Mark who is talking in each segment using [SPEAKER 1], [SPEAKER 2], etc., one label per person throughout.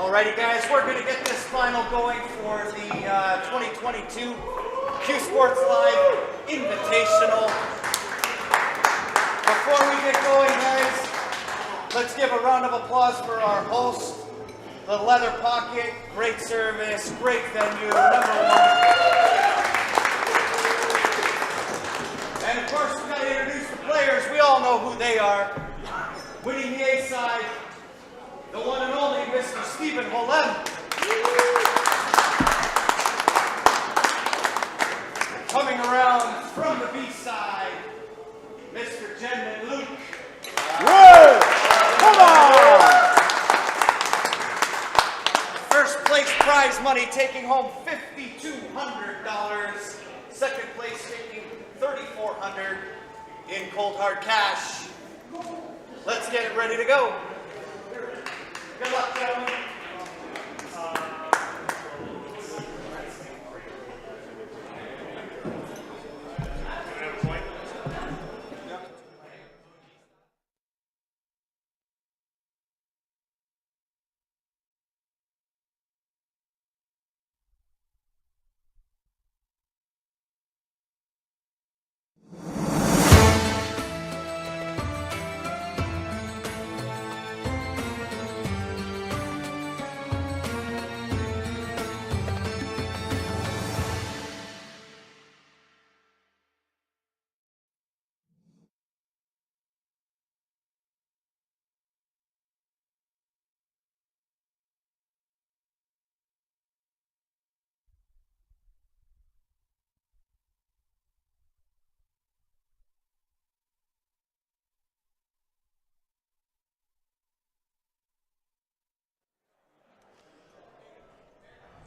[SPEAKER 1] Alrighty guys, we're going to get this final going for the 2022 Q Sports Live Invitational. Before we get going guys, let's give a round of applause for our host, the Leather Pocket. Great service, great venue, #1. And of course we've got to introduce the players. We all know who they are. Winning the A side, the one and only Mr. Stephen Holem. Coming around from the B side, Mr. Jenman Luke.
[SPEAKER 2] Whoa! Come on!
[SPEAKER 1] First place prize money taking home $5,200. Second place taking $3,400 in cold hard cash. Let's get it ready to go. Good luck, gentlemen.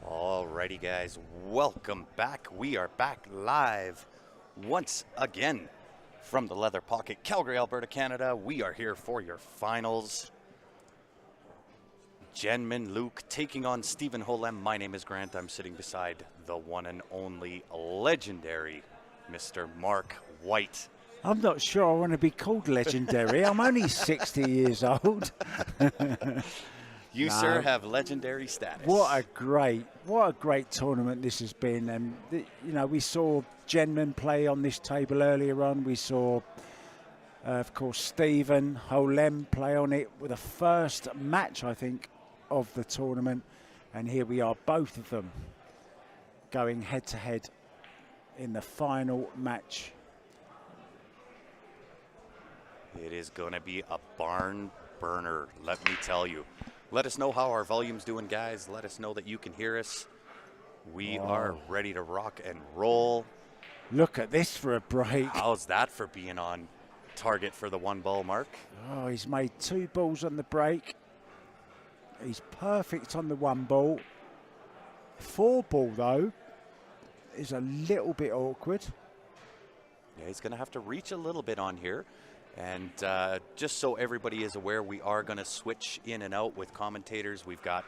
[SPEAKER 1] Alrighty guys, welcome back. We are back live once again from the Leather Pocket, Calgary, Alberta, Canada. We are here for your finals. Jenman Luke taking on Stephen Holem. My name is Grant. I'm sitting beside the one and only legendary Mr. Mark White.
[SPEAKER 2] I'm not sure I want to be called legendary. I'm only 60 years old.
[SPEAKER 1] You, sir, have legendary status.
[SPEAKER 2] What a great tournament this has been. And you know, we saw Jenman play on this table earlier on. We saw, of course, Stephen Holem play on it with the first match, I think, of the tournament. And here we are, both of them going head to head in the final match.
[SPEAKER 1] It is going to be a barn burner, let me tell you. Let us know how our volume's doing, guys. Let us know that you can hear us. We are ready to rock and roll.
[SPEAKER 2] Look at this for a break.
[SPEAKER 1] How's that for being on target for the one ball mark?
[SPEAKER 2] Oh, he's made 2 balls on the break. He's perfect on the 1 ball. 4 ball, though, is a little bit awkward.
[SPEAKER 1] Yeah, he's going to have to reach a little bit on here. And just so everybody is aware, we are going to switch in and out with commentators. We've got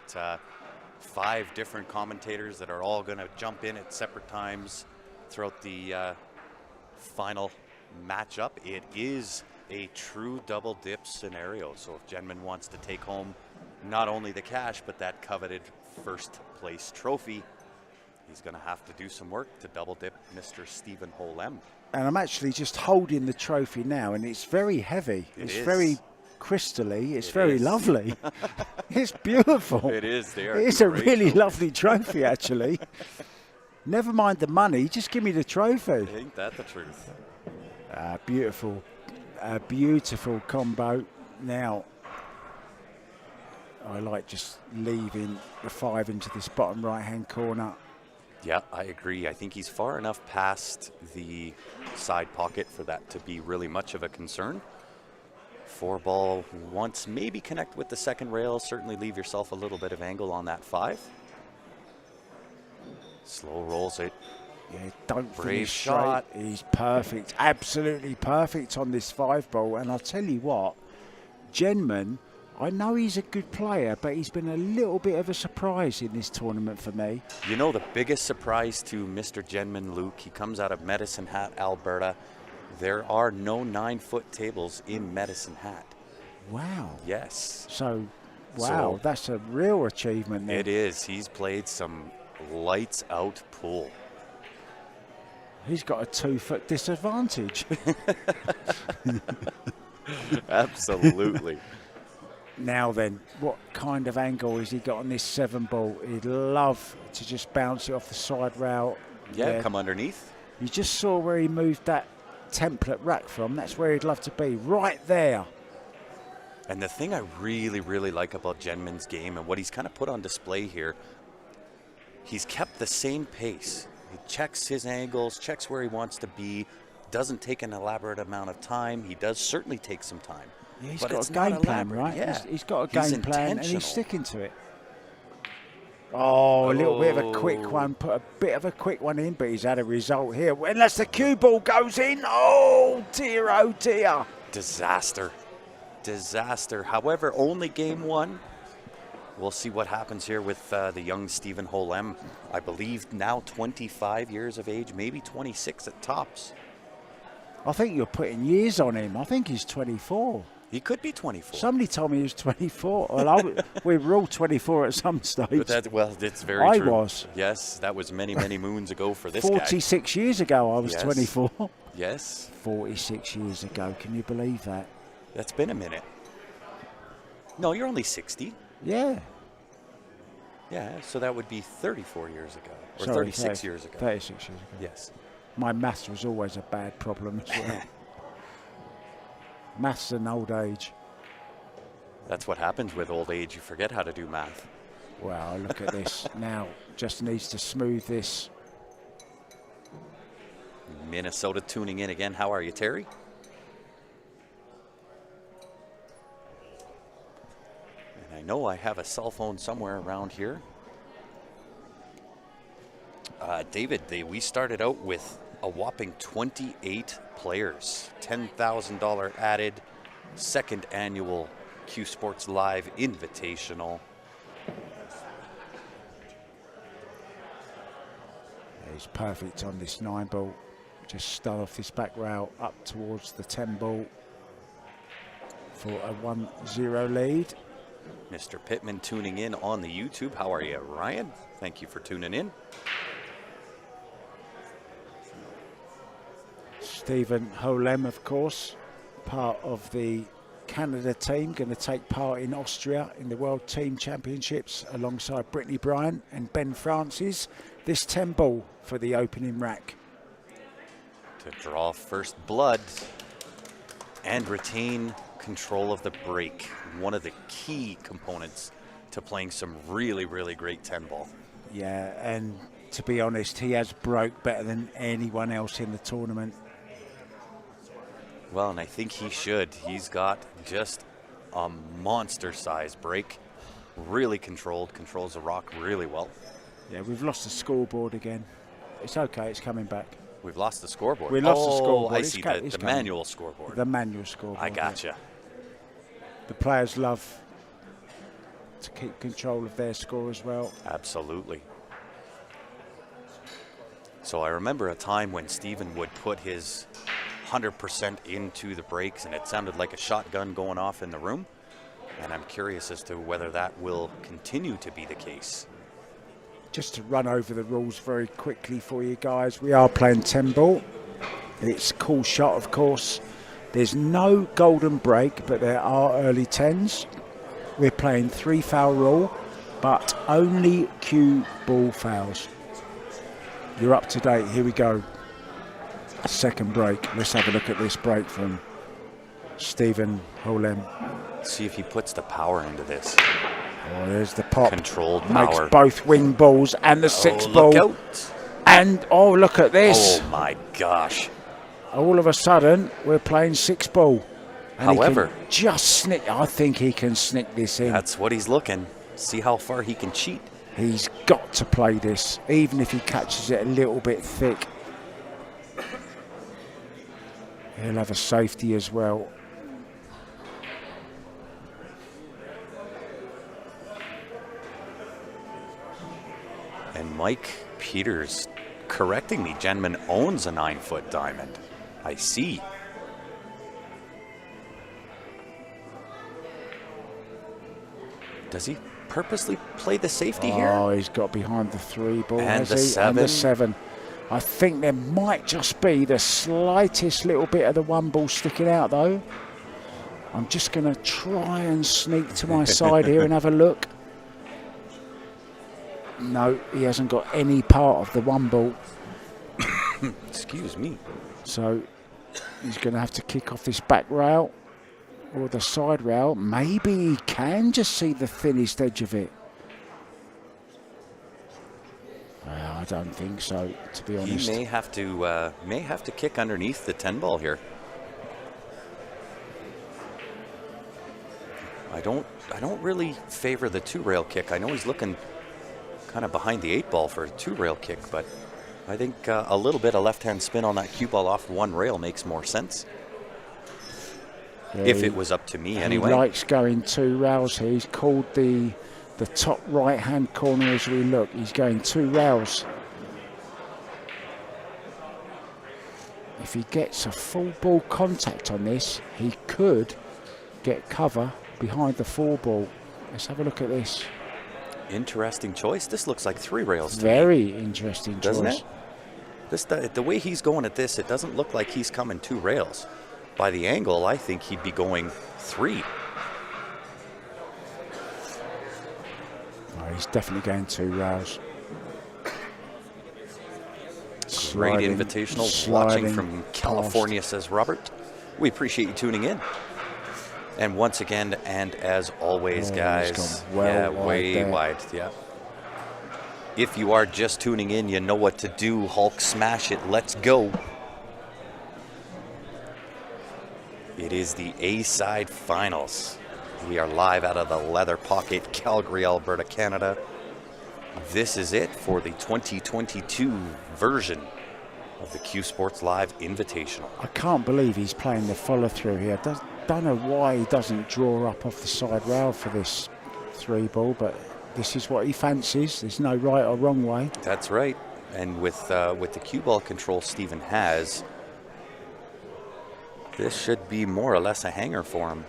[SPEAKER 1] 5 different commentators that are all going to jump in at separate times throughout the final matchup. It is a true double dip scenario. So if Jenman wants to take home not only the cash, but that coveted first place trophy, he's going to have to do some work to double dip Mr. Stephen Holem.
[SPEAKER 2] And I'm actually just holding the trophy now, and it's very heavy. It's very crystally. It's very lovely. It's beautiful.
[SPEAKER 1] It is.
[SPEAKER 2] It's a really lovely trophy, actually. Never mind the money. Just give me the trophy.
[SPEAKER 1] Ain't that the truth?
[SPEAKER 2] Beautiful. A beautiful combo. Now, I like just leaving the 5 into this bottom right-hand corner.
[SPEAKER 1] Yeah, I agree. I think he's far enough past the side pocket for that to be really much of a concern. 4 ball once, maybe connect with the second rail. Certainly leave yourself a little bit of angle on that 5. Slow rolls it.
[SPEAKER 2] Yeah, don't
[SPEAKER 1] Brave
[SPEAKER 2] finish
[SPEAKER 1] shot.
[SPEAKER 2] straight. He's perfect, absolutely perfect on this 5 ball. And I'll tell you what, Jenman, I know he's a good player, but he's been a little bit of a surprise in this tournament for me.
[SPEAKER 1] You know, the biggest surprise to Mr. Jenman Luke, he comes out of Medicine Hat, Alberta. There are no 9-foot tables in Medicine Hat.
[SPEAKER 2] Wow.
[SPEAKER 1] Yes.
[SPEAKER 2] So Wow,
[SPEAKER 1] So
[SPEAKER 2] that's a real achievement there.
[SPEAKER 1] it is. He's played some lights out pool.
[SPEAKER 2] He's got a 2-foot disadvantage.
[SPEAKER 1] Absolutely.
[SPEAKER 2] Now then, what kind of angle has he got on this 7 ball? He'd love to just bounce it off the side rail.
[SPEAKER 1] Yeah, come underneath.
[SPEAKER 2] You just saw where he moved that template rack from. That's where he'd love to be, right there.
[SPEAKER 1] And the thing I really, really like about Jenman's game and what he's kind of put on display here, he's kept the same pace. He checks his angles, checks where he wants to be, doesn't take an elaborate amount of time. He does certainly take some time.
[SPEAKER 2] Yeah, he's
[SPEAKER 1] but
[SPEAKER 2] got
[SPEAKER 1] it's
[SPEAKER 2] a game
[SPEAKER 1] not
[SPEAKER 2] plan,
[SPEAKER 1] elaborate.
[SPEAKER 2] right?
[SPEAKER 1] Yeah.
[SPEAKER 2] He's got a game plan and he's
[SPEAKER 1] intentional.
[SPEAKER 2] sticking to it. Oh, a little bit of a quick one, put a bit of a quick one in, but he's had a result here. Unless the cue ball goes in, oh dear.
[SPEAKER 1] Disaster. Disaster. However, only game 1. We'll see what happens here with the young Stephen Holem. I believe now 25 years of age, maybe 26 at tops.
[SPEAKER 2] I think you're putting years on him. I think he's 24.
[SPEAKER 1] He could be 24.
[SPEAKER 2] Somebody told me he was 24. Well, we were all 24 at some stage.
[SPEAKER 1] But well, it's very true.
[SPEAKER 2] I was.
[SPEAKER 1] Yes, that was many, many moons ago for this
[SPEAKER 2] 46
[SPEAKER 1] guy.
[SPEAKER 2] years ago, I was
[SPEAKER 1] Yes.
[SPEAKER 2] 24.
[SPEAKER 1] Yes.
[SPEAKER 2] 46 years ago. Can you believe that?
[SPEAKER 1] That's been a minute. No, you're only 60.
[SPEAKER 2] Yeah.
[SPEAKER 1] Yeah, so that would be 34 years ago. Or
[SPEAKER 2] Sorry,
[SPEAKER 1] 36 years ago.
[SPEAKER 2] 36 years ago.
[SPEAKER 1] Yes.
[SPEAKER 2] My maths was always a bad problem as well. Maths an old age.
[SPEAKER 1] That's what happens with old age. You forget how to do math.
[SPEAKER 2] Wow, look at this. Now, just needs to smooth this.
[SPEAKER 1] Minnesota tuning in again. How are you, Terry? And I know I have a cell phone somewhere around here. David, we started out with a whopping 28 players. $10,000 added. Second annual Q Sports Live Invitational.
[SPEAKER 2] He's perfect on this 9 ball. Just start off this back rail up towards the 10 ball for a 1-0 lead.
[SPEAKER 1] Mr. Pittman tuning in on the YouTube. How are you, Ryan? Thank you for tuning in.
[SPEAKER 2] Stephen Holem, of course, part of the Canada team, going to take part in Austria in the World Team Championships alongside Brittany Bryant and Ben Francis. This 10 ball for the opening rack.
[SPEAKER 1] To draw first blood and retain control of the break. One of the key components to playing some really, really great 10 ball.
[SPEAKER 2] Yeah, and to be honest, he has broke better than anyone else in the tournament.
[SPEAKER 1] Well, and I think he should. He's got just a monster-sized break. Really controls the rock really well.
[SPEAKER 2] Yeah, we've lost the scoreboard again. It's okay, it's coming back.
[SPEAKER 1] We've lost the scoreboard.
[SPEAKER 2] We lost the scoreboard.
[SPEAKER 1] I
[SPEAKER 2] It's
[SPEAKER 1] see
[SPEAKER 2] it's
[SPEAKER 1] the
[SPEAKER 2] coming.
[SPEAKER 1] manual scoreboard.
[SPEAKER 2] The manual scoreboard.
[SPEAKER 1] I gotcha.
[SPEAKER 2] Yeah. The players love to keep control of their score as well.
[SPEAKER 1] Absolutely. So I remember a time when Stephen would put his 100% into the breaks and it sounded like a shotgun going off in the room. And I'm curious as to whether that will continue to be the case.
[SPEAKER 2] Just to run over the rules very quickly for you guys, we are playing 10 ball. It's a cool shot, of course. There's no golden break, but there are early 10s. We're playing 3 foul rule, but only cue ball fouls. You're up to date. Here we go. Second break. Let's have a look at this break from Stephen Holem.
[SPEAKER 1] See if he puts the power into this.
[SPEAKER 2] Oh, there's the pop.
[SPEAKER 1] Controlled
[SPEAKER 2] Makes
[SPEAKER 1] power.
[SPEAKER 2] both wing balls and the 6
[SPEAKER 1] Oh,
[SPEAKER 2] ball.
[SPEAKER 1] look out.
[SPEAKER 2] And oh, look at this.
[SPEAKER 1] Oh my gosh.
[SPEAKER 2] All of a sudden, we're playing 6 ball. And
[SPEAKER 1] However,
[SPEAKER 2] he can just snick. I think he can snick this in.
[SPEAKER 1] that's what he's looking. See how far he can cheat.
[SPEAKER 2] He's got to play this, even if he catches it a little bit thick. He'll have a safety as well.
[SPEAKER 1] And Mike Peters correcting me. Jenman owns a 9-foot diamond. I see. Does he purposely play the safety here?
[SPEAKER 2] Oh, he's got behind the 3 ball,
[SPEAKER 1] And
[SPEAKER 2] has
[SPEAKER 1] the
[SPEAKER 2] he?
[SPEAKER 1] 7.
[SPEAKER 2] And the 7. I think there might just be the slightest little bit of the 1 ball sticking out, though. I'm just going to try and sneak to my side here and have a look. No, he hasn't got any part of the 1 ball.
[SPEAKER 1] Excuse me.
[SPEAKER 2] So he's going to have to kick off this back rail or the side rail. Maybe he can just see the thinnest edge of it. I don't think so, to be honest.
[SPEAKER 1] He may have to kick underneath the 10 ball here. I don't really favor the 2-rail kick. I know he's looking kind of behind the 8 ball for a 2-rail kick, but I think a little bit of left-hand spin on that cue ball off 1 rail makes more sense. Yeah, if it was up to me, anyway.
[SPEAKER 2] He likes going 2 rails here. He's called the top right-hand corner as we look. He's going 2 rails. If he gets a full ball contact on this, he could get cover behind the 4 ball. Let's have a look at this.
[SPEAKER 1] Interesting choice. This looks like 3 rails to me.
[SPEAKER 2] Very interesting choice.
[SPEAKER 1] Doesn't it? The way he's going at this, it doesn't look like he's coming 2 rails. By the angle, I think he'd be going 3.
[SPEAKER 2] Oh, he's definitely going 2 rails.
[SPEAKER 1] Great invitational watching from California, says Robert. We appreciate you tuning in. And once again, and as always, guys, way wide, yeah. If you are just tuning in, you know what to do. Hulk smash it. Let's go. It is the A-side finals. We are live out of the Leather Pocket, Calgary, Alberta, Canada. This is it for the 2022 version of the Q Sports Live Invitational.
[SPEAKER 2] I can't believe he's playing the follow-through here. Don't know why he doesn't draw up off the side rail for this 3 ball, but this is what he fancies. There's no right or wrong way.
[SPEAKER 1] That's right. And with the cue ball control Stephen has, this should be more or less a hanger for him.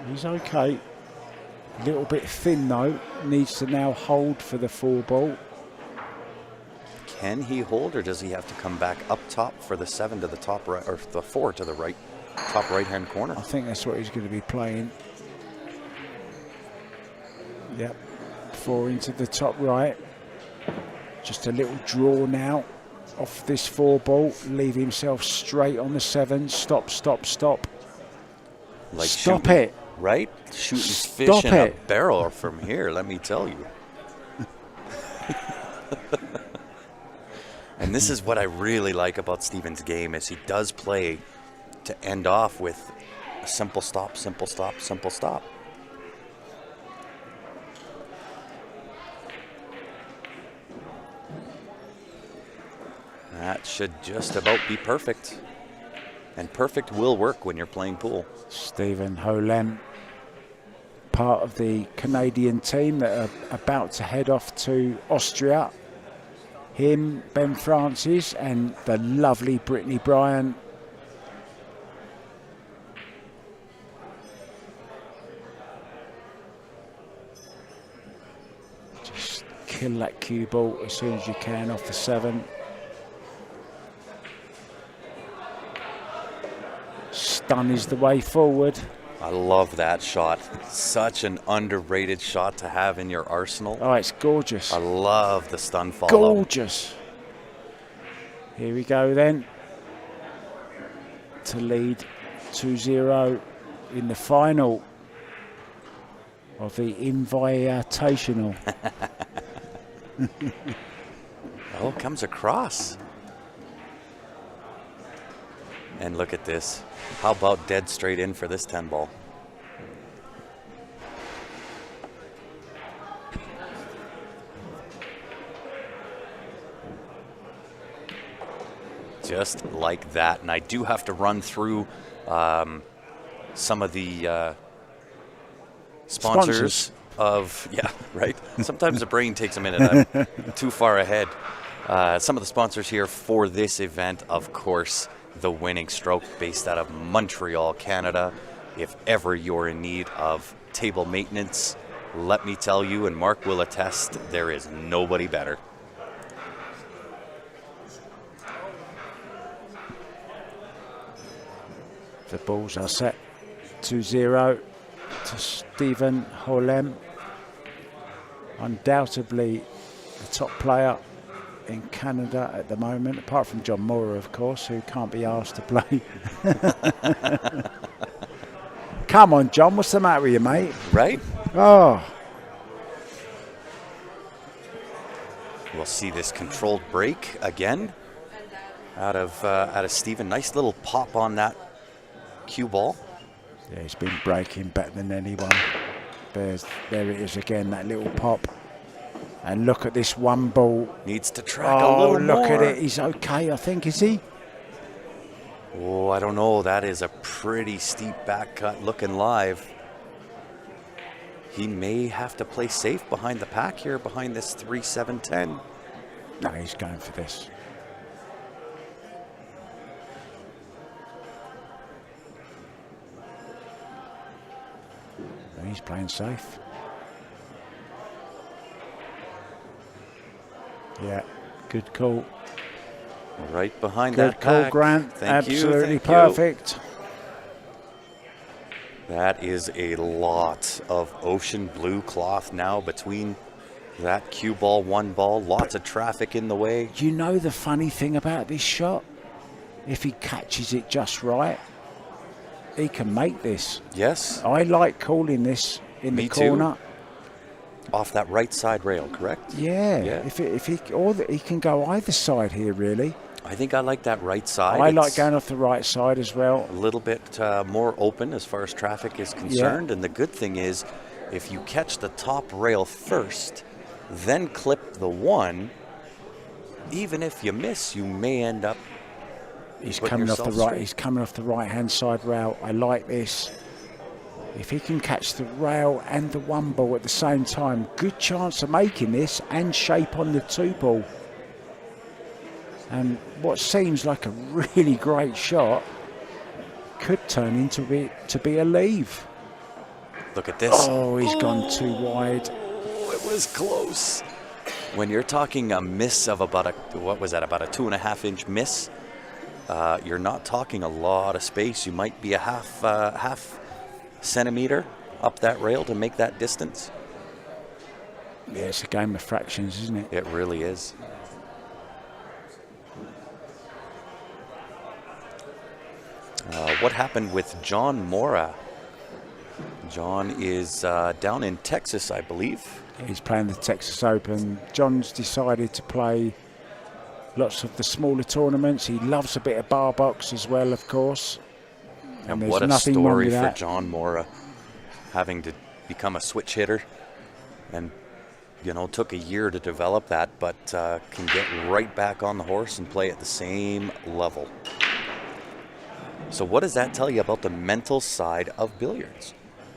[SPEAKER 2] He's okay. A little bit thin though. Needs to now hold for the 4 ball.
[SPEAKER 1] Can he hold, or does he have to come back up top for the 7 to the top right, or the 4 to the right, top right-hand corner?
[SPEAKER 2] I think that's what he's going to be playing. Yep. 4 into the top right. Just a little draw now off this 4 ball. Leave himself straight on the 7. Stop, stop, stop.
[SPEAKER 1] Like
[SPEAKER 2] stop
[SPEAKER 1] shooting,
[SPEAKER 2] it.
[SPEAKER 1] Right? Shooting fish in a barrel from here, let me tell you. And this is what I really like about Stephen's game, is he does play to end off with a simple stop, simple stop, simple stop. That should just about be perfect. And perfect will work when you're playing pool.
[SPEAKER 2] Stephen Holem, part of the Canadian team that are about to head off to Austria. Him, Ben Francis, and the lovely Brittany Bryan. Just kill that cue ball as soon as you can off the 7. Stun is the way forward.
[SPEAKER 1] I love that shot. Such an underrated shot to have in your arsenal.
[SPEAKER 2] Oh, it's gorgeous.
[SPEAKER 1] I love the stun follow.
[SPEAKER 2] Gorgeous. Here we go then. To lead 2-0 in the final of the Invitational.
[SPEAKER 1] Oh, comes across. And look at this. How about dead straight in for this 10 ball? Just like that. And I do have to run through some of the sponsors of, yeah, right. Sometimes the brain takes a minute. I'm too far ahead. Some of the sponsors here for this event, of course, the winning stroke, based out of Montreal, Canada. If ever you're in need of table maintenance, let me tell you, and Mark will attest, there is nobody better.
[SPEAKER 2] The balls are set 2-0 to Stephen Holem. Undoubtedly the top player in Canada at the moment, apart from John Moore, of course, who can't be asked to play. Come on, John, what's the matter with you, mate?
[SPEAKER 1] Right?
[SPEAKER 2] Oh.
[SPEAKER 1] We'll see this controlled break again out of Stephen. Nice little pop on that cue ball.
[SPEAKER 2] Yeah, he's been breaking better than anyone. There it is again, that little pop. And look at this one ball.
[SPEAKER 1] Needs to track a little more.
[SPEAKER 2] Oh, look at it. He's okay, I think, is he?
[SPEAKER 1] Oh, I don't know. That is a pretty steep back cut looking live. He may have to play safe behind the pack here, behind this 3-7-10.
[SPEAKER 2] No, he's going for this. He's playing safe. Yeah, good call.
[SPEAKER 1] Right behind
[SPEAKER 2] good
[SPEAKER 1] that
[SPEAKER 2] call,
[SPEAKER 1] pack.
[SPEAKER 2] Grant.
[SPEAKER 1] Thank
[SPEAKER 2] Absolutely
[SPEAKER 1] you.
[SPEAKER 2] perfect.
[SPEAKER 1] That is a lot of ocean blue cloth now between that cue ball, one ball. Lots of traffic in the way.
[SPEAKER 2] You know the funny thing about this shot? If he catches it just right, he can make this.
[SPEAKER 1] Yes.
[SPEAKER 2] I like calling this in the corner.
[SPEAKER 1] Too. Off that right side rail, correct?
[SPEAKER 2] Yeah. If he can go either side here, really.
[SPEAKER 1] I think I like that right side.
[SPEAKER 2] I like going off the right side as well.
[SPEAKER 1] A little bit more open as far as traffic is concerned. Yeah. And the good thing is, if you catch the top rail first, then clip the one, even if you miss, you may end up.
[SPEAKER 2] He's coming off the right. He's coming off the right-hand side rail. I like this. If he can catch the rail and the one ball at the same time, good chance of making this and shape on the two ball. And what seems like a really great shot could turn into to be a leave.
[SPEAKER 1] Look at this.
[SPEAKER 2] Oh, he's gone too wide.
[SPEAKER 1] Oh, it was close. When you're talking a miss of about a 2.5-inch miss, you're not talking a lot of space. You might be a half centimeter up that rail to make that distance.
[SPEAKER 2] Yeah, it's a game of fractions, isn't it?
[SPEAKER 1] It really is. What happened with John Mora? John is down in Texas, I believe.
[SPEAKER 2] He's playing the Texas Open. John's decided to play lots of the smaller tournaments. He loves a bit of bar box as well, of course.
[SPEAKER 1] And what a story for John Mora, having to become a switch hitter. And, you know, took a year to develop that, but can get right back on the horse and play at the same level. So what does that tell you about the mental side of billiards?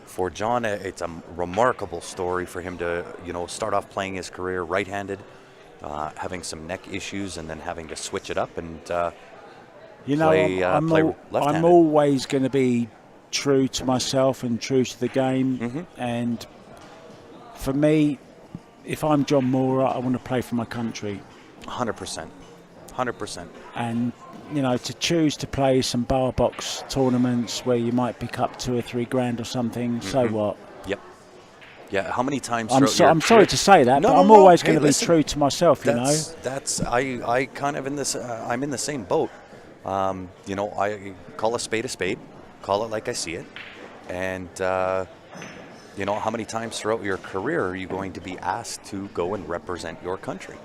[SPEAKER 1] For John, it's a remarkable story for him to, you know, start off playing his career right-handed, having some neck issues, and then having to switch it up and play left-handed.
[SPEAKER 2] I'm always going to be true to myself and true to the game. Mm-hmm. And for me, if I'm John Mora, I want to play for my country.
[SPEAKER 1] 100%. 100%.
[SPEAKER 2] And, you know, to choose to play some bar box tournaments where you might pick up $2 or $3 grand or something, mm-hmm. So what?
[SPEAKER 1] Yep. Yeah, how many times?
[SPEAKER 2] I'm sorry to say that, but I'm always going to be true to myself, you know.
[SPEAKER 1] I kind of I'm in the same boat. You know, I call a spade, call it like I see it. And, you know, how many times throughout your career are you going to be asked to go and represent your country?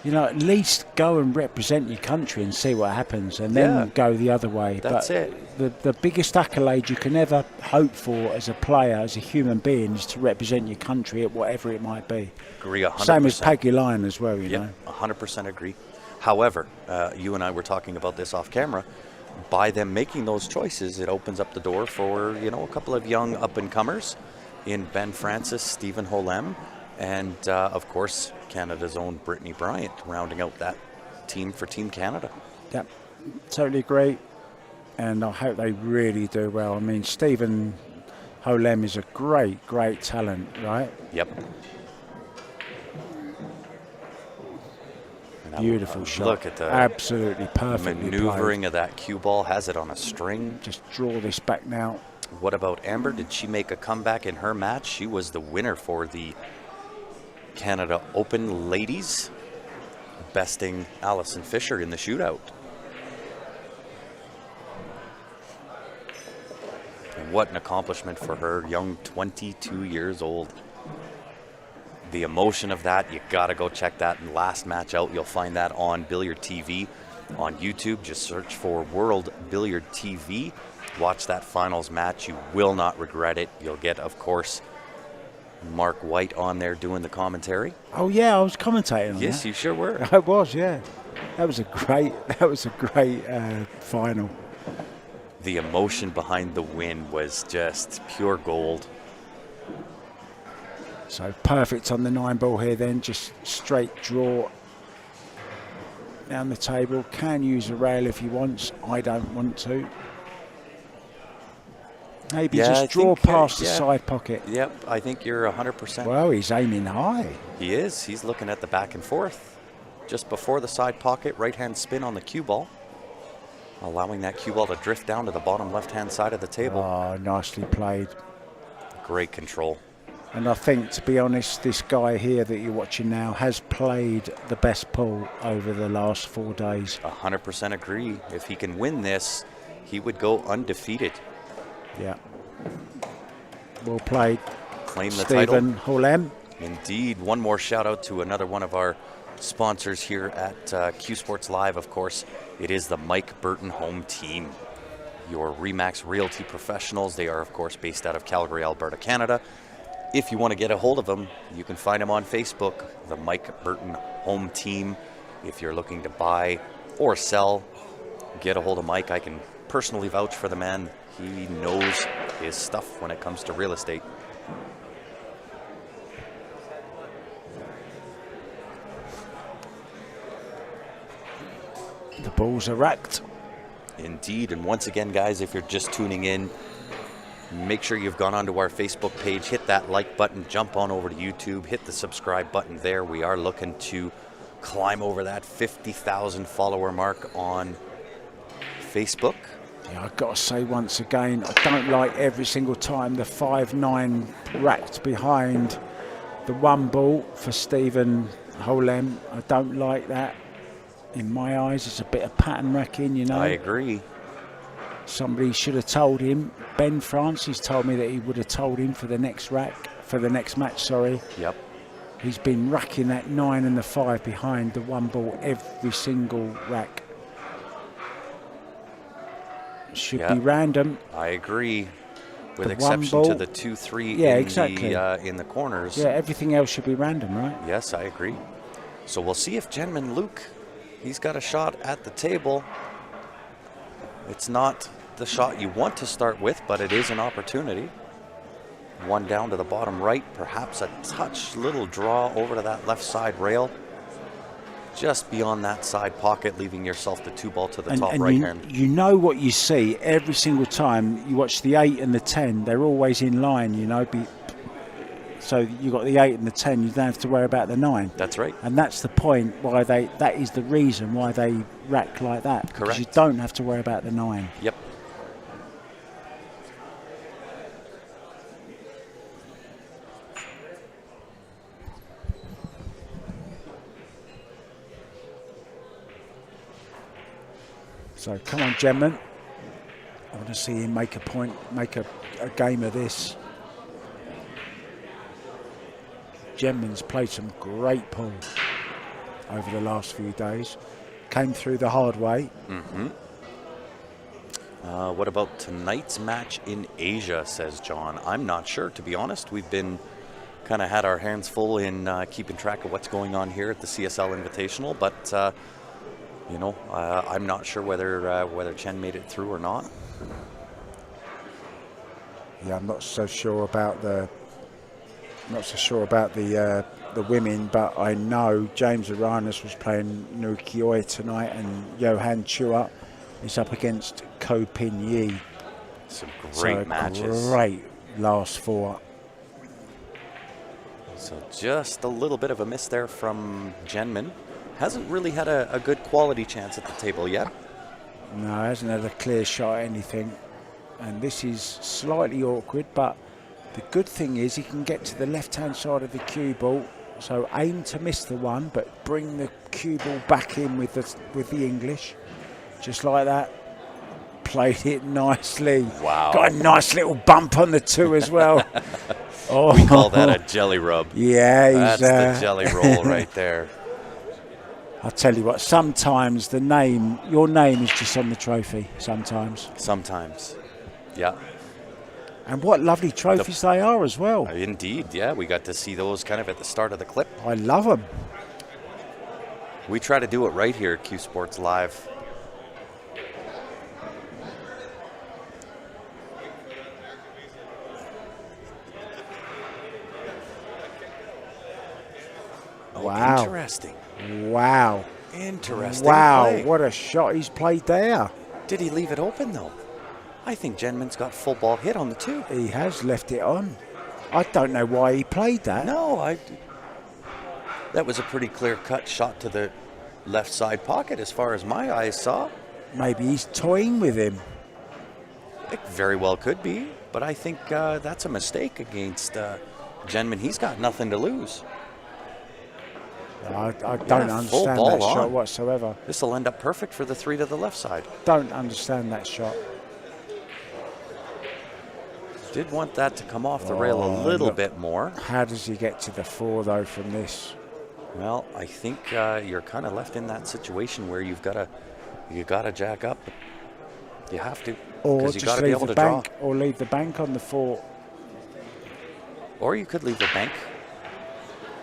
[SPEAKER 2] You know, at least go and represent your country and see what happens, and then go the other way.
[SPEAKER 1] That's it.
[SPEAKER 2] The biggest accolade you can ever hope for as a player, as a human being, is to represent your country at whatever it might be.
[SPEAKER 1] Agree 100%.
[SPEAKER 2] Same as Peggy Lyon as well, you know.
[SPEAKER 1] 100% agree. However, you and I were talking about this off camera. By them making those choices, it opens up the door for, you know, a couple of young up-and-comers in Ben Francis, Stephen Holem, and, of course, Canada's own Brittany Bryant, rounding out that team for Team Canada.
[SPEAKER 2] Yep, totally agree. and I hope they really do well. I mean, Stephen Holem is a great, great talent, right?
[SPEAKER 1] Yep.
[SPEAKER 2] Beautiful shot.
[SPEAKER 1] Look at the
[SPEAKER 2] absolutely perfect
[SPEAKER 1] maneuvering
[SPEAKER 2] played.
[SPEAKER 1] of that cue ball. Has it on a string.
[SPEAKER 2] Just draw this back now.
[SPEAKER 1] What about Amber? Did she make a comeback in her match? She was the winner for the Canada Open Ladies, besting Alison Fisher in the shootout. And what an accomplishment for her, young 22 years old. The emotion of that, you gotta go check that last match out. You'll find that on Billiard TV on YouTube. Just search for World Billiard TV. Watch that finals match. You will not regret it. You'll get, of course, Mark White on there doing the commentary.
[SPEAKER 2] Oh yeah, I was commentating on
[SPEAKER 1] Yes,
[SPEAKER 2] that.
[SPEAKER 1] you sure were.
[SPEAKER 2] I was, yeah. That was a great final.
[SPEAKER 1] The emotion behind the win was just pure gold.
[SPEAKER 2] So perfect on the 9-ball here then, just straight draw down the table. Can use a rail if he wants. I don't want to. Maybe just draw past the side pocket.
[SPEAKER 1] Yep, I think you're 100%.
[SPEAKER 2] Well, he's aiming high.
[SPEAKER 1] He is. He's looking at the back and forth. Just before the side pocket, right-hand spin on the cue ball. Allowing that cue ball to drift down to the bottom left-hand side of the table.
[SPEAKER 2] Oh, nicely played.
[SPEAKER 1] Great control.
[SPEAKER 2] And I think, to be honest, this guy here that you're watching now has played the best pool over the last 4 days.
[SPEAKER 1] 100% agree. If he can win this, he would go undefeated.
[SPEAKER 2] Yeah. Well played.
[SPEAKER 1] Claim the title.
[SPEAKER 2] Stephen Holem.
[SPEAKER 1] Indeed. One more shout out to another one of our sponsors here at Q Sports Live, of course. It is the Mike Burton Home Team. Your RE/MAX Realty professionals. They are, of course, based out of Calgary, Alberta, Canada. If you want to get a hold of them, you can find them on Facebook, the Mike Burton Home Team. If you're looking to buy or sell, get a hold of Mike. I can personally vouch for the man. He knows his stuff when it comes to real estate.
[SPEAKER 2] The balls are racked.
[SPEAKER 1] Indeed, and once again, guys, if you're just tuning in, make sure you've gone onto our Facebook page, hit that like button, jump on over to YouTube, hit the subscribe button there. We are looking to climb over that 50,000 follower mark on Facebook.
[SPEAKER 2] Yeah, I've got to say once again, I don't like every single time the 5-9 racked behind the 1 ball for Stephen Holem. I don't like that. In my eyes, it's a bit of pattern racking, you know.
[SPEAKER 1] I agree.
[SPEAKER 2] Somebody should have told him. Ben Francis told me that he would have told him for the next match, sorry.
[SPEAKER 1] Yep.
[SPEAKER 2] He's been racking that 9 and the 5 behind the 1 ball every single rack. Should be random.
[SPEAKER 1] I agree. With
[SPEAKER 2] the
[SPEAKER 1] exception to the 2-3 in the corners.
[SPEAKER 2] Yeah, everything else should be random, right?
[SPEAKER 1] Yes, I agree. So we'll see if Jenman Luke, he's got a shot at the table. It's not the shot you want to start with, but it is an opportunity. 1 down to the bottom right, perhaps a touch, little draw over to that left side rail. Just beyond that side pocket, leaving yourself the 2 ball to the top right hand.
[SPEAKER 2] You know what you see every single time you watch the 8 and the 10, they're always in line, you know. So you got the 8 and the 10, you don't have to worry about the 9.
[SPEAKER 1] That's right.
[SPEAKER 2] And that's the point why that is the reason why they rack like that.
[SPEAKER 1] Correct.
[SPEAKER 2] Because you don't have to worry about the 9.
[SPEAKER 1] Yep.
[SPEAKER 2] So come on, Jenman. I want to see him make a point, make a game of this. Jenman's played some great pool over the last few days. Came through the hard way.
[SPEAKER 1] Mm-hmm. What about tonight's match in Asia, says John? I'm not sure, to be honest. We've been kind of had our hands full in keeping track of what's going on here at the CSL Invitational, but you know, I'm not sure whether Chen made it through or not.
[SPEAKER 2] Yeah, I'm not so sure about the women, but I know James Aranis was playing Nu Kioi tonight, and Johan Chua is up against Ko Pin Yi.
[SPEAKER 1] Some great matches.
[SPEAKER 2] Great last 4.
[SPEAKER 1] So just a little bit of a miss there from Jenman. Hasn't really had a good quality chance at the table yet.
[SPEAKER 2] No, hasn't had a clear shot at anything. And this is slightly awkward, but the good thing is he can get to the left-hand side of the cue ball. So aim to miss the one, but bring the cue ball back in with the English. Just like that. Played it nicely.
[SPEAKER 1] Wow.
[SPEAKER 2] Got a nice little bump on the 2 as well.
[SPEAKER 1] Oh. We call that a jelly rub.
[SPEAKER 2] Yeah,
[SPEAKER 1] that's the jelly roll right there.
[SPEAKER 2] I'll tell you what, sometimes your name is just on the trophy, sometimes.
[SPEAKER 1] Sometimes, yeah.
[SPEAKER 2] And what lovely trophies they are as well.
[SPEAKER 1] Indeed, yeah. We got to see those kind of at the start of the clip.
[SPEAKER 2] I love them.
[SPEAKER 1] We try to do it right here at Q Sports Live. Oh,
[SPEAKER 2] wow.
[SPEAKER 1] Interesting.
[SPEAKER 2] Wow.
[SPEAKER 1] Interesting.
[SPEAKER 2] Wow,
[SPEAKER 1] play.
[SPEAKER 2] what a shot he's played there.
[SPEAKER 1] Did he leave it open, though? I think Jenman's got full ball hit on the 2.
[SPEAKER 2] He has left it on. I don't know why he played that.
[SPEAKER 1] No, that was a pretty clear-cut shot to the left side pocket as far as my eyes saw.
[SPEAKER 2] Maybe he's toying with him.
[SPEAKER 1] It very well could be, but I think that's a mistake against Jenman. He's got nothing to lose.
[SPEAKER 2] I don't understand that shot whatsoever.
[SPEAKER 1] This will end up perfect for the 3 to the left side.
[SPEAKER 2] Don't understand that shot.
[SPEAKER 1] Did want that to come off the rail a little bit more.
[SPEAKER 2] How does he get to the 4 though from this?
[SPEAKER 1] Well, I think you're kind of left in that situation where you gotta jack up. You have to,
[SPEAKER 2] or
[SPEAKER 1] because you got to be able to
[SPEAKER 2] draw.
[SPEAKER 1] draw.
[SPEAKER 2] Or leave the bank on the 4.
[SPEAKER 1] Or you could leave the bank.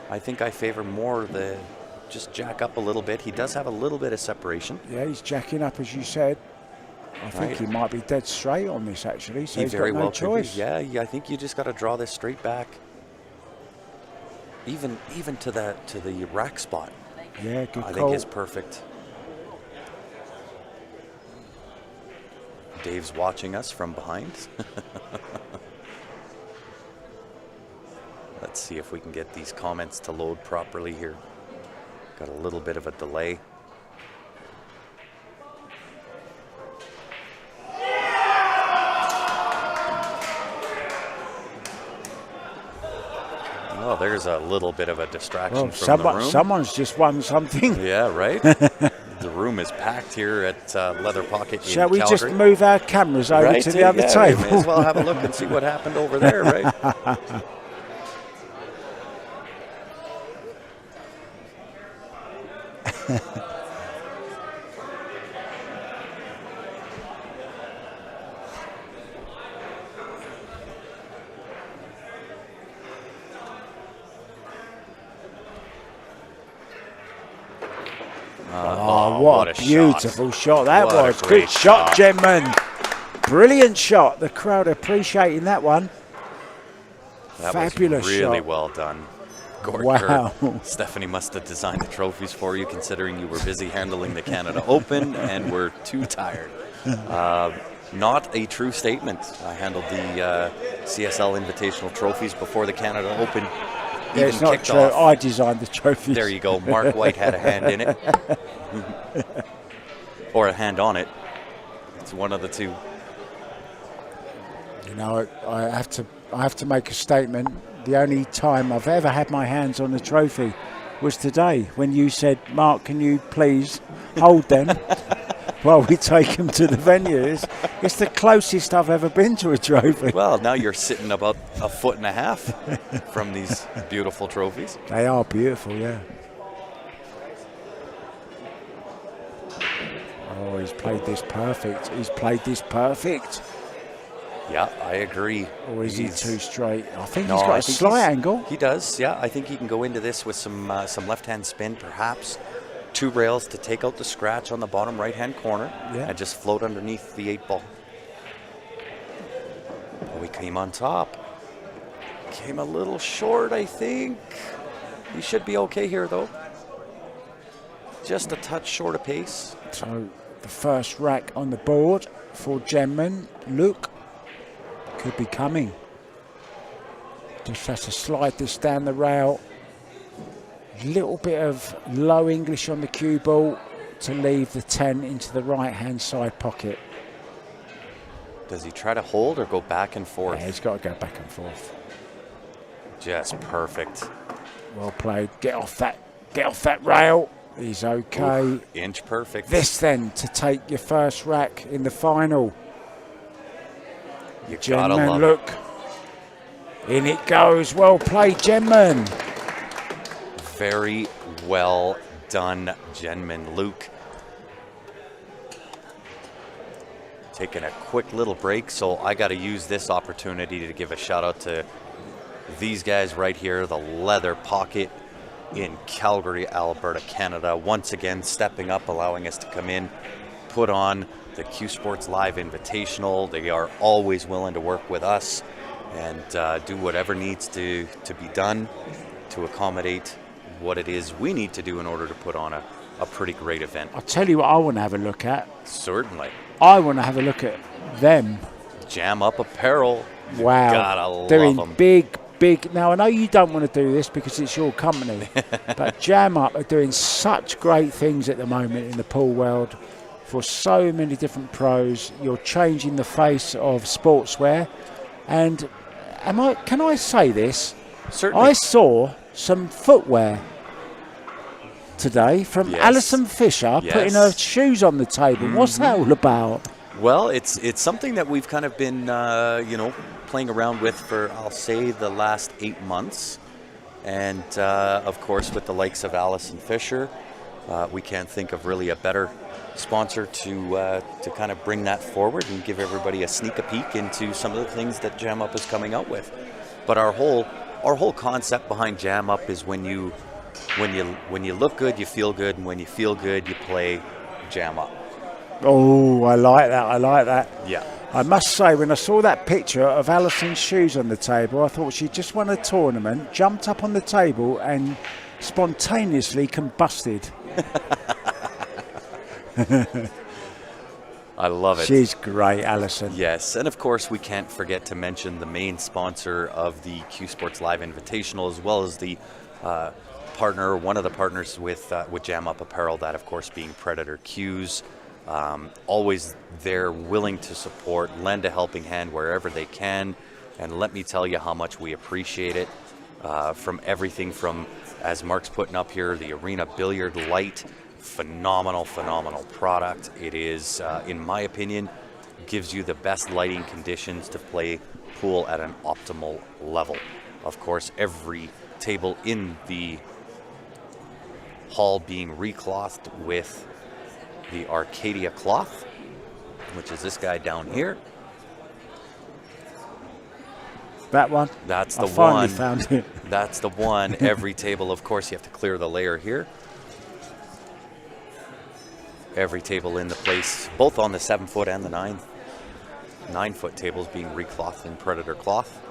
[SPEAKER 1] I think I favor more just jack up a little bit. He does have a little bit of separation.
[SPEAKER 2] Yeah, he's jacking up, as you said. I think he might be dead straight on this, actually, so he's
[SPEAKER 1] very
[SPEAKER 2] got no
[SPEAKER 1] well
[SPEAKER 2] choice.
[SPEAKER 1] Yeah, I think you just got to draw this straight back. Even to the rack spot.
[SPEAKER 2] Yeah, good
[SPEAKER 1] I
[SPEAKER 2] call.
[SPEAKER 1] think is perfect. Dave's watching us from behind. Let's see if we can get these comments to load properly here. Got a little bit of a delay. Oh, there's a little bit of a distraction from the room.
[SPEAKER 2] Someone's just won something.
[SPEAKER 1] Yeah, right? The room is packed here at Leather Pocket in Calgary.
[SPEAKER 2] Shall we just move our cameras over to the other table?
[SPEAKER 1] May as well have a look and see what happened over there, right?
[SPEAKER 2] What a beautiful shot that was. Good shot, Jenman. Brilliant shot. The crowd appreciating that one.
[SPEAKER 1] That
[SPEAKER 2] Fabulous
[SPEAKER 1] was really
[SPEAKER 2] shot.
[SPEAKER 1] well done. Gord
[SPEAKER 2] Wow.
[SPEAKER 1] Kerr. Stephanie must have designed the trophies for you, considering you were busy handling the Canada Open and were too tired. Not a true statement. I handled the CSL Invitational trophies before the Canada Open even
[SPEAKER 2] it's not
[SPEAKER 1] kicked
[SPEAKER 2] true.
[SPEAKER 1] off.
[SPEAKER 2] I designed the trophies.
[SPEAKER 1] There you go. Mark White had a hand in it. Or a hand on it. It's one of the two.
[SPEAKER 2] You know, I have to make a statement. The only time I've ever had my hands on the trophy was today when you said, Mark, can you please hold them while we take them to the venue. It's the closest I've ever been to a trophy.
[SPEAKER 1] Well, now you're sitting about 1.5 feet from these beautiful trophies.
[SPEAKER 2] They are beautiful, yeah. Oh, he's played this perfect. He's played this perfect.
[SPEAKER 1] Yeah, I agree.
[SPEAKER 2] Or is he too straight? I think he's got a slight angle.
[SPEAKER 1] He does, yeah. I think he can go into this with some left-hand spin, perhaps. 2 rails to take out the scratch on the bottom right-hand corner and just float underneath the 8 ball. Oh, he came on top. Came a little short, I think. He should be okay here, though. Just a touch short of pace.
[SPEAKER 2] So the first rack on the board for Jenman. Look, could be coming. Just has to slide this down the rail. A little bit of low English on the cue ball to leave the 10 into the right-hand side pocket.
[SPEAKER 1] Does he try to hold or go back and forth?
[SPEAKER 2] Yeah, he's got to go back and forth.
[SPEAKER 1] Just perfect.
[SPEAKER 2] Well played. Get off that rail. He's okay.
[SPEAKER 1] Ooh, inch perfect.
[SPEAKER 2] This then to take your first rack in the final.
[SPEAKER 1] You gotta love
[SPEAKER 2] look. In it goes. Well played, Jenman.
[SPEAKER 1] Very well done, Jenman. Luke. Taking a quick little break, so I got to use this opportunity to give a shout out to these guys right here, the Leather Pocket in Calgary, Alberta, Canada. Once again, stepping up, allowing us to come in, put on the Q Sports Live Invitational. They are always willing to work with us and do whatever needs to be done to accommodate what it is we need to do in order to put on a pretty great event.
[SPEAKER 2] I'll tell you what I want to have a look at.
[SPEAKER 1] Certainly.
[SPEAKER 2] I want to have a look at them.
[SPEAKER 1] Jam Up Apparel.
[SPEAKER 2] Wow.
[SPEAKER 1] Gotta love
[SPEAKER 2] Doing
[SPEAKER 1] them.
[SPEAKER 2] big. Now, I know you don't want to do this because it's your company, but Jam Up are doing such great things at the moment in the pool world for so many different pros. You're changing the face of sportswear. And can I say this?
[SPEAKER 1] Certainly.
[SPEAKER 2] I saw some footwear today from Alison Fisher putting her shoes on the table. What's that all about?
[SPEAKER 1] Well, it's something that we've kind of been, playing around with for, I'll say, the last 8 months. And, of course, with the likes of Alison Fisher, we can't think of really a better sponsor to kind of bring that forward and give everybody a sneak peek into some of the things that Jam Up is coming out with. But our whole concept behind Jam Up is when you look good, you feel good, and when you feel good, you play Jam Up.
[SPEAKER 2] Oh, I like that.
[SPEAKER 1] Yeah.
[SPEAKER 2] I must say, when I saw that picture of Alison's shoes on the table, I thought she just won a tournament, jumped up on the table and spontaneously combusted.
[SPEAKER 1] I love it.
[SPEAKER 2] She's great, Alison.
[SPEAKER 1] Yes, and of course we can't forget to mention the main sponsor of the Q Sports Live Invitational, as well as the one of the partners with Jam Up Apparel, that of course being Predator Qs. Always there, willing to support, lend a helping hand wherever they can, and let me tell you how much we appreciate it. From everything from, as Mark's putting up here, the Arena Billiard Light, phenomenal product. It is, in my opinion, gives you the best lighting conditions to play pool at an optimal level. Of course, every table in the hall being reclothed with the Arcadia cloth, which is this guy down here.
[SPEAKER 2] That one?
[SPEAKER 1] That's the one.
[SPEAKER 2] I finally found it.
[SPEAKER 1] That's the one. Every table, of course, you have to clear the layer here. Every table in the place, both on the 7-foot and the 9-foot tables being reclothed in Predator cloth.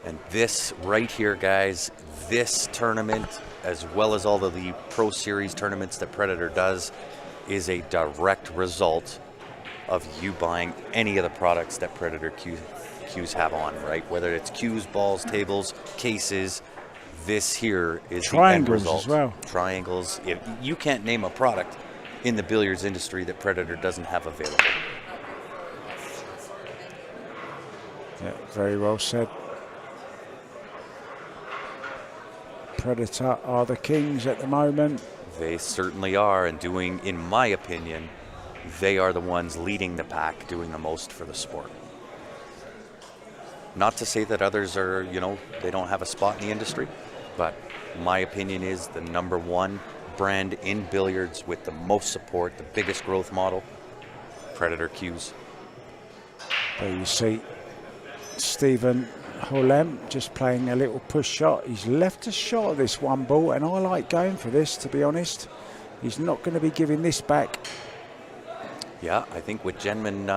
[SPEAKER 1] And this right here, guys, this tournament, as well as all of the Pro Series tournaments that Predator does, is a direct result of you buying any of the products that Predator Qs have on, right? Whether it's Qs, balls, tables, cases, this here is the end result.
[SPEAKER 2] Triangles as well.
[SPEAKER 1] Triangles. You can't name a product in the billiards industry that Predator doesn't have available.
[SPEAKER 2] Yeah, very well said. Predator are the kings at the moment.
[SPEAKER 1] They certainly are, and doing, in my opinion, they are the ones leading the pack, doing the most for the sport. Not to say that others are, they don't have a spot in the industry, but my opinion is the #1 brand in billiards with the most support, the biggest growth model, Predator Qs.
[SPEAKER 2] There you see Stephen Holem just playing a little push shot. He's left a shot of this one ball, and I like going for this, to be honest. He's not going to be giving this back.
[SPEAKER 1] Yeah, I think with Jenman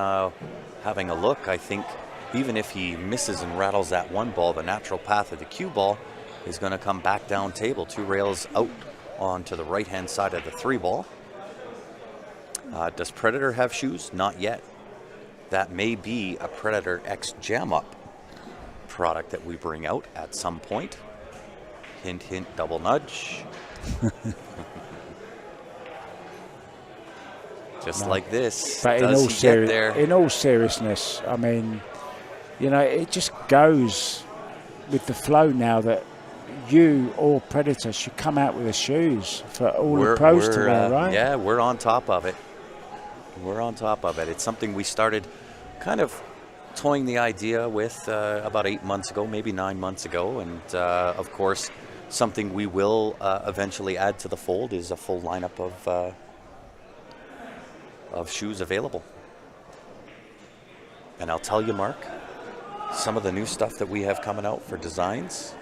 [SPEAKER 1] having a look, I think even if he misses and rattles that one ball, the natural path of the cue ball is going to come back down table, 2 rails out onto the right-hand side of the 3 ball. Does Predator have shoes? Not yet. That may be a Predator X Jam Up product that we bring out at some point. Hint, hint, double nudge. Just like this.
[SPEAKER 2] But
[SPEAKER 1] Does he get there?
[SPEAKER 2] in all seriousness, I mean, you know, it just goes with the flow now that you or Predator should come out with the shoes for all the pros to wear, right?
[SPEAKER 1] Yeah, we're on top of it. We're on top of it. It's something we started kind of toying the idea with about 8 months ago, maybe 9 months ago. And of course, something we will eventually add to the fold is a full lineup of shoes available. And I'll tell you, Mark, some of the new stuff that we have coming out for designs.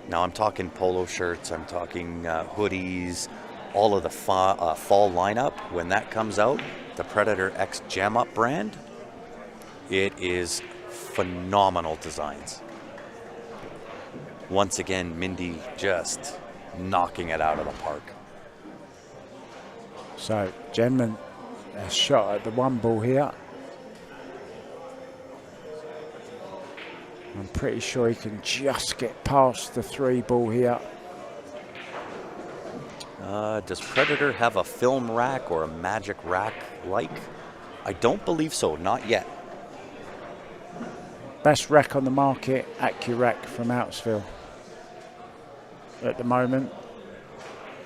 [SPEAKER 1] Now I'm talking polo shirts, I'm talking hoodies, all of the fall lineup. When that comes out, the Predator X Jam Up brand, it is phenomenal designs. Once again, Mindy just knocking it out of the park.
[SPEAKER 2] So, Jenman, a shot at the one ball here. I'm pretty sure he can just get past the 3 ball here.
[SPEAKER 1] Does Predator have a film rack or a magic rack like? I don't believe so, not yet.
[SPEAKER 2] Best rack on the market, AccuRack from Outsville. At the moment,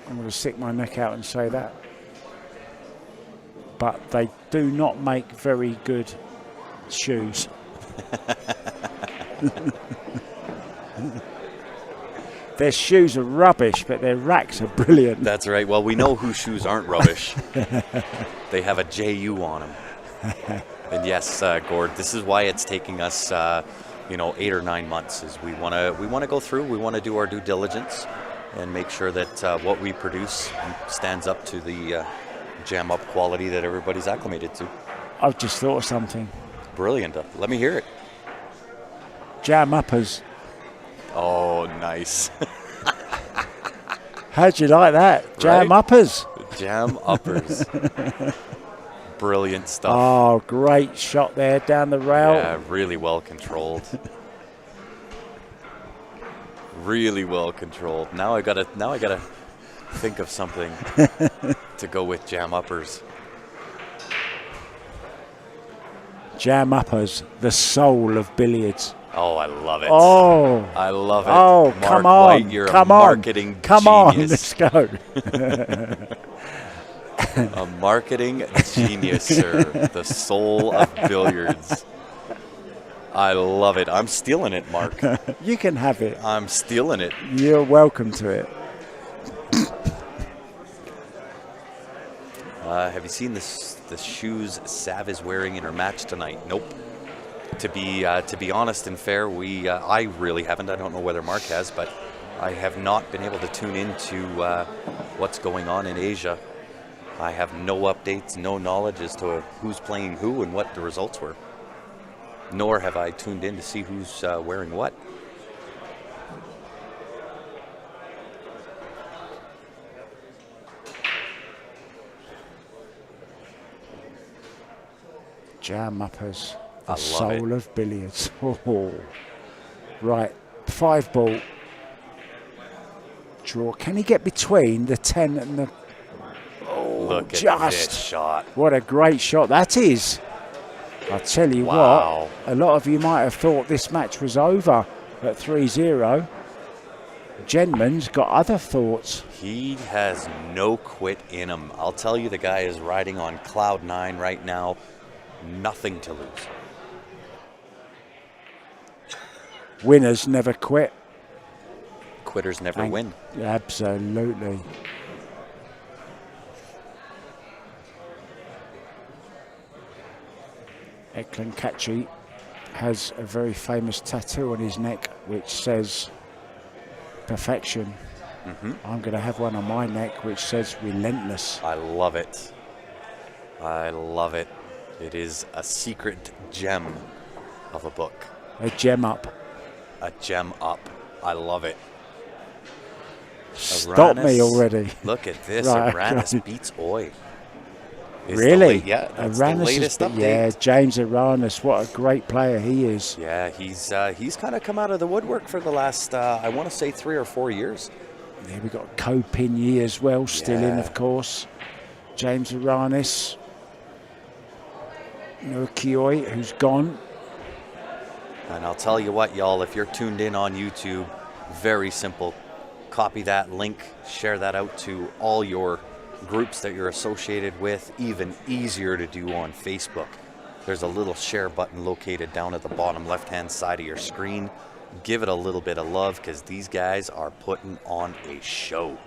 [SPEAKER 2] I'm going to stick my neck out and say that. But they do not make very good shoes. Their shoes are rubbish, but their racks are brilliant.
[SPEAKER 1] That's right. Well, we know whose shoes aren't rubbish. They have a JU on them. And yes, Gord, this is why it's taking us, 8 or 9 months. Is we want to go through. We want to do our due diligence and make sure that what we produce stands up to the jam up quality that everybody's acclimated to.
[SPEAKER 2] I've just thought of something.
[SPEAKER 1] Brilliant. Let me hear it.
[SPEAKER 2] Jam uppers.
[SPEAKER 1] Oh, nice.
[SPEAKER 2] How'd you like that? Jam uppers.
[SPEAKER 1] Jam uppers. Brilliant stuff.
[SPEAKER 2] Oh, great shot there down the rail.
[SPEAKER 1] Yeah, really well controlled. Really well controlled. Now I gotta think of something to go with jam uppers.
[SPEAKER 2] Jam uppers, the soul of billiards.
[SPEAKER 1] Oh, I love it.
[SPEAKER 2] Oh,
[SPEAKER 1] I love it.
[SPEAKER 2] Oh,
[SPEAKER 1] Mark
[SPEAKER 2] come on.
[SPEAKER 1] White, you're
[SPEAKER 2] come
[SPEAKER 1] a
[SPEAKER 2] on.
[SPEAKER 1] marketing
[SPEAKER 2] Come
[SPEAKER 1] genius.
[SPEAKER 2] on, let's go.
[SPEAKER 1] A marketing genius, sir. The soul of billiards. I love it. I'm stealing it, Mark.
[SPEAKER 2] You can have it.
[SPEAKER 1] I'm stealing it.
[SPEAKER 2] You're welcome to it.
[SPEAKER 1] Have you seen the shoes Sav is wearing in her match tonight? Nope. To be honest and fair, I really haven't. I don't know whether Mark has, but I have not been able to tune into what's going on in Asia. I have no updates, no knowledge as to who's playing who and what the results were. Nor have I tuned in to see who's wearing what.
[SPEAKER 2] Jam uppers, the
[SPEAKER 1] I love
[SPEAKER 2] soul
[SPEAKER 1] it.
[SPEAKER 2] of billiards. Oh. Right, 5 ball. Draw. Can he get between the 10 and the... Oh,
[SPEAKER 1] Look at
[SPEAKER 2] just
[SPEAKER 1] this shot.
[SPEAKER 2] What a great shot that is. I'll tell you
[SPEAKER 1] Wow.
[SPEAKER 2] what, a lot of you might have thought this match was over at 3-0. Jenman's got other thoughts.
[SPEAKER 1] He has no quit in him. I'll tell you, the guy is riding on cloud 9 right now. Nothing to lose.
[SPEAKER 2] Winners never quit.
[SPEAKER 1] Quitters never win.
[SPEAKER 2] Absolutely. Eklund Kachi has a very famous tattoo on his neck which says perfection. I'm going to have one on my neck which says relentless.
[SPEAKER 1] I love it. I love it. It is a secret gem of a book.
[SPEAKER 2] A gem up.
[SPEAKER 1] A gem up. I love it.
[SPEAKER 2] Stop me already.
[SPEAKER 1] Look at this.
[SPEAKER 2] Right,
[SPEAKER 1] Aranis
[SPEAKER 2] okay.
[SPEAKER 1] beats Oi.
[SPEAKER 2] Really?
[SPEAKER 1] That's the latest update.
[SPEAKER 2] Yeah, James Aranis, what a great player he is.
[SPEAKER 1] Yeah, he's kind of come out of the woodwork for the last, I want to say 3 or 4 years.
[SPEAKER 2] Yeah, we've got Ko Pinyi as well, still in, of course. James Aranis. Nukioi, who's gone.
[SPEAKER 1] And I'll tell you what, y'all, if you're tuned in on YouTube, very simple. Copy that link, share that out to all your groups that you're associated with. Even easier to do on Facebook. There's a little share button located down at the bottom left-hand side of your screen. Give it a little bit of love because these guys are putting on a show.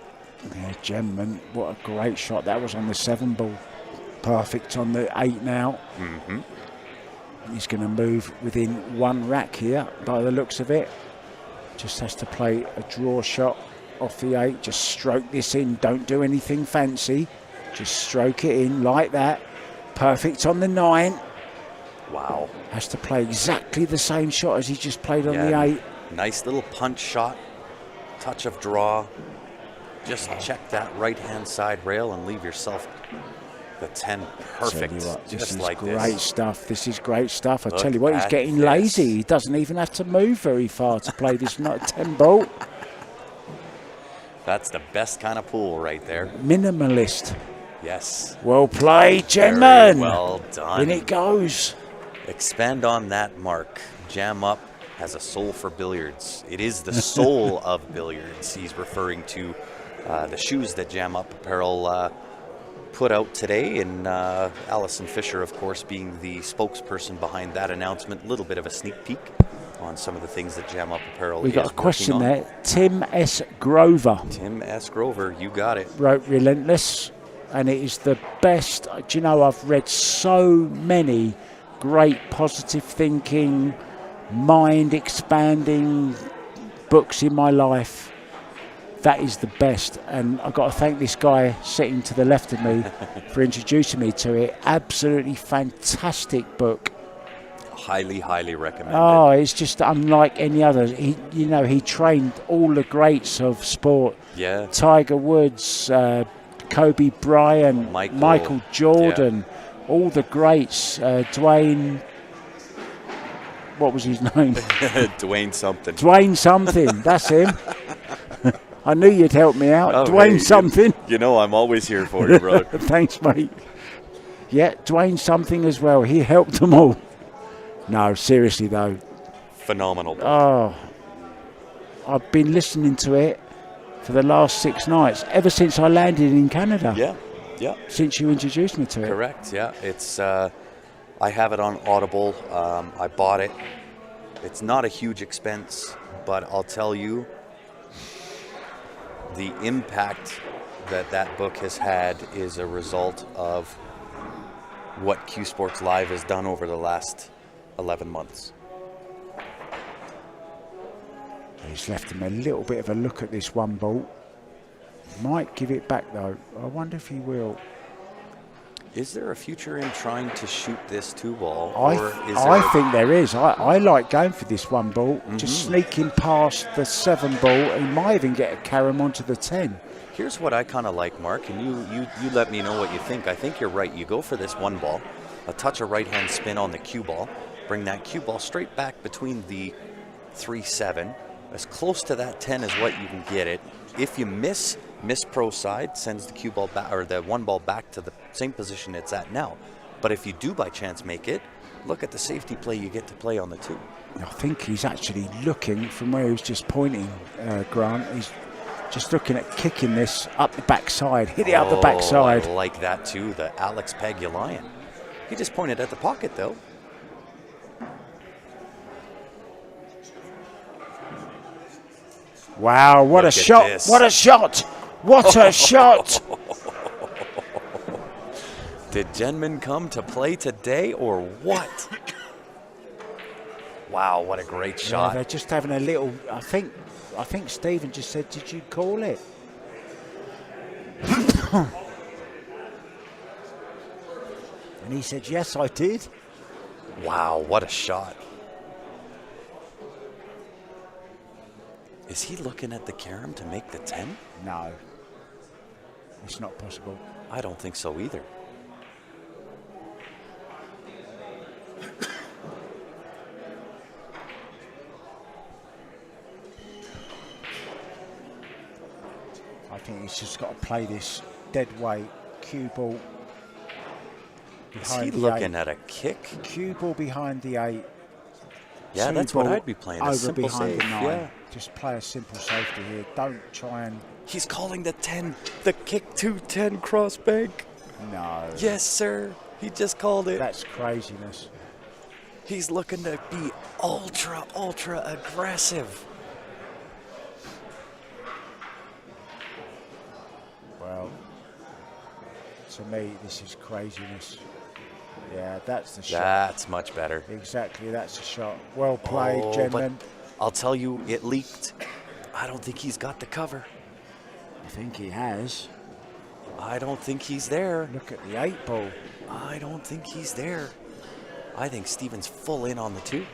[SPEAKER 2] Yeah, Jenman, what a great shot. That was on the 7 ball. Perfect on the 8 now.
[SPEAKER 1] Mm-hmm.
[SPEAKER 2] He's going to move within 1 rack here by the looks of it. Just has to play a draw shot off the 8. Just stroke this in. Don't do anything fancy. Just stroke it in like that. Perfect on the 9.
[SPEAKER 1] Wow.
[SPEAKER 2] Has to play exactly the same shot as he just played on the 8.
[SPEAKER 1] Nice little punch shot. Touch of draw. Just check that right-hand side rail and leave yourself the 10 perfect.
[SPEAKER 2] This is
[SPEAKER 1] like
[SPEAKER 2] great stuff. This is great stuff. I
[SPEAKER 1] Look
[SPEAKER 2] tell you what, he's
[SPEAKER 1] at
[SPEAKER 2] getting
[SPEAKER 1] this.
[SPEAKER 2] lazy. He doesn't even have to move very far to play this 10 ball.
[SPEAKER 1] That's the best kind of pool right there.
[SPEAKER 2] Minimalist.
[SPEAKER 1] Yes.
[SPEAKER 2] Well played, Jenman.
[SPEAKER 1] Very well done.
[SPEAKER 2] In it goes.
[SPEAKER 1] Expand on that, Mark. Jam Up has a soul for billiards. It is the soul of billiards. He's referring to the shoes that Jam Up Apparel put out today, and Allison Fisher, of course, being the spokesperson behind that announcement. A little bit of a sneak peek on some of the things that Jam Up Apparel
[SPEAKER 2] We
[SPEAKER 1] is
[SPEAKER 2] got a question
[SPEAKER 1] working on.
[SPEAKER 2] there. Tim S. Grover
[SPEAKER 1] Tim S. Grover, you got it.
[SPEAKER 2] wrote Relentless, and it is the best. Do you know, I've read so many great positive thinking, mind expanding books in my life. That is the best, and I've got to thank this guy sitting to the left of me for introducing me to it. Absolutely fantastic book.
[SPEAKER 1] Highly, highly recommended.
[SPEAKER 2] Oh, it's just unlike any other. He trained all the greats of sport.
[SPEAKER 1] Yeah.
[SPEAKER 2] Tiger Woods, Kobe Bryant, Michael Jordan, all the greats. Dwayne, what was his name?
[SPEAKER 1] Dwayne something.
[SPEAKER 2] Dwayne something. That's him. I knew you'd help me out.
[SPEAKER 1] Oh,
[SPEAKER 2] Dwayne
[SPEAKER 1] hey,
[SPEAKER 2] something.
[SPEAKER 1] You know I'm always here for you, brother.
[SPEAKER 2] Thanks, mate. Yeah, Dwayne something as well. He helped them all. No, seriously though.
[SPEAKER 1] Phenomenal.
[SPEAKER 2] Oh, I've been listening to it for the last 6 nights, ever since I landed in Canada.
[SPEAKER 1] Yeah.
[SPEAKER 2] Since you introduced me to it.
[SPEAKER 1] Correct, yeah. It's I have it on Audible. I bought it. It's not a huge expense, but I'll tell you, the impact that book has had is a result of what Q Sports Live has done over the last 11 months.
[SPEAKER 2] He's left him a little bit of a look at this 1 ball. Might give it back though. I wonder if he will.
[SPEAKER 1] Is there a future in trying to shoot this 2 ball?
[SPEAKER 2] I think there is. I like going for this 1 ball. Just sneaking past the 7 ball. He might even get a carom onto the 10.
[SPEAKER 1] Here's what I kind of like, Mark, and you let me know what you think. I think you're right. You go for this 1 ball, a touch of right-hand spin on the cue ball, bring that cue ball straight back between the 3-7, as close to that 10 as what you can get it. If you miss pro side, sends the cue ball back, or the 1 ball back to the same position it's at now. But if you do by chance make it, look at the safety play you get to play on the 2.
[SPEAKER 2] I think he's actually looking from where he was just pointing, Grant. He's just looking at kicking this up the backside, hit it up the backside.
[SPEAKER 1] I like that too, the Alex Pagulian. He just pointed at the pocket though.
[SPEAKER 2] Wow, what a shot!
[SPEAKER 1] This.
[SPEAKER 2] What a shot! What a shot!
[SPEAKER 1] Did Jenman come to play today or what? Wow, what a great shot.
[SPEAKER 2] Yeah, they're just having a little, I think Stephen just said, did you call it? And he said, yes, I did.
[SPEAKER 1] Wow, what a shot. Is he looking at the carom to make the 10?
[SPEAKER 2] No, it's not possible.
[SPEAKER 1] I don't think so either.
[SPEAKER 2] think he's just got to play this dead weight. Cue ball.
[SPEAKER 1] Is he looking at a kick?
[SPEAKER 2] Cue ball behind the 8.
[SPEAKER 1] Yeah, that's what I'd be playing. A simple
[SPEAKER 2] behind
[SPEAKER 1] save.
[SPEAKER 2] the 9.
[SPEAKER 1] Yeah.
[SPEAKER 2] Just play a simple safety here. Don't try and...
[SPEAKER 1] He's calling the 10. The kick to 10 cross bank.
[SPEAKER 2] No.
[SPEAKER 1] Yes, sir. He just called it.
[SPEAKER 2] That's craziness.
[SPEAKER 1] He's looking to be ultra, ultra aggressive.
[SPEAKER 2] Well, to me, this is craziness. Yeah, that's the shot.
[SPEAKER 1] That's much better.
[SPEAKER 2] Exactly, that's the shot. Well played, Jenman.
[SPEAKER 1] But I'll tell you, it leaked. I don't think he's got the cover.
[SPEAKER 2] I think he has.
[SPEAKER 1] I don't think he's there.
[SPEAKER 2] Look at the 8 ball.
[SPEAKER 1] I don't think he's there. I think Steven's full in on the 2.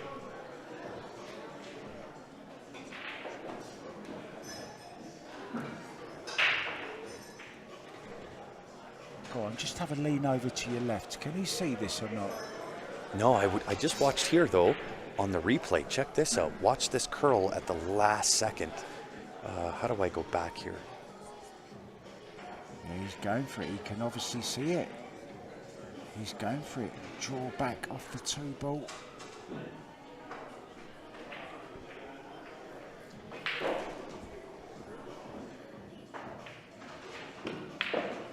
[SPEAKER 2] Go on, just have a lean over to your left. Can you see this or not?
[SPEAKER 1] No, I just watched here, though, on the replay. Check this out. Watch this curl at the last second. How do I go back here?
[SPEAKER 2] Yeah, he's going for it. He can obviously see it. He's going for it. Draw back off the 2 ball.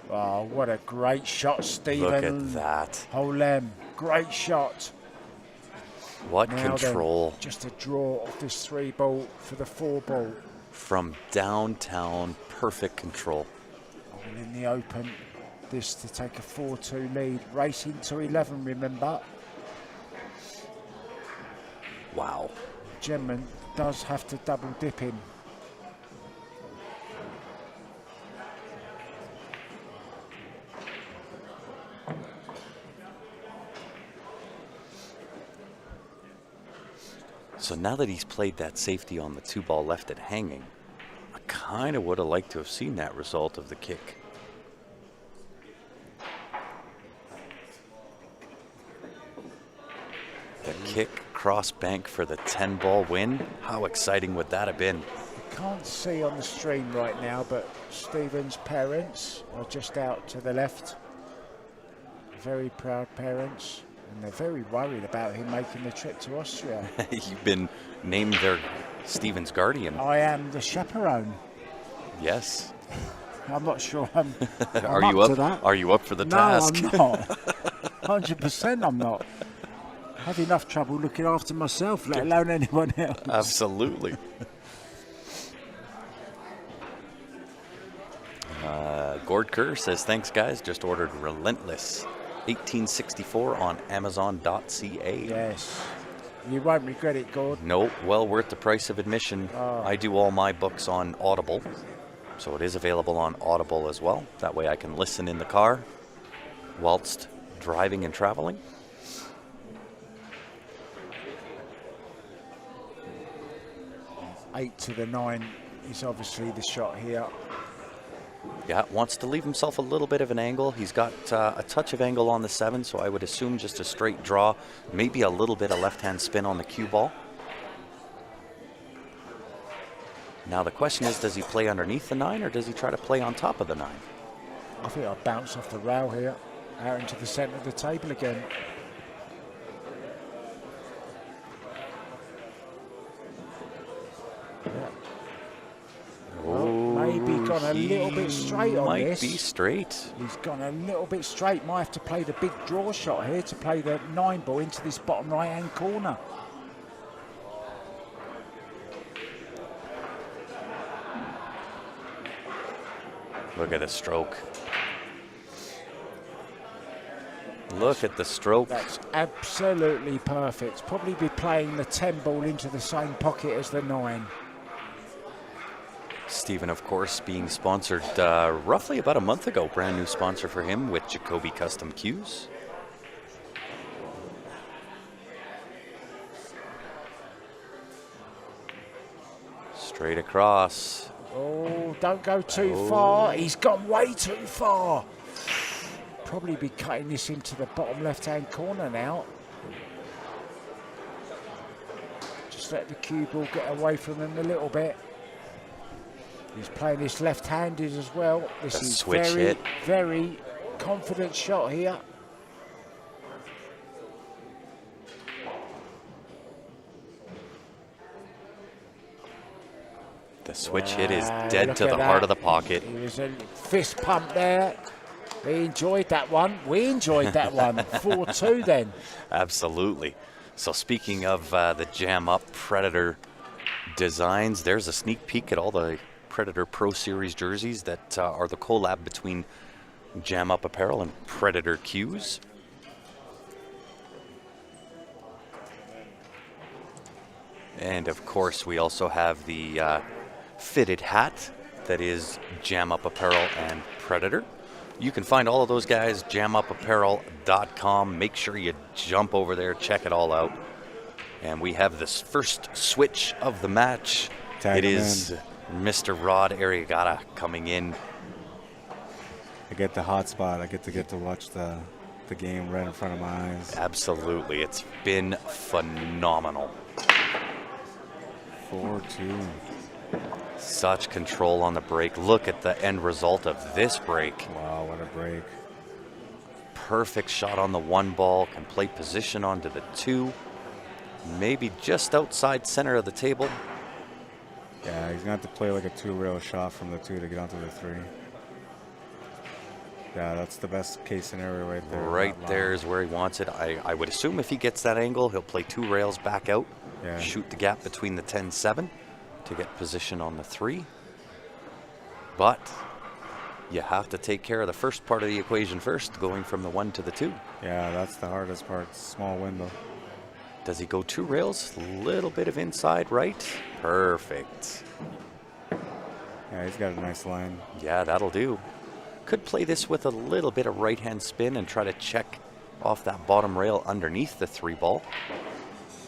[SPEAKER 2] Oh, what a great shot, Stephen.
[SPEAKER 1] Look at that.
[SPEAKER 2] Holem, great shot.
[SPEAKER 1] What
[SPEAKER 2] Now
[SPEAKER 1] control.
[SPEAKER 2] Then, just a draw off this 3 ball for the 4 ball.
[SPEAKER 1] From downtown, perfect control.
[SPEAKER 2] All in the open. This to take a 4-2 lead. Racing to 11, remember.
[SPEAKER 1] Wow.
[SPEAKER 2] Jenman does have to double dip him.
[SPEAKER 1] So now that he's played that safety on the 2 ball, left it hanging, I kind of would have liked to have seen that result of the kick. The kick cross bank for the 10 ball win. How exciting would that have been?
[SPEAKER 2] You can't see on the stream right now, but Stephen's parents are just out to the left. Very proud parents. And they're very worried about him making the trip to Austria.
[SPEAKER 1] You've been named their Stephen's guardian.
[SPEAKER 2] I am the chaperone.
[SPEAKER 1] Yes.
[SPEAKER 2] I'm not sure I'm
[SPEAKER 1] Are
[SPEAKER 2] up
[SPEAKER 1] you up
[SPEAKER 2] to that.
[SPEAKER 1] Are you up for the
[SPEAKER 2] No,
[SPEAKER 1] task?
[SPEAKER 2] I'm not. 100% I'm not. I have enough trouble looking after myself, let alone anyone else.
[SPEAKER 1] Absolutely. Gord Kerr says, thanks guys, just ordered Relentless 1864 on Amazon.ca.
[SPEAKER 2] Yes. You won't regret it, Gord.
[SPEAKER 1] No, well worth the price of admission. I do all my books on Audible, so it is available on Audible as well. That way I can listen in the car whilst driving and traveling.
[SPEAKER 2] Eight to the 9 is obviously the shot here.
[SPEAKER 1] Yeah, wants to leave himself a little bit of an angle. He's got a touch of angle on the 7, so I would assume just a straight draw, maybe a little bit of left-hand spin on the cue ball. Now the question is, does he play underneath the 9 or does he try to play on top of the 9?
[SPEAKER 2] I think I'll bounce off the rail here, out into the centre of the table again. Maybe gone a little bit straight on this.
[SPEAKER 1] Might be straight.
[SPEAKER 2] He's gone a little bit straight. Might have to play the big draw shot here to play the 9 ball into this bottom right-hand corner.
[SPEAKER 1] Look at the stroke. Look at the stroke.
[SPEAKER 2] That's absolutely perfect. Probably be playing the 10 ball into the same pocket as the 9.
[SPEAKER 1] Stephen, of course, being sponsored roughly about a month ago. Brand new sponsor for him with Jacoby Custom Cues. Straight across.
[SPEAKER 2] Oh, don't go too far. He's gone way too far. Probably be cutting this into the bottom left-hand corner now. Just let the cue ball get away from him a little bit. He's playing this left-handed as well. This
[SPEAKER 1] The
[SPEAKER 2] is
[SPEAKER 1] switch
[SPEAKER 2] very,
[SPEAKER 1] hit.
[SPEAKER 2] very confident shot here.
[SPEAKER 1] The switch hit is
[SPEAKER 2] Wow,
[SPEAKER 1] dead
[SPEAKER 2] look
[SPEAKER 1] to
[SPEAKER 2] at
[SPEAKER 1] the heart
[SPEAKER 2] that.
[SPEAKER 1] of the pocket.
[SPEAKER 2] It was a fist pump there. He enjoyed that one. We enjoyed that one. 4-2 then.
[SPEAKER 1] Absolutely. So speaking of the Jam Up Predator designs, there's a sneak peek at all the Predator Pro Series jerseys that are the collab between Jam Up Apparel and Predator Cues. And of course, we also have the fitted hat that is Jam Up Apparel and Predator. You can find all of those guys, jamupapparel.com. Make sure you jump over there, check it all out. And we have this first switch of the match.
[SPEAKER 3] Tag
[SPEAKER 1] it
[SPEAKER 3] him
[SPEAKER 1] is Mr. Rod Arriagata coming in.
[SPEAKER 3] I get the hot spot. I get to watch the game right in front of my eyes.
[SPEAKER 1] Absolutely. It's been phenomenal.
[SPEAKER 3] 4-2.
[SPEAKER 1] Such control on the break. Look at the end result of this break.
[SPEAKER 3] Wow, what a break.
[SPEAKER 1] Perfect shot on the 1 ball. Can play position onto the 2. Maybe just outside center of the table.
[SPEAKER 3] Yeah, he's going to have to play like a 2-rail shot from the 2 to get onto the 3. Yeah, that's the best case scenario right there.
[SPEAKER 1] Right there is where he wants it. I would assume if he gets that angle, he'll play 2 rails back out.
[SPEAKER 3] Yeah.
[SPEAKER 1] Shoot the gap between the 10-7 to get position on the 3. But you have to take care of the first part of the equation first, going from the 1 to the 2.
[SPEAKER 3] Yeah, that's the hardest part. Small window.
[SPEAKER 1] Does he go 2 rails? Little bit of inside right. Perfect.
[SPEAKER 3] Yeah, he's got a nice line.
[SPEAKER 1] Yeah, that'll do. Could play this with a little bit of right-hand spin and try to check off that bottom rail underneath the 3 ball.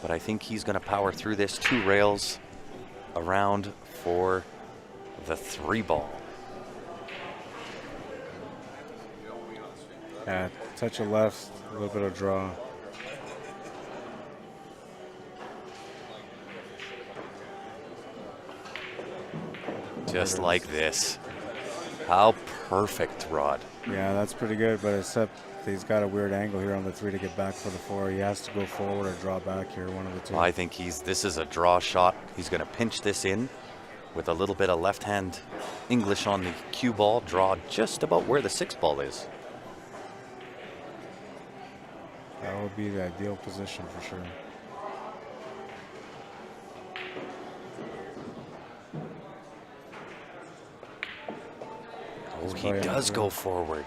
[SPEAKER 1] But I think he's going to power through this 2 rails around for the 3 ball.
[SPEAKER 3] Yeah, touch of left, a little bit of draw.
[SPEAKER 1] Just like this. How perfect, Rod.
[SPEAKER 3] Yeah, that's pretty good, but except he's got a weird angle here on the 3 to get back for the 4. He has to go forward or draw back here, one of the 2.
[SPEAKER 1] Well, I think this is a draw shot. He's going to pinch this in with a little bit of left-hand English on the cue ball, draw just about where the 6 ball is.
[SPEAKER 3] That would be the ideal position for sure.
[SPEAKER 1] Oh, he does go forward.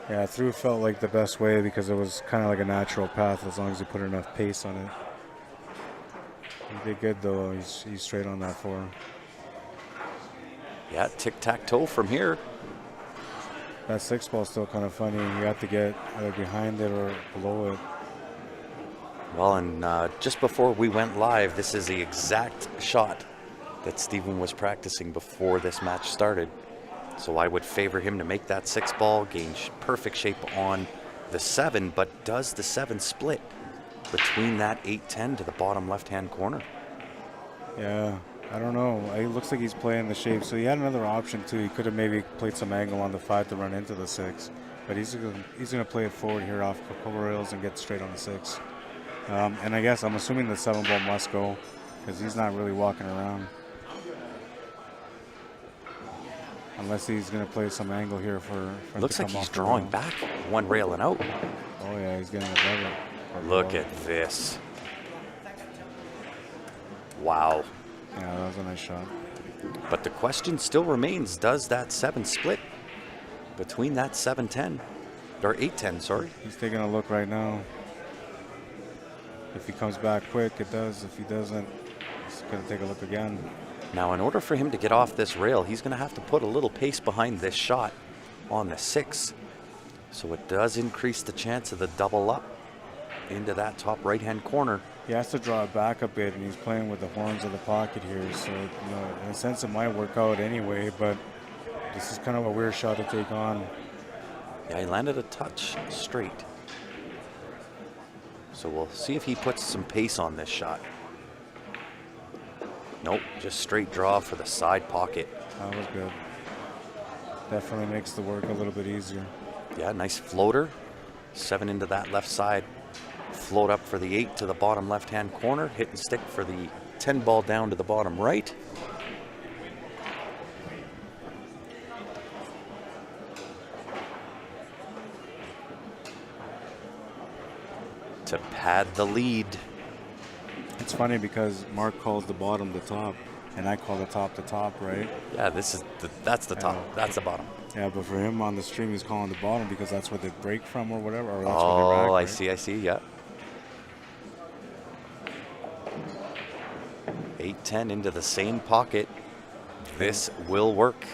[SPEAKER 3] Yeah, through felt like the best way because it was kind of like a natural path as long as you put enough pace on it. He did good though. He's straight on that 4.
[SPEAKER 1] Yeah, tic-tac-toe from here.
[SPEAKER 3] That 6 ball's still kind of funny. You have to get either behind it or below it.
[SPEAKER 1] Well, and just before we went live, this is the exact shot that Stephen was practicing before this match started. So I would favor him to make that 6 ball, gain perfect shape on the 7, but does the 7 split between that 8-10 to the bottom left-hand corner?
[SPEAKER 3] Yeah, I don't know. It looks like he's playing the shape. So he had another option too. He could have maybe played some angle on the 5 to run into the 6. But he's going to play it forward here off a couple rails and get straight on the 6. And I guess I'm assuming the 7 ball must go because he's not really walking around. Unless he's going to play some angle here for
[SPEAKER 1] Looks like he's drawing back 1 rail and out.
[SPEAKER 3] Oh yeah, he's getting above it.
[SPEAKER 1] Look at this. Wow.
[SPEAKER 3] Yeah, that was a nice shot.
[SPEAKER 1] But the question still remains, does that 7 split between that 7-10, or 8-10, sorry?
[SPEAKER 3] He's taking a look right now. If he comes back quick, it does. If he doesn't, he's going to take a look again.
[SPEAKER 1] Now, in order for him to get off this rail, he's going to have to put a little pace behind this shot on the 6. So it does increase the chance of the double up into that top right-hand corner.
[SPEAKER 3] He has to draw it back a bit, and he's playing with the horns of the pocket here. So, you know, in a sense, it might work out anyway, but this is kind of a weird shot to take on.
[SPEAKER 1] Yeah, he landed a touch straight. So we'll see if he puts some pace on this shot. Nope, just straight draw for the side pocket.
[SPEAKER 3] That was good. Definitely makes the work a little bit easier.
[SPEAKER 1] Yeah, nice floater. 7 into that left side. Float up for the 8 to the bottom left-hand corner. Hit and stick for the 10 ball down to the bottom right. To pad the lead.
[SPEAKER 3] It's funny because Mark calls the bottom the top, and I call the top, right?
[SPEAKER 1] Yeah, that's the top. That's the bottom.
[SPEAKER 3] Yeah, but for him on the stream, he's calling the bottom because that's where they break from or whatever. Or that's where
[SPEAKER 1] Oh,
[SPEAKER 3] they rack,
[SPEAKER 1] I
[SPEAKER 3] right?
[SPEAKER 1] see, yeah. 8-10 into the same pocket. This will work.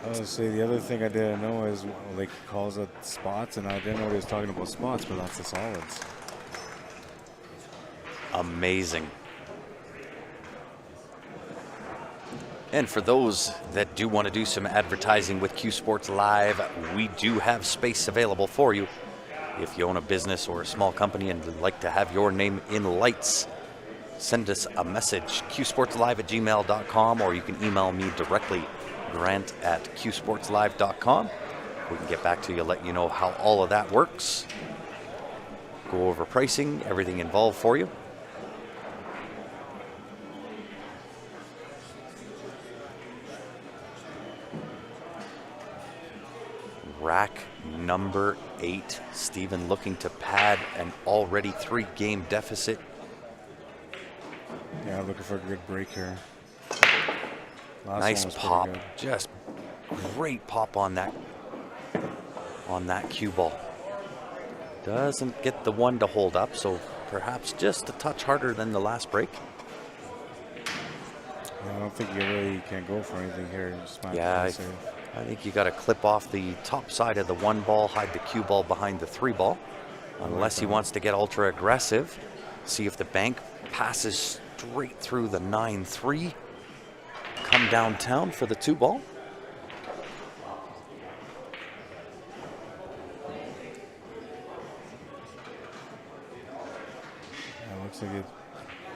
[SPEAKER 3] I was say the other thing I didn't know is like he calls it spots, and I didn't know he was talking about spots, but that's the solids.
[SPEAKER 1] Amazing. And for those that do want to do some advertising with Q Sports Live, we do have space available for you. If you own a business or a small company and would like to have your name in lights, send us a message, qsportslive@gmail.com, or you can email me directly, grant@qsportslive.com. We can get back to you, let you know how all of that works. Go over pricing, everything involved for you. Rack number 8. Steven looking to pad an already 3-game deficit.
[SPEAKER 3] Yeah, looking for a good break here.
[SPEAKER 1] Nice pop. Just great pop on that cue ball. Doesn't get the one to hold up, so perhaps just a touch harder than the last break.
[SPEAKER 3] Yeah, I don't think you really can go for anything here. You just might
[SPEAKER 1] Yeah,
[SPEAKER 3] have to play safe.
[SPEAKER 1] I think you got to clip off the top side of the 1 ball, hide the cue ball behind the 3 ball. Unless he wants to get ultra aggressive. See if the bank passes straight through the 9-3. Come downtown for the 2 ball.
[SPEAKER 3] Yeah, looks like it's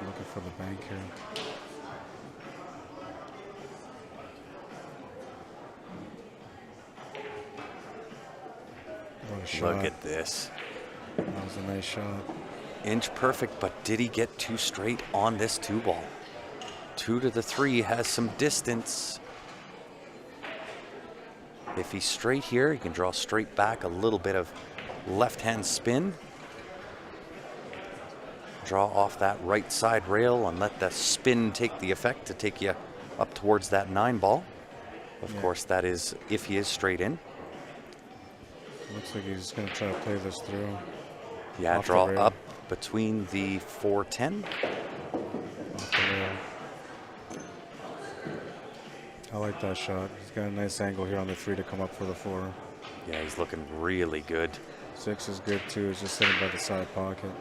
[SPEAKER 3] looking for the bank here. What a shot.
[SPEAKER 1] Look at this.
[SPEAKER 3] That was a nice shot.
[SPEAKER 1] Inch perfect, but did he get too straight on this 2 ball? 2 to the 3 has some distance. If he's straight here, he can draw straight back, a little bit of left-hand spin. Draw off that right side rail and let the spin take the effect to take you up towards that 9 ball. Of course, that is if he is straight in.
[SPEAKER 3] Looks like he's going to try to play this through.
[SPEAKER 1] Yeah,
[SPEAKER 3] Off the
[SPEAKER 1] draw
[SPEAKER 3] rail.
[SPEAKER 1] up between the 4-10.
[SPEAKER 3] Off the rail. I like that shot. He's got a nice angle here on the 3 to come up for the 4.
[SPEAKER 1] Yeah, he's looking really good
[SPEAKER 3] 6 is good too. He's just sitting by the side pocket.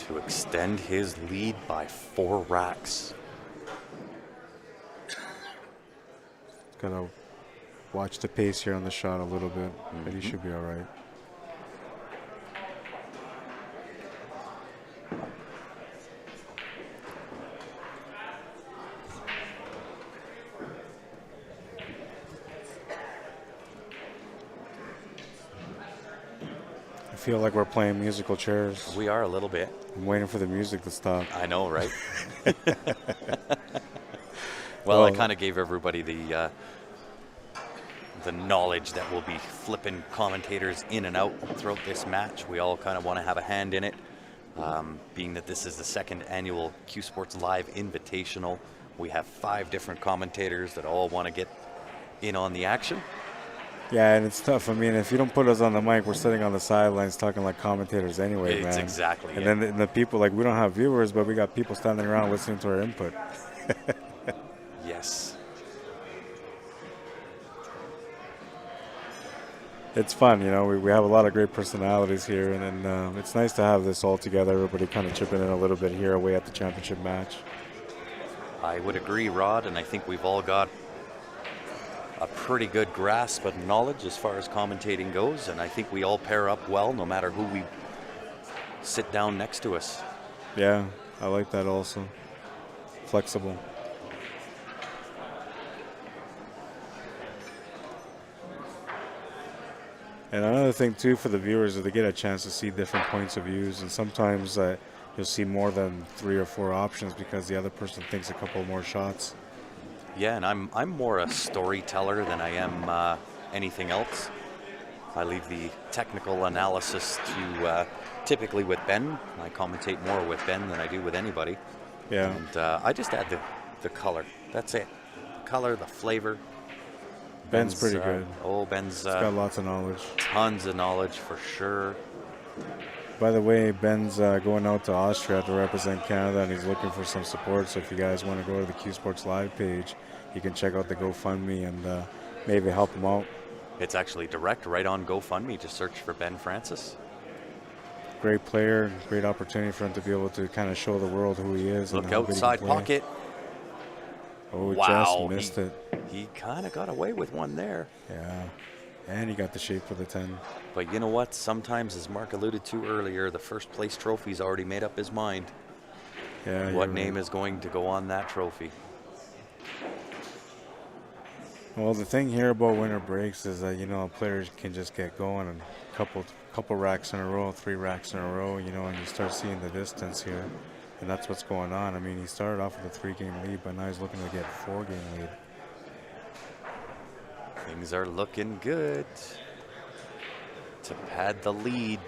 [SPEAKER 1] to extend his lead by 4 racks.
[SPEAKER 3] Got to watch the pace here on the shot a little bit, but he should be all right. I feel like we're playing musical chairs.
[SPEAKER 1] We are a little bit.
[SPEAKER 3] I'm waiting for the music to stop.
[SPEAKER 1] I know, right? Well, I kind of gave everybody the knowledge that we'll be flipping commentators in and out throughout this match. We all kind of want to have a hand in it, being that this is the 2nd annual Q Sports Live Invitational. We have 5 different commentators that all want to get in on the action.
[SPEAKER 3] Yeah, and it's tough. I mean, if you don't put us on the mic, we're sitting on the sidelines talking like commentators anyway,
[SPEAKER 1] It's
[SPEAKER 3] man.
[SPEAKER 1] exactly
[SPEAKER 3] And
[SPEAKER 1] it.
[SPEAKER 3] then the people, like, we don't have viewers, but we got people standing around listening to our input.
[SPEAKER 1] Yes.
[SPEAKER 3] It's fun, you know. We have a lot of great personalities here, and it's nice to have this all together. Everybody kind of chipping in a little bit here away at the championship match.
[SPEAKER 1] I would agree, Rod, and I think we've all got a pretty good grasp of knowledge as far as commentating goes, and I think we all pair up well no matter who we sit down next to us.
[SPEAKER 3] Yeah, I like that also. flexible. And another thing too for the viewers is they get a chance to see different points of views, and sometimes you'll see more than 3 or 4 options because the other person thinks a couple more shots.
[SPEAKER 1] Yeah, and I'm more a storyteller than I am anything else. I leave the technical analysis to typically with Ben. I commentate more with Ben than I do with anybody.
[SPEAKER 3] Yeah.
[SPEAKER 1] And I just add the color. That's it. The color, the flavor.
[SPEAKER 3] Ben's pretty good.
[SPEAKER 1] Ben's
[SPEAKER 3] He's got lots of knowledge.
[SPEAKER 1] Tons of knowledge for sure.
[SPEAKER 3] By the way, Ben's going out to Austria to represent Canada, and he's looking for some support. So if you guys want to go to the Q Sports Live page, you can check out the GoFundMe and maybe help him out.
[SPEAKER 1] It's actually direct right on GoFundMe. Just search for Ben Francis.
[SPEAKER 3] Great player, great opportunity for him to be able to kind of show the world who he is.
[SPEAKER 1] Look
[SPEAKER 3] and how good he can
[SPEAKER 1] outside
[SPEAKER 3] play.
[SPEAKER 1] pocket.
[SPEAKER 3] Oh,
[SPEAKER 1] Wow,
[SPEAKER 3] just missed it.
[SPEAKER 1] He kind of got away with one there.
[SPEAKER 3] Yeah, and he got the shape for the 10.
[SPEAKER 1] But you know what? Sometimes, as Mark alluded to earlier, the first place trophy's already made up his mind.
[SPEAKER 3] Yeah.
[SPEAKER 1] What name is going to go on that trophy?
[SPEAKER 3] Well, the thing here about winter breaks is that, players can just get going and couple racks in a row, 3 racks in a row, and you start seeing the distance here. And that's what's going on. I mean, he started off with a 3-game lead, but now he's looking to get a 4-game lead.
[SPEAKER 1] Things are looking good to pad the lead.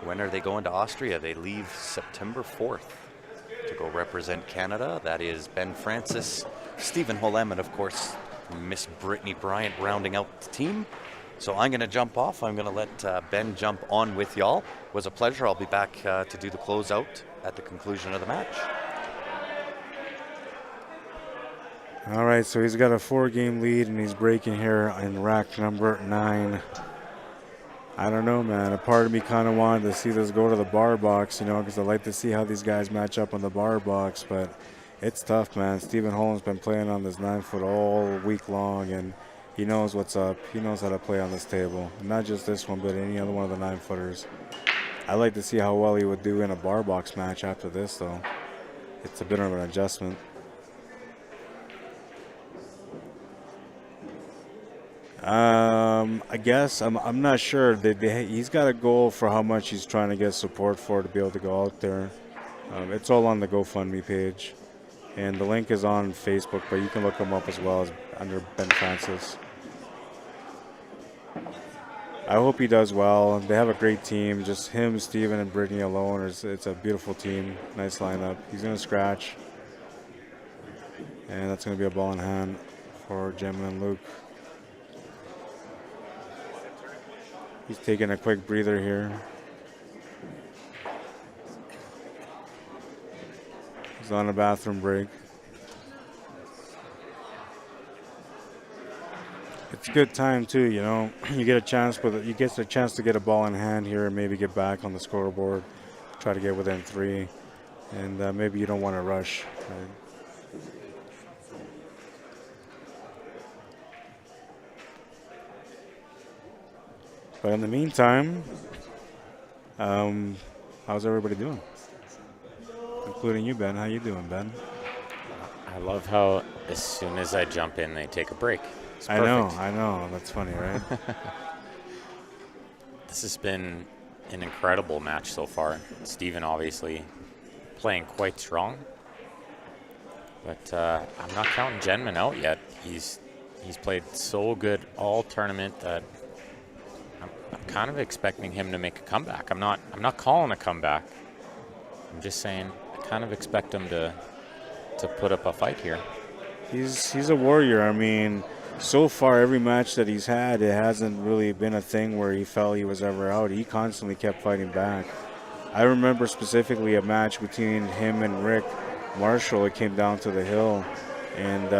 [SPEAKER 1] When are they going to Austria? They leave September 4th to go represent Canada. That is Ben Francis, Stephen Holem, and of course, Miss Brittany Bryant rounding out the team. So I'm going to jump off. I'm going to let Ben jump on with y'all. It was a pleasure. I'll be back to do the closeout at the conclusion of the match.
[SPEAKER 3] All right, so he's got a 4-game lead, and he's breaking here in rack number 9. I don't know, man. A part of me kind of wanted to see this go to the bar box, because I like to see how these guys match up on the bar box, but it's tough, man. Stephen Holland's been playing on this 9-foot all week long, and he knows what's up. He knows how to play on this table. And not just this one, but any other one of the 9-footers. I'd like to see how well he would do in a bar box match after this, though. It's a bit of an adjustment. I guess I'm not sure. He's got a goal for how much he's trying to get support for to be able to go out there. It's all on the GoFundMe page, and the link is on Facebook, but you can look him up as well as under Ben Francis. I hope he does well. They have a great team. Just him, Steven, and Brittany alone. It's a beautiful team. Nice lineup. He's going to scratch, and that's going to be a ball in hand for Jenman and Luke. He's taking a quick breather here. He's on a bathroom break. It's a good time too, You get a chance you get a chance to get a ball in hand here and maybe get back on the scoreboard, try to get within 3, and maybe you don't want to rush. Right? But in the meantime, how's everybody doing? Including you, Ben. How you doing, Ben?
[SPEAKER 4] I love how as soon as I jump in, they take a break. It's
[SPEAKER 3] I
[SPEAKER 4] perfect.
[SPEAKER 3] know. That's funny, right?
[SPEAKER 4] This has been an incredible match so far. Steven obviously playing quite strong. But I'm not counting Jenman out yet. He's played so good all tournament that I'm kind of expecting him to make a comeback. I'm not calling a comeback. I'm just saying I kind of expect him to put up a fight here.
[SPEAKER 3] He's a warrior. I mean, so far every match that he's had, it hasn't really been a thing where he felt he was ever out. He constantly kept fighting back. I remember specifically a match between him and Rick Marshall. It came down to the hill, and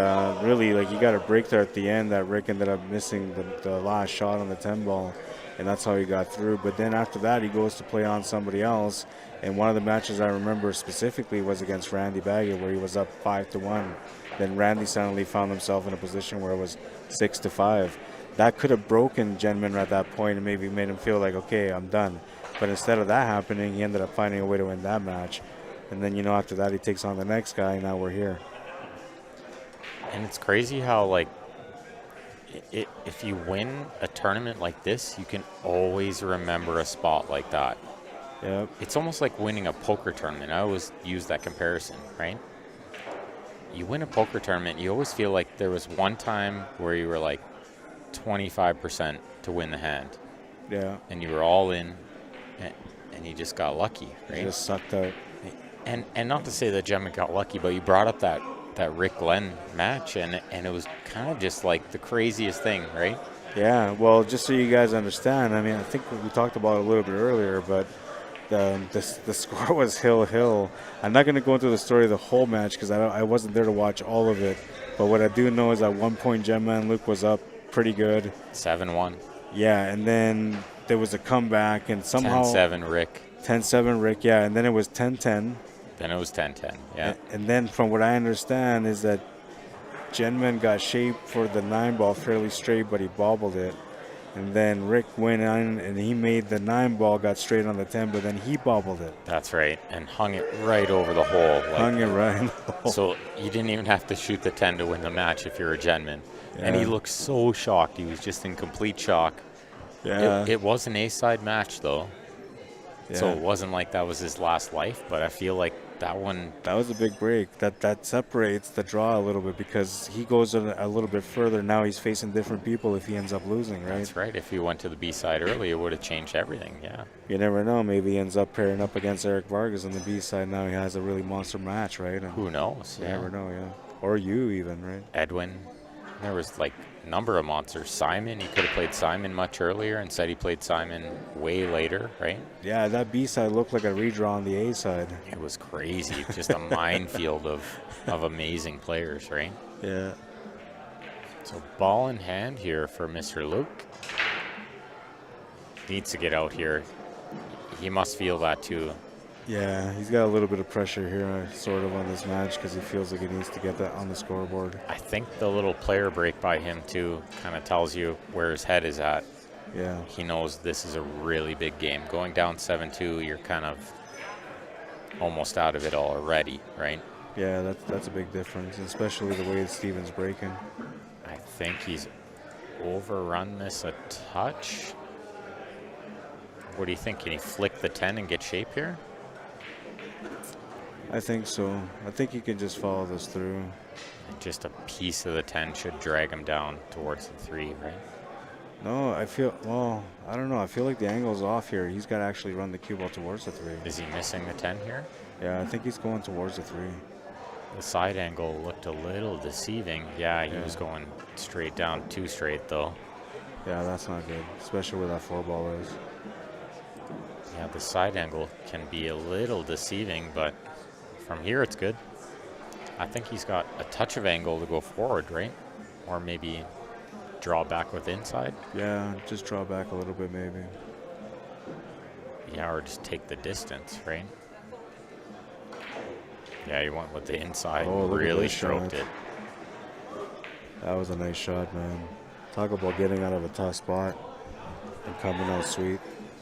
[SPEAKER 3] really, he got a break there at the end that Rick ended up missing the last shot on the 10 ball, and that's how he got through. But then after that, he goes to play on somebody else, and one of the matches I remember specifically was against Randy Baggett, where he was up 5-1. Then Randy suddenly found himself in a position where it was 6-5. that could have broken Jenman at that point and maybe made him feel like, okay, I'm done. But instead of that happening, he ended up finding a way to win that match. And then, after that, he takes on the next guy, and now we're here.
[SPEAKER 4] And it's crazy how, like, if you win a tournament like this, you can always remember a spot like that.
[SPEAKER 3] Yep.
[SPEAKER 4] It's almost like winning a poker tournament. I always use that comparison, right? You win a poker tournament, you always feel like there was one time where you were like 25% to win the hand.
[SPEAKER 3] Yeah.
[SPEAKER 4] And you were all in, and you just got lucky, right?
[SPEAKER 3] You just sucked out.
[SPEAKER 4] And not to say that Jenman got lucky, but you brought up that Rick Glenn match, and it was kind of just like the craziest thing, right?
[SPEAKER 3] Yeah, well, just so you guys understand, I mean, I think we talked about it a little bit earlier, but the score was hill. I'm not going to go into the story of the whole match because I wasn't there to watch all of it. But what I do know is at one point, Jenman Luke was up pretty good.
[SPEAKER 4] 7-1.
[SPEAKER 3] Yeah, and then there was a comeback, and somehow
[SPEAKER 4] 10-7 Rick.
[SPEAKER 3] 10-7 Rick, yeah, and then it was 10-10.
[SPEAKER 4] Then it was 10-10, yeah.
[SPEAKER 3] And then from what I understand is that Jenman got shaped for the 9-ball fairly straight, but he bobbled it. And then Rick went on and he made the 9-ball, got straight on the 10, but then he bobbled it.
[SPEAKER 4] That's right, and hung it right over the hole. Like,
[SPEAKER 3] hung it right in the hole.
[SPEAKER 4] So you didn't even have to shoot the 10 to win the match if you're a Jenman. Yeah. And he looked so shocked. He was just in complete shock.
[SPEAKER 3] Yeah.
[SPEAKER 4] It was an A-side match, though.
[SPEAKER 3] Yeah.
[SPEAKER 4] So it wasn't like that was his last life, but I feel like that one...
[SPEAKER 3] That was a big break. That separates the draw a little bit because he goes a little bit further. Now he's facing different people if he ends up losing, right?
[SPEAKER 4] That's right. If he went to the B-side early, it would have changed everything, yeah.
[SPEAKER 3] You never know. Maybe he ends up pairing up against Eric Vargas on the B-side. Now he has a really monster match, right? And
[SPEAKER 4] who knows?
[SPEAKER 3] You never know, yeah. Or you even, right?
[SPEAKER 4] Edwin. There was like a number of monsters. Simon, he could have played Simon much earlier and said he played Simon way later, right?
[SPEAKER 3] Yeah, that B-side looked like a redraw on the A-side.
[SPEAKER 4] It was crazy. Just a minefield of amazing players, right?
[SPEAKER 3] Yeah.
[SPEAKER 4] So ball in hand here for Mr. Luke. Needs to get out here. He must feel that too.
[SPEAKER 3] Yeah, he's got a little bit of pressure here, sort of, on this match because he feels like he needs to get that on the scoreboard.
[SPEAKER 4] I think the little player break by him, too, kind of tells you where his head is at.
[SPEAKER 3] Yeah.
[SPEAKER 4] He knows this is a really big game. Going down 7-2, you're kind of almost out of it already, right?
[SPEAKER 3] Yeah, that's a big difference, especially the way Steven's breaking.
[SPEAKER 4] I think he's overrun this a touch. What do you think? Can he flick the 10 and get shape here?
[SPEAKER 3] I think so. I think he can just follow this through.
[SPEAKER 4] Just a piece of the 10 should drag him down towards the 3, right?
[SPEAKER 3] No, I don't know. I feel like the angle's off here. He's got to actually run the cue ball towards the 3.
[SPEAKER 4] Is he missing the 10 here?
[SPEAKER 3] Yeah, I think he's going towards the 3.
[SPEAKER 4] The side angle looked a little deceiving. Yeah, he was going straight down, too straight, though.
[SPEAKER 3] Yeah, that's not good, especially where that 4-ball is.
[SPEAKER 4] Yeah, the side angle can be a little deceiving, but from here it's good. I think he's got a touch of angle to go forward, right? Or maybe draw back with inside.
[SPEAKER 3] Yeah, just draw back a little bit maybe.
[SPEAKER 4] Yeah, or just take the distance, right? Yeah, he went with the inside.
[SPEAKER 3] Oh,
[SPEAKER 4] really stroked it.
[SPEAKER 3] That was a nice shot, man. Talk about getting out of a tough spot and coming out sweet.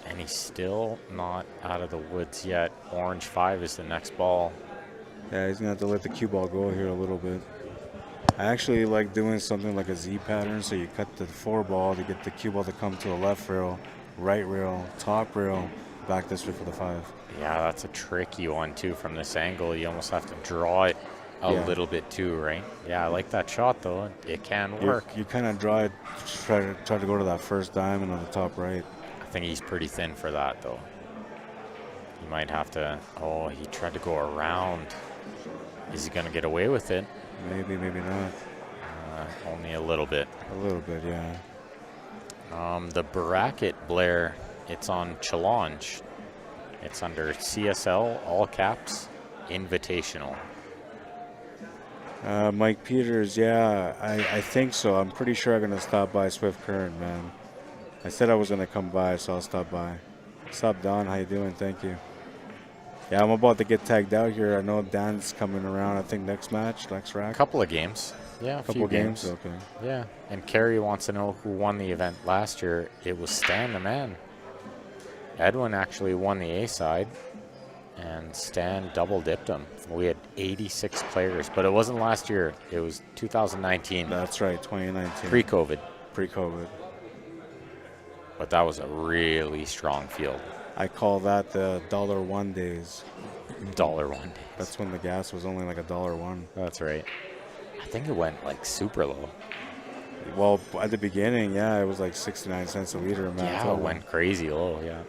[SPEAKER 4] And he's still not out of the woods yet. Orange 5 is the next ball.
[SPEAKER 3] Yeah, he's going to have to let the cue ball go here a little bit. I actually like doing something like a Z pattern, so you cut the 4-ball to get the cue ball to come to a left rail, right rail, top rail, back this way for the 5.
[SPEAKER 4] Yeah, that's a tricky one, too, from this angle. You almost have to draw it a little bit, too, right? Yeah, I like that shot, though. It can work.
[SPEAKER 3] You kind of draw it, try to go to that first diamond on the top right.
[SPEAKER 4] I think he's pretty thin for that, though. He might have to... Oh, he tried to go around. Is he going to get away with it?
[SPEAKER 3] Maybe, maybe not.
[SPEAKER 4] Only a little bit.
[SPEAKER 3] A little bit, yeah.
[SPEAKER 4] The bracket, Blair, it's on challenge. It's under CSL, all caps, Invitational.
[SPEAKER 3] Mike Peters, yeah, I think so. I'm pretty sure I'm going to stop by Swift Current, man. I said I was going to come by, so I'll stop by. What's up, Don? How you doing? Thank you. Yeah, I'm about to get tagged out here. I know Dan's coming around. I think next match, next
[SPEAKER 4] A
[SPEAKER 3] rack.
[SPEAKER 4] couple of games. Yeah, a
[SPEAKER 3] Couple
[SPEAKER 4] few
[SPEAKER 3] games.
[SPEAKER 4] games.
[SPEAKER 3] Okay.
[SPEAKER 4] Yeah, and Kerry wants to know who won the event last year. It was Stan the man. Edwin actually won the A side, and Stan double dipped him. We had 86 players, but it wasn't last year. It was 2019.
[SPEAKER 3] That's right, 2019.
[SPEAKER 4] Pre-COVID.
[SPEAKER 3] Pre-COVID.
[SPEAKER 4] But that was a really strong field.
[SPEAKER 3] I call that the $1 days.
[SPEAKER 4] $1 days.
[SPEAKER 3] That's when the gas was only like $1.
[SPEAKER 4] That's right. I think it went like super low.
[SPEAKER 3] Well, at the beginning, yeah, it was like 69 cents a liter. In
[SPEAKER 4] Yeah, it went crazy low, yeah.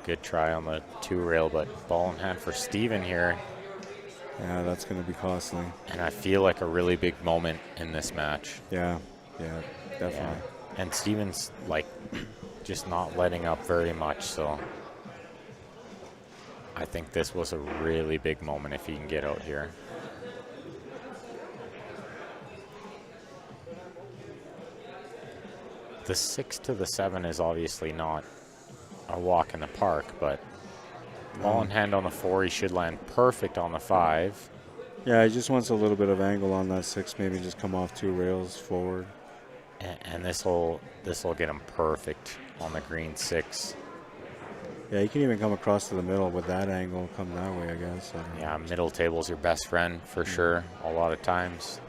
[SPEAKER 4] Good try on the 2-rail, but ball in hand for Steven here.
[SPEAKER 3] Yeah, that's going to be costly.
[SPEAKER 4] And I feel like a really big moment in this match.
[SPEAKER 3] Yeah, definitely.
[SPEAKER 4] Yeah. And Steven's like just not letting up very much, so I think this was a really big moment if he can get out here. The 6 to the 7 is obviously not a walk in the park, but ball in hand on the 4, he should land perfect on the 5.
[SPEAKER 3] Yeah, he just wants a little bit of angle on that 6, maybe just come off 2 rails forward.
[SPEAKER 4] And this will get him perfect on the green 6.
[SPEAKER 3] Yeah, you can even come across to the middle with that angle, come that way, I guess.
[SPEAKER 4] Yeah, middle table's your best friend for sure, a lot of times.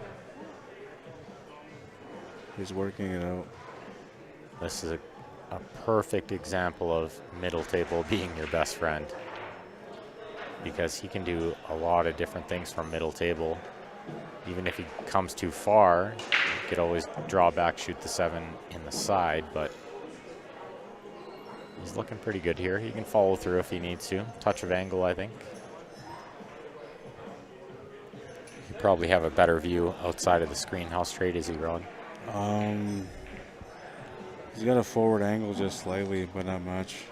[SPEAKER 3] He's working it out.
[SPEAKER 4] This is a perfect example of middle table being your best friend, because he can do a lot of different things from middle table. Even if he comes too far, he could always draw back, shoot the 7 in the side, but he's looking pretty good here. He can follow through if he needs to. Touch of angle, I think. You probably have a better view outside of the screen. How straight is he, Rod?
[SPEAKER 3] He's got a forward angle just slightly, but not much.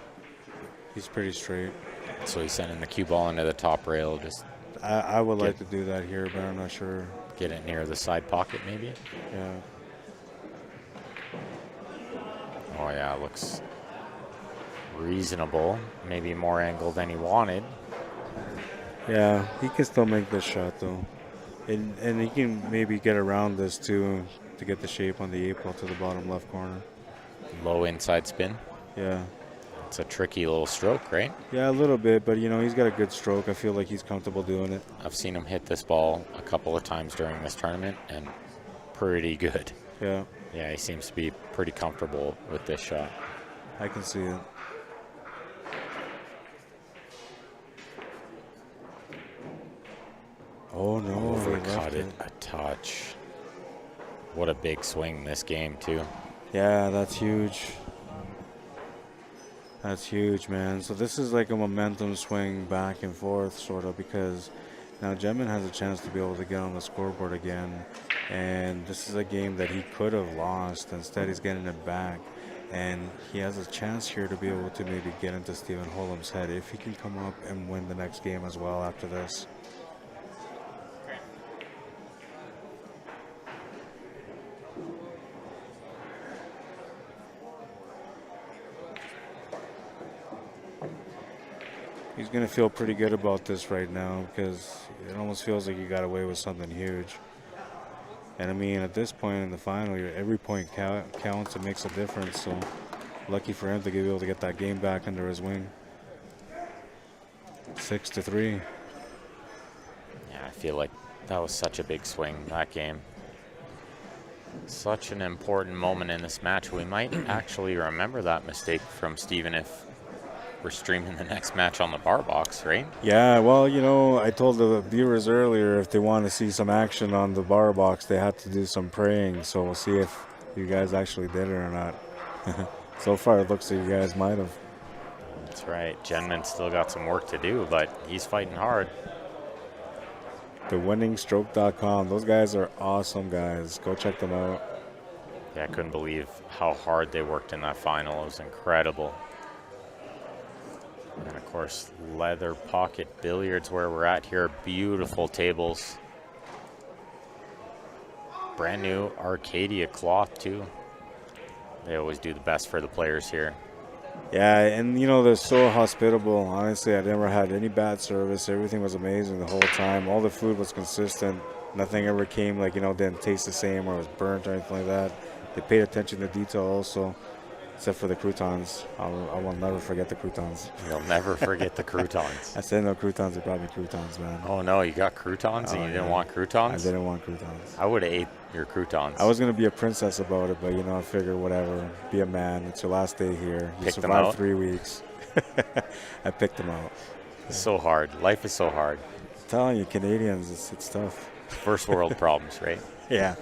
[SPEAKER 3] He's pretty straight.
[SPEAKER 4] So he's sending the cue ball into the top rail. Just
[SPEAKER 3] I would like to do that here, but I'm not sure.
[SPEAKER 4] get it near the side pocket, maybe.
[SPEAKER 3] Yeah.
[SPEAKER 4] Oh yeah, looks reasonable. Maybe more angle than he wanted.
[SPEAKER 3] Yeah, he can still make this shot though, and he can maybe get around this too to get the shape on the 8-ball to the bottom left corner.
[SPEAKER 4] Low inside spin.
[SPEAKER 3] Yeah.
[SPEAKER 4] It's a tricky little stroke, right?
[SPEAKER 3] Yeah, a little bit, but you know, he's got a good stroke. I feel like he's comfortable doing it.
[SPEAKER 4] I've seen him hit this ball a couple of times during this tournament, and pretty good.
[SPEAKER 3] Yeah.
[SPEAKER 4] Yeah, he seems to be pretty comfortable with this shot.
[SPEAKER 3] I can see it. Oh no, he
[SPEAKER 4] Overcut
[SPEAKER 3] left
[SPEAKER 4] it a touch. What a big swing this game, too.
[SPEAKER 3] Yeah, that's huge. That's huge, man. So this is like a momentum swing back and forth, sort of, because now Jenman has a chance to be able to get on the scoreboard again. And this is a game that he could have lost. Instead, he's getting it back. And he has a chance here to be able to maybe get into Stephen Holm's head if he can come up and win the next game as well after this. He's going to feel pretty good about this right now because it almost feels like he got away with something huge. And I mean, at this point in the final, every point counts. It makes a difference. So lucky for him to be able to get that game back under his wing. 6-3.
[SPEAKER 4] Yeah, I feel like that was such a big swing, that game. Such an important moment in this match. We might actually remember that mistake from Steven if we're streaming the next match on the bar box, right?
[SPEAKER 3] Yeah, well, you know, I told the viewers earlier if they want to see some action on the bar box, they have to do some praying. So we'll see if you guys actually did it or not. So far, it looks like you guys might have.
[SPEAKER 4] That's right. Jenman's still got some work to do, but he's fighting hard.
[SPEAKER 3] TheWinningstroke.com. Those guys are awesome guys. Go check them out.
[SPEAKER 4] Yeah, I couldn't believe how hard they worked in that final. It was incredible. And of course, Leather Pocket Billiards, where we're at here. Beautiful tables. Brand new Arcadia cloth, too. They always do the best for the players here.
[SPEAKER 3] Yeah, and you know, they're so hospitable. Honestly, I never had any bad service. Everything was amazing the whole time. All the food was consistent. Nothing ever came like, you know, didn't taste the same or was burnt or anything like that. They paid attention to detail also, except for the croutons. I will never forget the croutons.
[SPEAKER 4] You'll never forget the croutons.
[SPEAKER 3] I said no croutons. They brought me croutons, man.
[SPEAKER 4] Oh, no, you got croutons and you didn't want croutons?
[SPEAKER 3] I didn't want croutons.
[SPEAKER 4] I would have ate your croutons.
[SPEAKER 3] I was going to be a princess about it, but, you know, I figured whatever. Be a man. It's your last day here. You
[SPEAKER 4] Picked them
[SPEAKER 3] survived
[SPEAKER 4] out?
[SPEAKER 3] 3 weeks. I picked them out.
[SPEAKER 4] It's so hard. Life is so hard.
[SPEAKER 3] I'm telling you, Canadians, it's tough.
[SPEAKER 4] First world problems, right?
[SPEAKER 3] Yeah.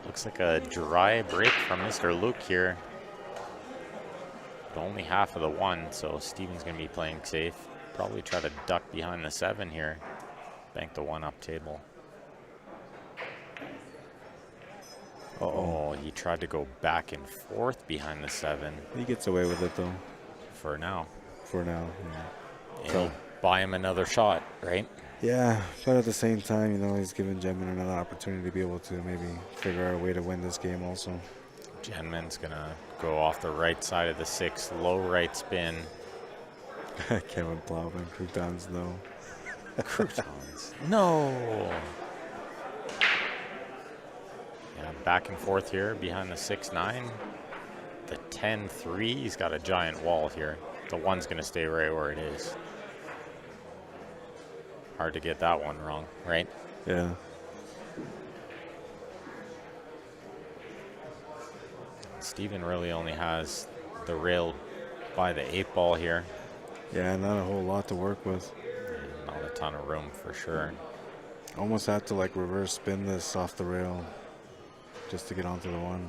[SPEAKER 4] Looks like a dry break from Mr. Luke here. But only half of the one, so Steven's going to be playing safe. Probably try to duck behind the 7 here. Bank the 1 up table. Oh, he tried to go back and forth behind the 7
[SPEAKER 3] He gets away with it, though,
[SPEAKER 4] for now.
[SPEAKER 3] for now.
[SPEAKER 4] It'll buy him another shot, right?
[SPEAKER 3] Yeah, but at the same time, you know, he's giving Jenman another opportunity to be able to maybe figure out a way to win this game also.
[SPEAKER 4] Jenman's going to go off the right side of the 6, low right spin.
[SPEAKER 3] Kevin Plowman, croutons, no.
[SPEAKER 4] Croutons. No. Yeah, back and forth here behind the 6-9. The 10-3, he's got a giant wall here. The 1's going to stay right where it is. Hard to get that one wrong, right?
[SPEAKER 3] Yeah.
[SPEAKER 4] Steven really only has the rail by the 8 ball here.
[SPEAKER 3] Yeah, not a whole lot to work with.
[SPEAKER 4] Not a ton of room for sure.
[SPEAKER 3] Almost had to like reverse spin this off the rail just to get onto the 1.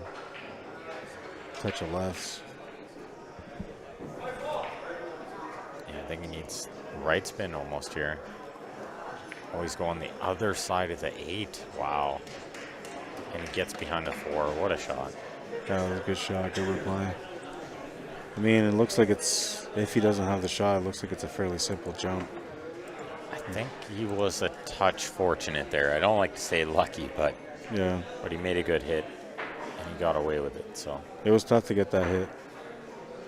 [SPEAKER 3] Touch of less.
[SPEAKER 4] Yeah, I think he needs right spin almost here. Oh, he's going the other side of the 8. Wow. And he gets behind the 4. What a shot.
[SPEAKER 3] That was a good shot, good reply. I mean, it looks like it's, if he doesn't have the shot, it looks like it's a fairly simple jump.
[SPEAKER 4] I think he was a touch fortunate there. I don't like to say lucky, but
[SPEAKER 3] Yeah.
[SPEAKER 4] he made a good hit and he got away with it. So
[SPEAKER 3] It was tough to get that hit.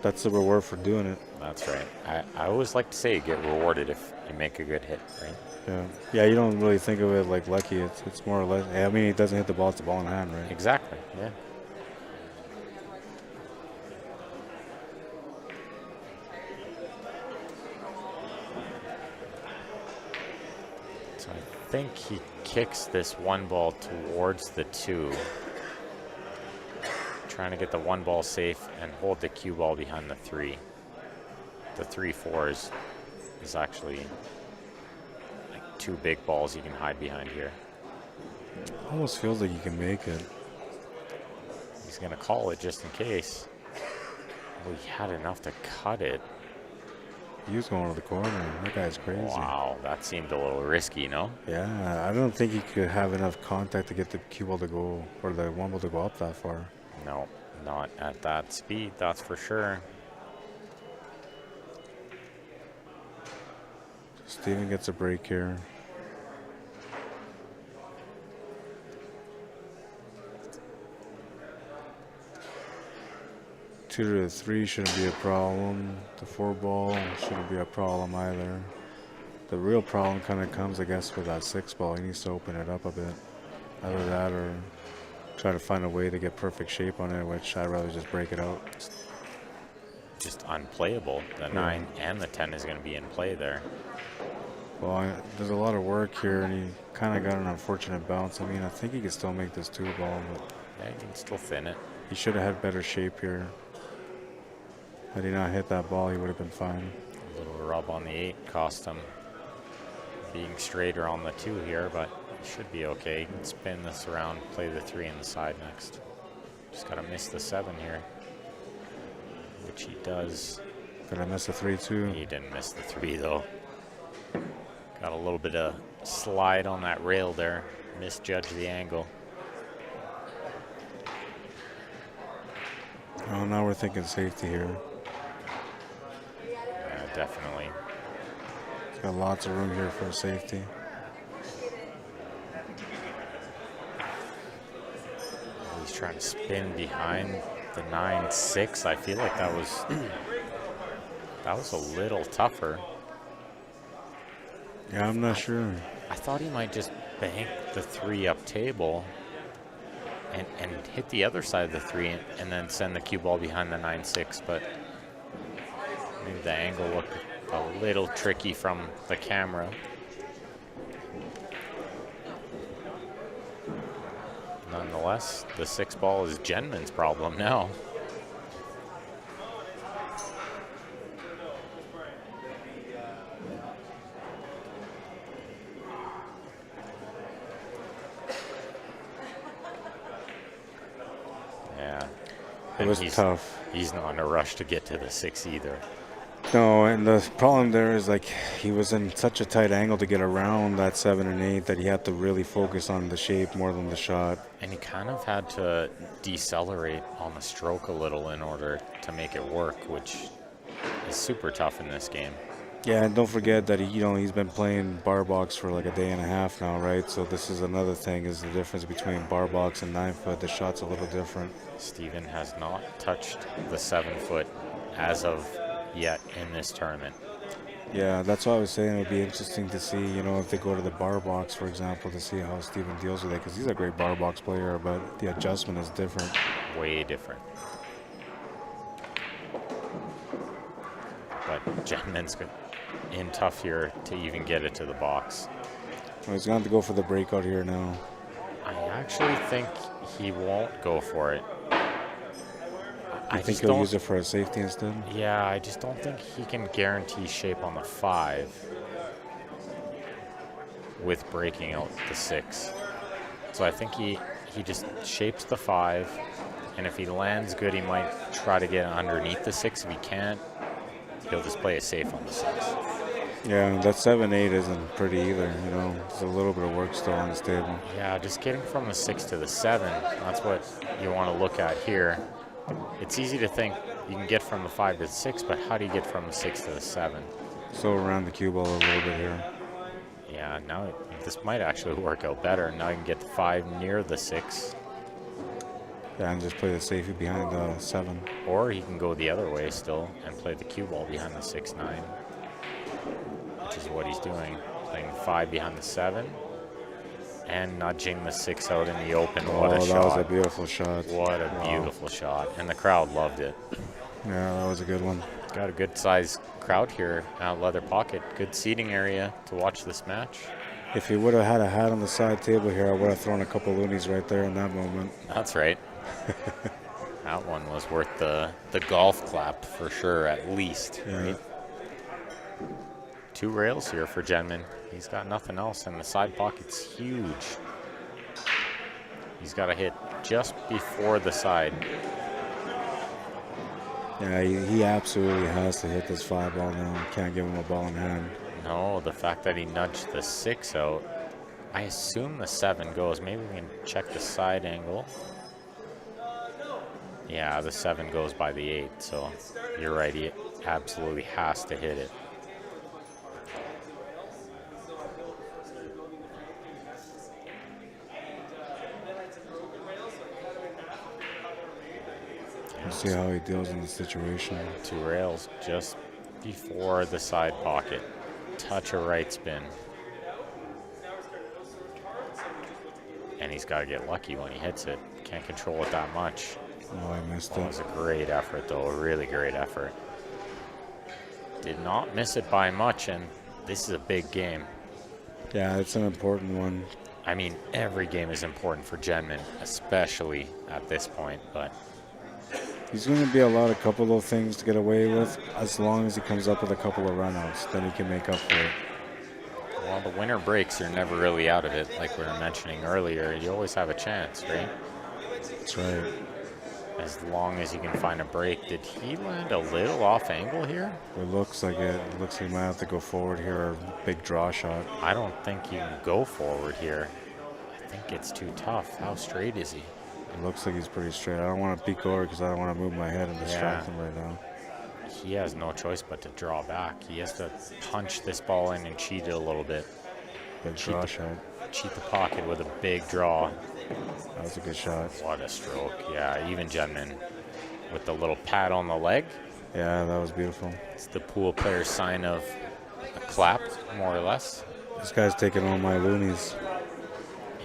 [SPEAKER 3] That's the reward for doing it.
[SPEAKER 4] that's right. I always like to say you get rewarded if you make a good hit, right?
[SPEAKER 3] Yeah. Yeah, you don't really think of it like lucky. It's more or less, I mean, he doesn't hit the ball, it's the ball in hand, right?
[SPEAKER 4] Exactly. Yeah. So I think he kicks this 1 ball towards the 2. Trying to get the 1 ball safe and hold the cue ball behind the 3. The 3-4 is actually like 2 big balls you can hide behind here.
[SPEAKER 3] Almost feels like he can make it.
[SPEAKER 4] He's going to call it just in case. Well, he had enough to cut it.
[SPEAKER 3] He was going to the corner. That guy's crazy.
[SPEAKER 4] Wow, that seemed a little risky, no?
[SPEAKER 3] Yeah, I don't think he could have enough contact to get the cue ball to go, or the 1 ball to go up that far.
[SPEAKER 4] No, not at that speed, that's for sure.
[SPEAKER 3] Steven gets a break here. Two to the 3 shouldn't be a problem. The 4 ball shouldn't be a problem either. The real problem kind of comes, I guess, with that 6 ball. He needs to open it up a bit. Either that or try to find a way to get perfect shape on it, which I'd rather just break it out.
[SPEAKER 4] Just unplayable. The 9 and the 10 is going to be in play there.
[SPEAKER 3] Well, there's a lot of work here, and he kind of got an unfortunate bounce. I mean, I think he can still make this 2 ball, but
[SPEAKER 4] Yeah, you can still thin it.
[SPEAKER 3] he should have had better shape here. Had he not hit that ball, he would have been fine.
[SPEAKER 4] A little rub on the 8 cost him being straighter on the 2 here, but he should be okay. He can spin this around, play the 3 in the side next. Just got to miss the 7 here, which he does.
[SPEAKER 3] Did I miss the 3 too?
[SPEAKER 4] He didn't miss the 3 though. Got a little bit of slide on that rail there. Misjudged the angle.
[SPEAKER 3] Oh, now we're thinking safety here.
[SPEAKER 4] Yeah, definitely.
[SPEAKER 3] He's got lots of room here for a safety.
[SPEAKER 4] He's trying to spin behind The 9-6, I feel like that was a little tougher.
[SPEAKER 3] Yeah, I'm not sure.
[SPEAKER 4] I thought he might just bank the 3 up table and hit the other side of the 3 and then send the cue ball behind the 9-6, but maybe the angle looked a little tricky from the camera. Nonetheless, the 6 ball is Jenman's problem now. Yeah.
[SPEAKER 3] It was tough.
[SPEAKER 4] He's not in a rush to get to the 6 either.
[SPEAKER 3] No, and the problem there is like he was in such a tight angle to get around that 7 and 8 that he had to really focus on the shape more than the shot.
[SPEAKER 4] And he kind of had to decelerate on the stroke a little in order to make it work, which is super tough in this game.
[SPEAKER 3] Yeah, and don't forget that he's been playing bar box for like a day and a half now, right? So this is another thing, is the difference between bar box and 9-foot. The shot's a little different.
[SPEAKER 4] Steven has not touched the 7-foot as of yet in this tournament.
[SPEAKER 3] Yeah, that's why I was saying it would be interesting to see, if they go to the bar box, for example, to see how Steven deals with it, because he's a great bar box player, but the adjustment is different.
[SPEAKER 4] Way different. But Jenman's in tough here to even get it to the box.
[SPEAKER 3] Well, he's going to have to go for the breakout here now.
[SPEAKER 4] I actually think he won't go for it.
[SPEAKER 3] I think he'll use it for a safety instead?
[SPEAKER 4] Yeah, I just don't think he can guarantee shape on the 5 with breaking out the 6. So I think he just shapes the 5, and if he lands good, he might try to get underneath the 6. If he can't, he'll just play it safe on the 6.
[SPEAKER 3] Yeah, that 7-8 isn't pretty either, There's a little bit of work still on this table.
[SPEAKER 4] Yeah, just getting from the 6 to the 7, that's what you want to look at here. It's easy to think you can get from the 5 to the 6, but how do you get from the 6 to the 7?
[SPEAKER 3] So around the cue ball a little bit here.
[SPEAKER 4] Yeah, now this might actually work out better. Now you can get the 5 near the 6.
[SPEAKER 3] Yeah, and just play the safety behind the 7.
[SPEAKER 4] Or he can go the other way still and play the cue ball behind the 6-9, which is what he's doing. Playing 5 behind the 7 and nudging the 6 out in the open. What a shot.
[SPEAKER 3] That was a beautiful shot.
[SPEAKER 4] What a beautiful shot. And the crowd loved it.
[SPEAKER 3] Yeah, that was a good one.
[SPEAKER 4] Got a good sized crowd here at Leather Pocket. Good seating area to watch this match.
[SPEAKER 3] If he would have had a hat on the side table here, I would have thrown a couple loonies right there in that moment.
[SPEAKER 4] That's right. That one was worth the golf clap for sure, at least.
[SPEAKER 3] Yeah.
[SPEAKER 4] Right? 2 rails here for Jenman. He's got nothing else, and the side pocket's huge. He's got to hit just before the side.
[SPEAKER 3] Yeah, he absolutely has to hit this 5 ball now. Can't give him a ball in hand.
[SPEAKER 4] No, the fact that he nudged the 6 out, I assume the 7 goes. Maybe we can check the side angle. Yeah, the 7 goes by the 8, so you're right. He absolutely has to hit it.
[SPEAKER 3] We'll see how he deals in the situation.
[SPEAKER 4] 2 rails just before the side pocket. Touch a right spin. And he's got to get lucky when he hits it. Can't control it that much.
[SPEAKER 3] Oh, I missed
[SPEAKER 4] It
[SPEAKER 3] it.
[SPEAKER 4] was a great effort, though. A really great effort. Did not miss it by much, and this is a big game.
[SPEAKER 3] Yeah, it's an important one.
[SPEAKER 4] I mean, every game is important for Jenman, especially at this point, but
[SPEAKER 3] He's going to be allowed a couple of things to get away with as long as he comes up with a couple of runouts. Then he can make up for it.
[SPEAKER 4] well, the winner breaks, you're never really out of it. Like we were mentioning earlier, you always have a chance, right?
[SPEAKER 3] That's right.
[SPEAKER 4] As long as you can find a break. Did he land a little off angle here?
[SPEAKER 3] It looks like it. It looks like he might have to go forward here or big draw shot.
[SPEAKER 4] I don't think you can go forward here. I think it's too tough. How straight is he?
[SPEAKER 3] It looks like he's pretty straight. I don't want to peek over because I don't want to move my head and distract him right now.
[SPEAKER 4] He has no choice but to draw back. He has to punch this ball in and cheat it a little bit.
[SPEAKER 3] Big draw shot.
[SPEAKER 4] Cheat the pocket with a big draw.
[SPEAKER 3] That was a good shot.
[SPEAKER 4] What a stroke. Yeah, even Jenman with the little pat on the leg.
[SPEAKER 3] Yeah, that was beautiful.
[SPEAKER 4] It's the pool player's sign of a clap, more or less.
[SPEAKER 3] This guy's taking all my loonies.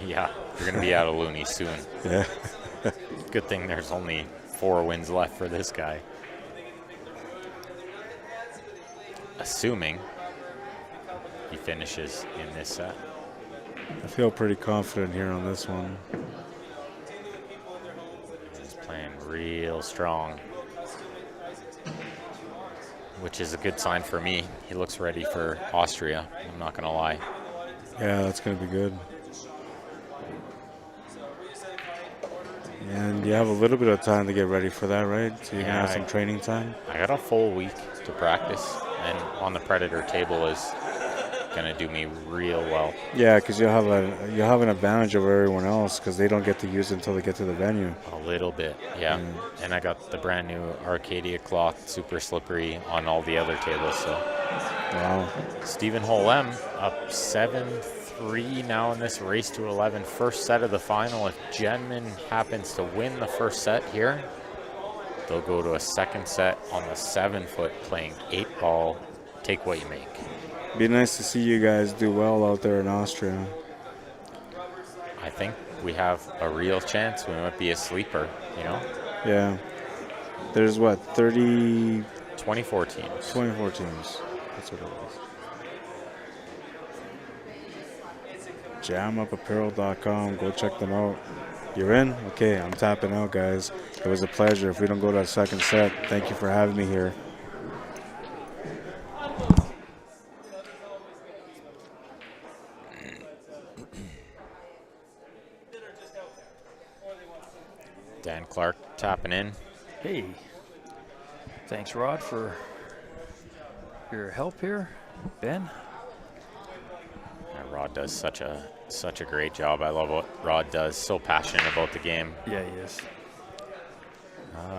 [SPEAKER 4] Yeah, you're going to be out of loony soon.
[SPEAKER 3] Yeah.
[SPEAKER 4] Good thing there's only 4 wins left for this guy. Assuming he finishes in this set.
[SPEAKER 3] I feel pretty confident here on this one.
[SPEAKER 4] He's playing real strong, which is a good sign for me. He looks ready for Austria, I'm not going to lie.
[SPEAKER 3] Yeah, that's going to be good. And you have a little bit of time to get ready for that, right? So you can have some training time?
[SPEAKER 4] I got a full week to practice, and on the Predator table is going to do me real well.
[SPEAKER 3] Yeah, because you'll have an advantage over everyone else because they don't get to use it until they get to the venue.
[SPEAKER 4] A little bit, yeah. And I got the brand new Arcadia cloth, super slippery on all the other tables. So,
[SPEAKER 3] wow.
[SPEAKER 4] Stephen Holem up 7-3 now in this race to 11. First set of the final. If Jenman happens to win the first set here, they'll go to a second set on the 7-foot playing 8-ball. Take what you make.
[SPEAKER 3] Be nice to see you guys do well out there in Austria.
[SPEAKER 4] I think we have a real chance. We might be a sleeper, you know?
[SPEAKER 3] Yeah. There's what, 30?
[SPEAKER 4] 24 teams.
[SPEAKER 3] 24 teams. That's what it was. JamUpApparel.com. Go check them out. You're in? Okay, I'm tapping out, guys. It was a pleasure. If we don't go to that second set, thank you for having me here. Dan Clark tapping in.
[SPEAKER 5] Hey, thanks Rod for your help here, Ben.
[SPEAKER 4] Yeah, Rod does such a great job. I love what Rod does. So passionate about the game.
[SPEAKER 5] Yeah, he is.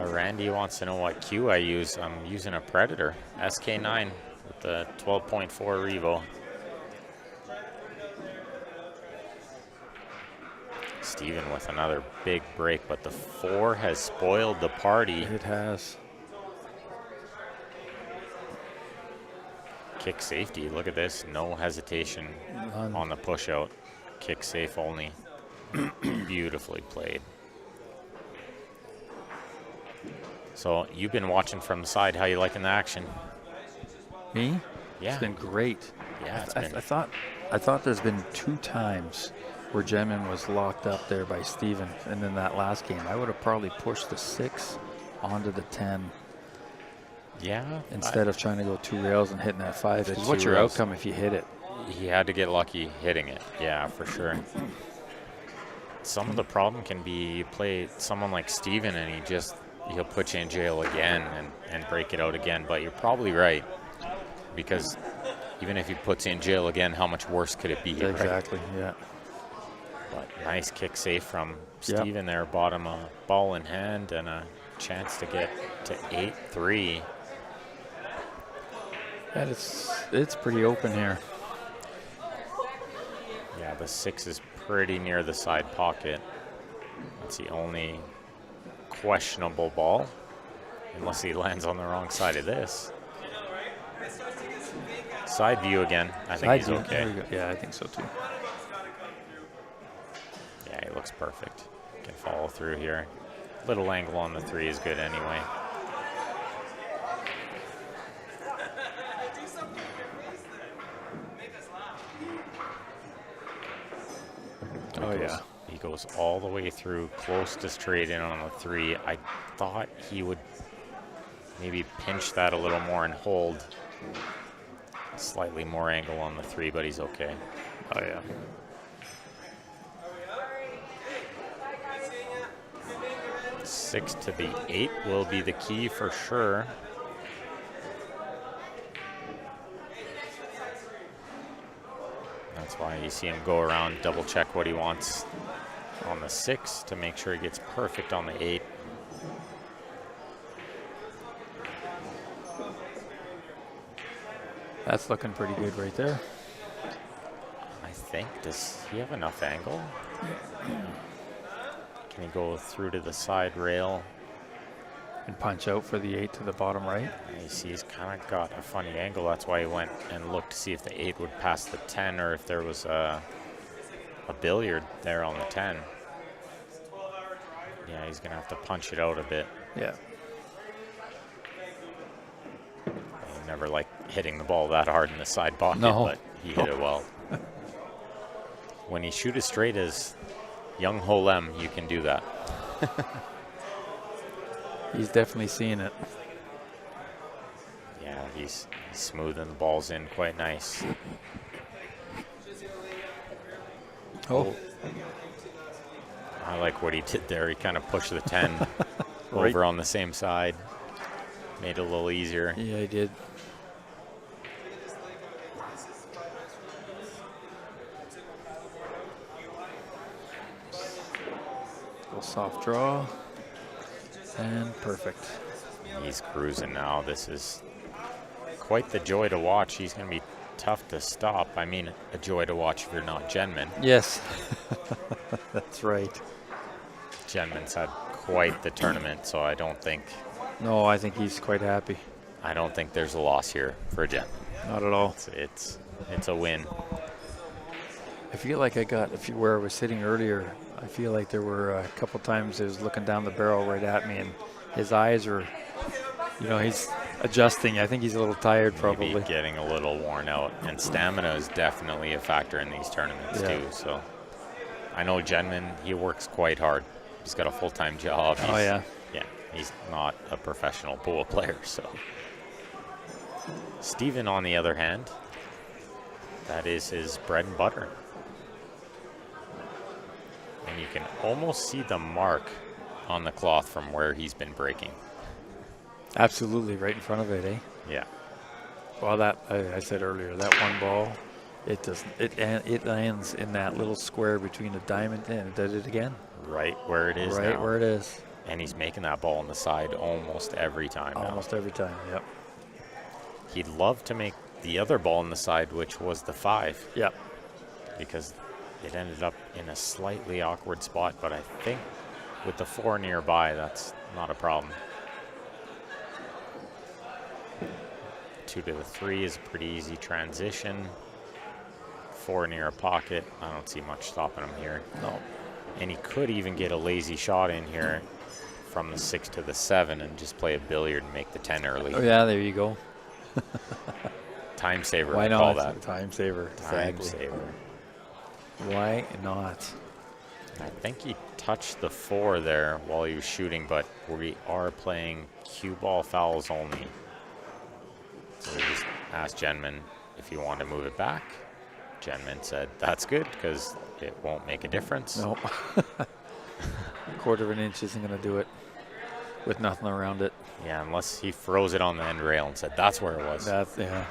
[SPEAKER 4] Randy wants to know what cue I use. I'm using a Predator SK9 with the 12.4 Revo. Steven with another big break, but the 4 has spoiled the party.
[SPEAKER 5] It has.
[SPEAKER 4] Kick safety, look at this. No hesitation on the push out. Kick safe only. Beautifully played. So you've been watching from the side. How you liking the action?
[SPEAKER 5] Me?
[SPEAKER 4] Yeah.
[SPEAKER 5] It's been great.
[SPEAKER 4] Yeah, it's
[SPEAKER 5] I
[SPEAKER 4] been.
[SPEAKER 5] I thought there's been 2 times where Jenman was locked up there by Steven, and then that last game, I would have probably pushed the 6 onto the 10.
[SPEAKER 4] Yeah.
[SPEAKER 5] Instead of trying to go 2 rails and hitting that 5.
[SPEAKER 4] The
[SPEAKER 5] Because what's
[SPEAKER 4] 2
[SPEAKER 5] your
[SPEAKER 4] rails.
[SPEAKER 5] outcome if you hit it?
[SPEAKER 4] He had to get lucky hitting it. Yeah, for sure. Some of the problem can be you play someone like Steven and he'll put you in jail again and break it out again. But you're probably right, because even if he puts you in jail again, how much worse could it be?
[SPEAKER 5] Exactly,
[SPEAKER 4] right?
[SPEAKER 5] yeah.
[SPEAKER 4] But nice kick safe from
[SPEAKER 5] Yep.
[SPEAKER 4] Steven there, bottom ball in hand and a chance to get to 8-3.
[SPEAKER 5] And it's pretty open here.
[SPEAKER 4] Yeah, the 6 is pretty near the side pocket. That's the only questionable ball, unless he lands on the wrong side of this. Side view again. I think he's okay.
[SPEAKER 5] There we go. Yeah, I think so too.
[SPEAKER 4] Yeah, he looks perfect. Can follow through here. Little angle on the 3 is good anyway.
[SPEAKER 5] Oh, yeah.
[SPEAKER 4] He goes all the way through, close to straight in on the 3. I thought he would maybe pinch that a little more and hold slightly more angle on the 3, but he's okay.
[SPEAKER 5] Oh, yeah.
[SPEAKER 4] Six to the 8 will be the key for sure. That's why you see him go around, double check what he wants on the 6 to make sure he gets perfect on the 8.
[SPEAKER 5] That's looking pretty good right there.
[SPEAKER 4] I think, does he have enough angle? Can he go through to the side rail?
[SPEAKER 5] and punch out for the 8 to the bottom right.
[SPEAKER 4] You see, he's kind of got a funny angle. That's why he went and looked to see if the 8 would pass the 10 or if there was a billiard there on the 10. Yeah, he's going to have to punch it out a bit.
[SPEAKER 5] Yeah.
[SPEAKER 4] I never like hitting the ball that hard in the side pocket, but he hit it well. When you shoot as straight as young Holem, you can do that.
[SPEAKER 5] He's definitely seeing it.
[SPEAKER 4] Yeah, he's smoothing the balls in quite nice.
[SPEAKER 5] Oh.
[SPEAKER 4] I like what he did there. He kind of pushed the 10 over on the same side. Made it a little easier.
[SPEAKER 5] Yeah, he did. Little soft draw. And perfect.
[SPEAKER 4] He's cruising now. This is quite the joy to watch. He's going to be tough to stop. I mean, a joy to watch if you're not Jenman.
[SPEAKER 5] Yes. That's right.
[SPEAKER 4] Jenman's had quite the tournament, so I don't think...
[SPEAKER 5] No, I think he's quite happy.
[SPEAKER 4] I don't think there's a loss here for Jenman.
[SPEAKER 5] Not at all.
[SPEAKER 4] It's a win.
[SPEAKER 5] I feel like where I was sitting earlier, I feel like there were a couple times he was looking down the barrel right at me, and his eyes are, he's adjusting. I think he's a little tired probably.
[SPEAKER 4] Maybe getting a little worn out. And stamina is definitely a factor in these tournaments too. So I know Jenman, he works quite hard. He's got a full-time job. Yeah, he's not a professional pool player. So Steven, on the other hand, that is his bread and butter. And you can almost see the mark on the cloth from where he's been breaking.
[SPEAKER 5] Absolutely, right in front of it, eh?
[SPEAKER 4] Yeah.
[SPEAKER 5] Well, that I said earlier, that one ball, it lands in that little square between the diamond and it did it again.
[SPEAKER 4] Right where it is now.
[SPEAKER 5] Right where it is.
[SPEAKER 4] And he's making that ball on the side almost every time now.
[SPEAKER 5] Almost every time, yep.
[SPEAKER 4] He'd love to make the other ball on the side, which was the 5.
[SPEAKER 5] Yep.
[SPEAKER 4] Because it ended up in a slightly awkward spot, but I think with the 4 nearby, that's not a problem. 2 to the 3 is a pretty easy transition. 4 near a pocket. I don't see much stopping him here.
[SPEAKER 5] No.
[SPEAKER 4] And he could even get a lazy shot in here from the 6 to the 7 and just play a billiard and make the 10 early.
[SPEAKER 5] Oh, yeah, there you go.
[SPEAKER 4] Time saver,
[SPEAKER 5] Why
[SPEAKER 4] I
[SPEAKER 5] not?
[SPEAKER 4] call that.
[SPEAKER 5] Time saver.
[SPEAKER 4] Time
[SPEAKER 5] Exactly.
[SPEAKER 4] saver.
[SPEAKER 5] Why not?
[SPEAKER 4] I think he touched the 4 there while he was shooting, but we are playing cue ball fouls only. So we just asked Jenman if he wanted to move it back. Jenman said, that's good, because it won't make a difference.
[SPEAKER 5] Nope. A quarter of an inch isn't going to do it with nothing around it.
[SPEAKER 4] Yeah, unless he froze it on the end rail and said, that's where it was.
[SPEAKER 5] Yeah.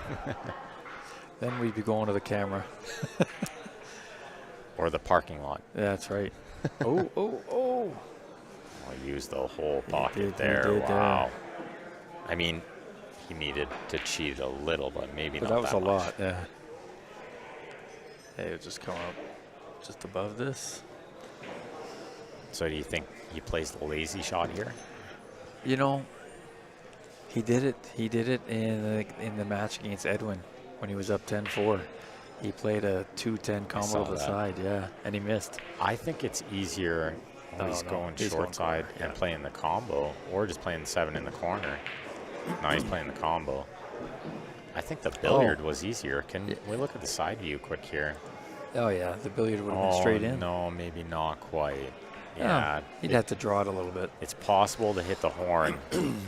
[SPEAKER 5] Then we'd be going to the camera.
[SPEAKER 4] Or the parking lot.
[SPEAKER 5] That's right. Oh.
[SPEAKER 4] I'll use the whole pocket
[SPEAKER 5] He
[SPEAKER 4] there.
[SPEAKER 5] did
[SPEAKER 4] Wow. I mean, he needed to cheat a little, but maybe
[SPEAKER 5] But
[SPEAKER 4] not
[SPEAKER 5] that was
[SPEAKER 4] that
[SPEAKER 5] a
[SPEAKER 4] much.
[SPEAKER 5] lot, yeah. Hey, it just come up just above this.
[SPEAKER 4] So do you think he plays the lazy shot here?
[SPEAKER 5] He did it. He did it in the match against Edwin when he was up 10-4. He played a 2-10 combo to the side, yeah, and he missed.
[SPEAKER 4] I think it's easier when he's going short side and playing the combo, or just playing the 7 in the corner. No, he's playing the combo. I think the billiard was easier. Can we look at the side view quick here?
[SPEAKER 5] Oh, yeah, the billiard would have been straight in.
[SPEAKER 4] No, maybe not quite. Yeah.
[SPEAKER 5] He'd have to draw it a little bit.
[SPEAKER 4] It's possible to hit the horn.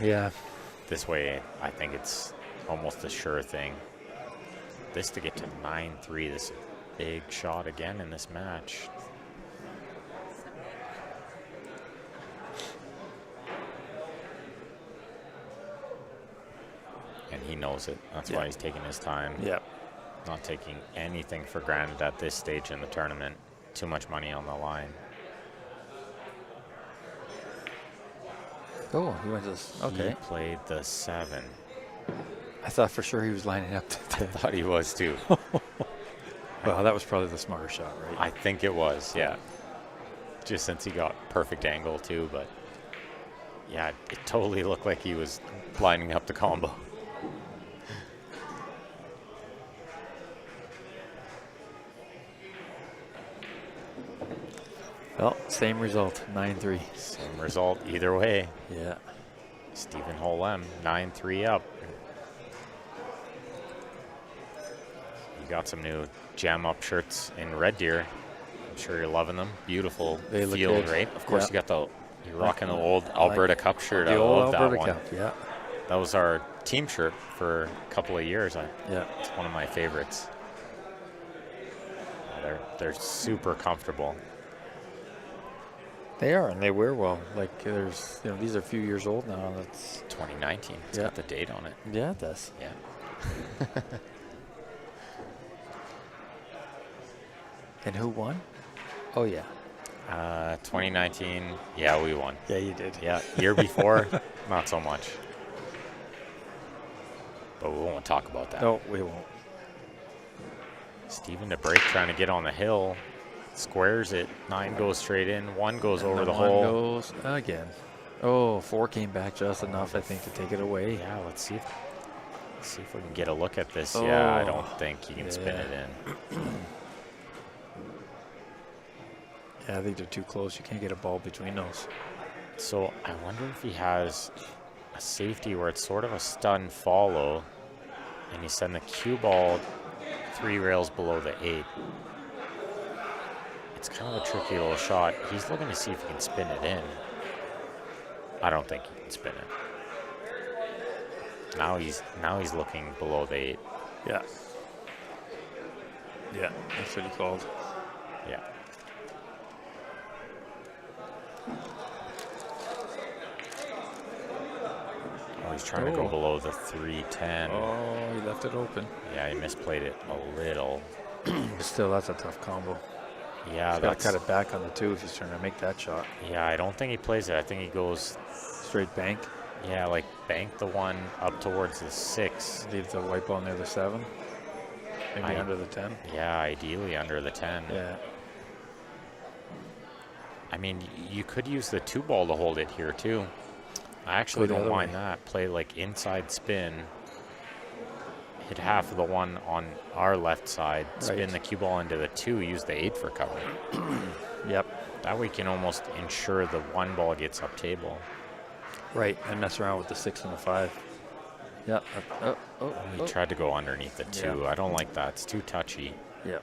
[SPEAKER 5] Yeah.
[SPEAKER 4] This way, I think it's almost a sure thing. This to get to 9-3, this is a big shot again in this match. And he knows it. That's why he's taking his time.
[SPEAKER 5] Yep.
[SPEAKER 4] Not taking anything for granted at this stage in the tournament. Too much money on the line.
[SPEAKER 5] Oh, he went to okay.
[SPEAKER 4] He played the 7.
[SPEAKER 5] I thought for sure he was lining up to
[SPEAKER 4] I thought he was too.
[SPEAKER 5] Well, that was probably the smarter shot, right?
[SPEAKER 4] I think it was, yeah. Just since he got perfect angle too, but Yeah, it totally looked like he was lining up the combo.
[SPEAKER 5] Well, same result, 9-3.
[SPEAKER 4] Same result either way.
[SPEAKER 5] Yeah.
[SPEAKER 4] Stephen Holem, 9-3 up. You got some new Jam Up shirts in Red Deer. I'm sure you're loving them. Beautiful
[SPEAKER 5] They look
[SPEAKER 4] field,
[SPEAKER 5] good.
[SPEAKER 4] right? Of course,
[SPEAKER 5] Yeah.
[SPEAKER 4] you're rocking the old Alberta Cup shirt.
[SPEAKER 5] The
[SPEAKER 4] I
[SPEAKER 5] old
[SPEAKER 4] love
[SPEAKER 5] Alberta
[SPEAKER 4] that one.
[SPEAKER 5] Cup, yeah.
[SPEAKER 4] That was our team shirt for a couple of years.
[SPEAKER 5] Yeah.
[SPEAKER 4] It's one of my favorites. They're super comfortable.
[SPEAKER 5] They are, and they wear well. Like, these are a few years old now. That's
[SPEAKER 4] 2019. It's
[SPEAKER 5] Yeah.
[SPEAKER 4] got the date on it.
[SPEAKER 5] Yeah, it does.
[SPEAKER 4] Yeah.
[SPEAKER 5] And who won? Oh, yeah.
[SPEAKER 4] 2019, yeah, we won.
[SPEAKER 5] Yeah, you did.
[SPEAKER 4] Yeah, year before, not so much. But we won't talk about that.
[SPEAKER 5] No, we won't.
[SPEAKER 4] Stephen to break, trying to get on the hill. Squares it. 9 goes straight in. 1 goes over the
[SPEAKER 5] one
[SPEAKER 4] hole.
[SPEAKER 5] Goes again. Oh, 4 came back just enough, I think, to take it away.
[SPEAKER 4] Yeah, let's see if we can get a look at this. Yeah, I don't think he can spin
[SPEAKER 5] Yeah.
[SPEAKER 4] it in.
[SPEAKER 5] Yeah, I think they're too close. You can't get a ball between those.
[SPEAKER 4] So I wonder if he has a safety where it's sort of a stun follow, and you send the cue ball 3 rails below the 8. It's kind of a tricky little shot. He's looking to see if he can spin it in. I don't think he can spin it. Now he's looking below the 8.
[SPEAKER 5] Yeah. Yeah, that's what he called.
[SPEAKER 4] Yeah. Oh, he's trying to go below the 310.
[SPEAKER 5] Oh, he left it open.
[SPEAKER 4] Yeah, he misplayed it a little.
[SPEAKER 5] But still, that's a tough combo.
[SPEAKER 4] Yeah,
[SPEAKER 5] He's got
[SPEAKER 4] that's
[SPEAKER 5] to cut it back on the 2 if he's trying to make that shot.
[SPEAKER 4] Yeah, I don't think he plays it. I think he goes,
[SPEAKER 5] Straight bank.
[SPEAKER 4] yeah, like bank the 1 up towards the 6.
[SPEAKER 5] Leave the white ball near the 7. Maybe under the 10.
[SPEAKER 4] Yeah, ideally under the 10.
[SPEAKER 5] Yeah.
[SPEAKER 4] I mean, you could use the 2 ball to hold it here too. I actually
[SPEAKER 5] Go the
[SPEAKER 4] don't
[SPEAKER 5] other
[SPEAKER 4] mind
[SPEAKER 5] way.
[SPEAKER 4] that. Play like inside spin. Hit half of the 1 on our left side. Spin
[SPEAKER 5] Right.
[SPEAKER 4] the cue ball into the 2. Use the 8 for cover.
[SPEAKER 5] Yep.
[SPEAKER 4] That way you can almost ensure the 1 ball gets up table.
[SPEAKER 5] Right, and mess around with the 6 and the 5. Yeah.
[SPEAKER 4] He tried to go underneath the 2.
[SPEAKER 5] Yeah.
[SPEAKER 4] I don't like that. It's too touchy.
[SPEAKER 5] Yeah.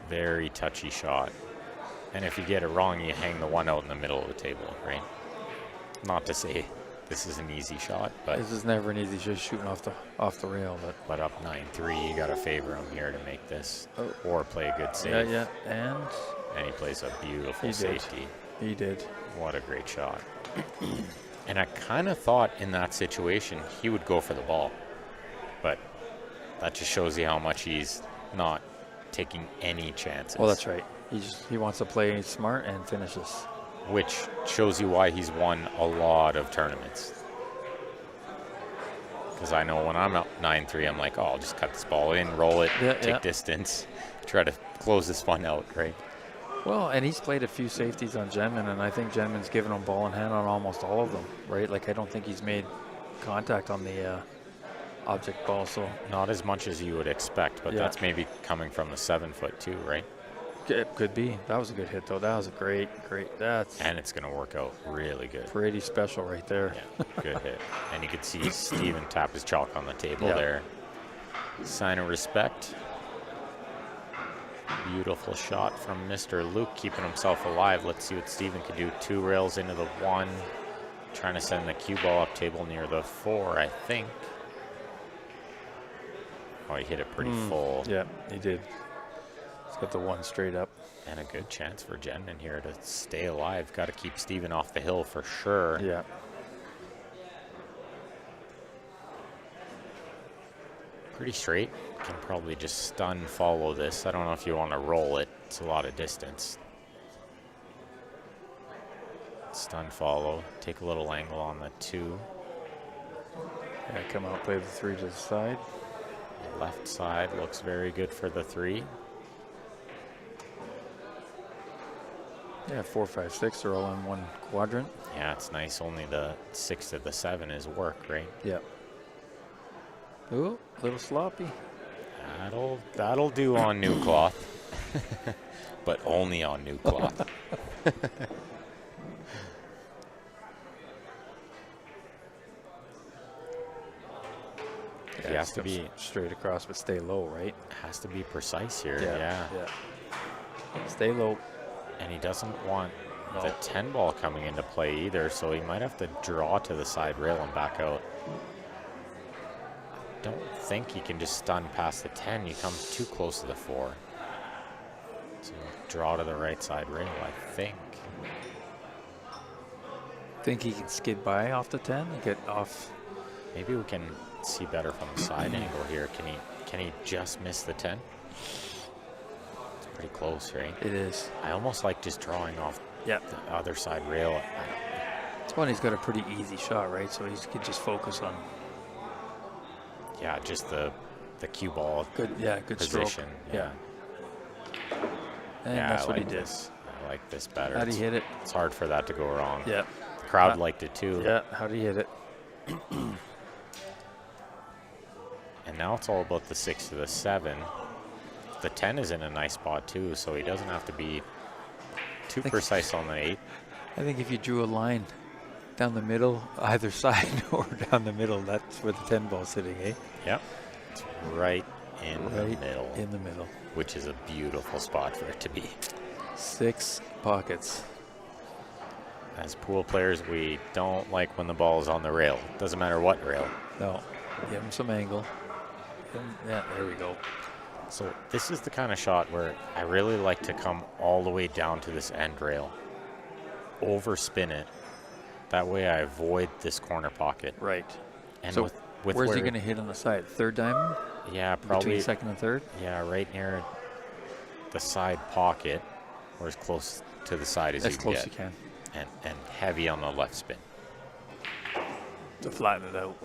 [SPEAKER 4] Very touchy shot. And if you get it wrong, you hang the 1 out in the middle of the table, right? Not to say this is an easy shot, but
[SPEAKER 5] This is never an easy shot shooting off the rail, but
[SPEAKER 4] up 9-3, you got to favor him here to make this
[SPEAKER 5] Oh.
[SPEAKER 4] or play a good save.
[SPEAKER 5] yeah, and
[SPEAKER 4] And he plays a beautiful
[SPEAKER 5] He did.
[SPEAKER 4] safety.
[SPEAKER 5] he did.
[SPEAKER 4] What a great shot. And I kind of thought in that situation he would go for the ball. But that just shows you how much he's not taking any chances.
[SPEAKER 5] Well, that's right. He wants to play smart and finishes.
[SPEAKER 4] Which shows you why he's won a lot of tournaments. Because I know when I'm up 9-3, I'm like, oh, I'll just cut this ball in, roll it,
[SPEAKER 5] Yeah,
[SPEAKER 4] take
[SPEAKER 5] yeah.
[SPEAKER 4] distance, try to close this one out, right?
[SPEAKER 5] Well, and he's played a few safeties on Jenman, and I think Jenman's given him ball in hand on almost all of them, right? Like, I don't think he's made contact on the object ball, so
[SPEAKER 4] Not as much as you would expect, but
[SPEAKER 5] Yeah.
[SPEAKER 4] that's maybe coming from the 7 foot too, right?
[SPEAKER 5] it could be. That was a good hit, though. That was a great. That's
[SPEAKER 4] And it's going to work out really good.
[SPEAKER 5] pretty special right there.
[SPEAKER 4] Yeah, good hit. And you could see Steven tap his chalk on the table
[SPEAKER 5] Yeah.
[SPEAKER 4] there. Sign of respect. Beautiful shot from Mr. Luke, keeping himself alive. Let's see what Steven can do. 2 rails into the 1. Trying to send the cue ball up table near the 4, I think. Oh, he hit it pretty full.
[SPEAKER 5] Yeah, he did. He's got the 1 straight up.
[SPEAKER 4] And a good chance for Jenman here to stay alive. Got to keep Steven off the hill for sure.
[SPEAKER 5] Yeah.
[SPEAKER 4] Pretty straight. Can probably just stun follow this. I don't know if you want to roll it. It's a lot of distance. Stun follow. Take a little angle on the 2.
[SPEAKER 5] Yeah, come out, play the 3 to the side.
[SPEAKER 4] Left side looks very good for the 3.
[SPEAKER 5] Yeah, 4, 5, 6 are all in one quadrant.
[SPEAKER 4] Yeah, it's nice. Only the 6 to the 7 is work, right?
[SPEAKER 5] Yep. Ooh, a little sloppy.
[SPEAKER 4] That'll do on new cloth, but only on new cloth. He has to be
[SPEAKER 5] straight across, but stay low, right?
[SPEAKER 4] Has to be precise here.
[SPEAKER 5] Yeah. Stay low.
[SPEAKER 4] And he doesn't want the 10 ball coming into play either, so he might have to draw to the side rail and back out. Don't think he can just stun past the 10. You come too close to the 4. So draw to the right side rail, I think.
[SPEAKER 5] Think he can skid by off the 10 and get off?
[SPEAKER 4] Maybe we can see better from the side angle here. Can he just miss the 10? It's pretty close, right?
[SPEAKER 5] It is.
[SPEAKER 4] I almost like just drawing off the other side rail.
[SPEAKER 5] It's one he's got a pretty easy shot, right? So he can just focus on.
[SPEAKER 4] Yeah, just the cue ball.
[SPEAKER 5] Good
[SPEAKER 4] position.
[SPEAKER 5] stroke. Yeah. And that's what he did.
[SPEAKER 4] I like this better.
[SPEAKER 5] How'd he hit it?
[SPEAKER 4] It's hard for that to go wrong.
[SPEAKER 5] Yeah.
[SPEAKER 4] The crowd liked it too.
[SPEAKER 5] Yeah, how'd he hit it?
[SPEAKER 4] And now it's all about the 6 to the 7. The 10 is in a nice spot too, so he doesn't have to be too precise on the 8.
[SPEAKER 5] I think if you drew a line down the middle, either side or down the middle, that's where the 10 ball's sitting, eh?
[SPEAKER 4] Yep. It's right in the middle.
[SPEAKER 5] In the middle.
[SPEAKER 4] Which is a beautiful spot for it to be. 6
[SPEAKER 5] pockets.
[SPEAKER 4] As pool players, we don't like when the ball is on the rail. Doesn't matter what rail.
[SPEAKER 5] No. Give him some angle. Yeah, there we go.
[SPEAKER 4] So this is the kind of shot where I really like to come all the way down to this end rail. Overspin it. That way I avoid this corner pocket.
[SPEAKER 5] Right.
[SPEAKER 4] And
[SPEAKER 5] so
[SPEAKER 4] with
[SPEAKER 5] where's he going to hit on the side? Third diamond?
[SPEAKER 4] Yeah, probably.
[SPEAKER 5] Between second and third?
[SPEAKER 4] Yeah, right near the side pocket, or as close to the side as you can get.
[SPEAKER 5] As close you can.
[SPEAKER 4] And heavy on the left spin.
[SPEAKER 5] To flatten it out.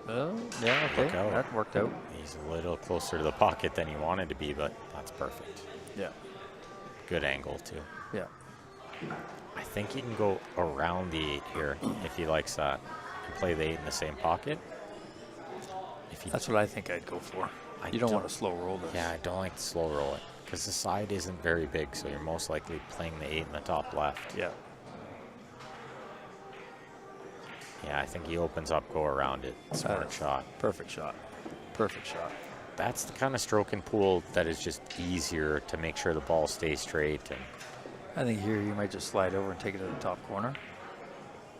[SPEAKER 5] Oh, yeah, okay. That worked out.
[SPEAKER 4] He's a little closer to the pocket than he wanted to be, but that's perfect.
[SPEAKER 5] Yeah.
[SPEAKER 4] Good angle, too.
[SPEAKER 5] Yeah.
[SPEAKER 4] I think he can go around the 8 here if he likes that and play the 8 in the same pocket.
[SPEAKER 5] That's what I think I'd go for. You don't want to slow roll this.
[SPEAKER 4] Yeah, I don't like to slow roll it because the side isn't very big, so you're most likely playing the 8 in the top left.
[SPEAKER 5] Yeah.
[SPEAKER 4] Yeah, I think he opens up, go around it. Smart shot.
[SPEAKER 5] Perfect shot. Perfect shot.
[SPEAKER 4] That's the kind of stroke and pool that is just easier to make sure the ball stays straight. And
[SPEAKER 5] I think here you might just slide over and take it to the top corner.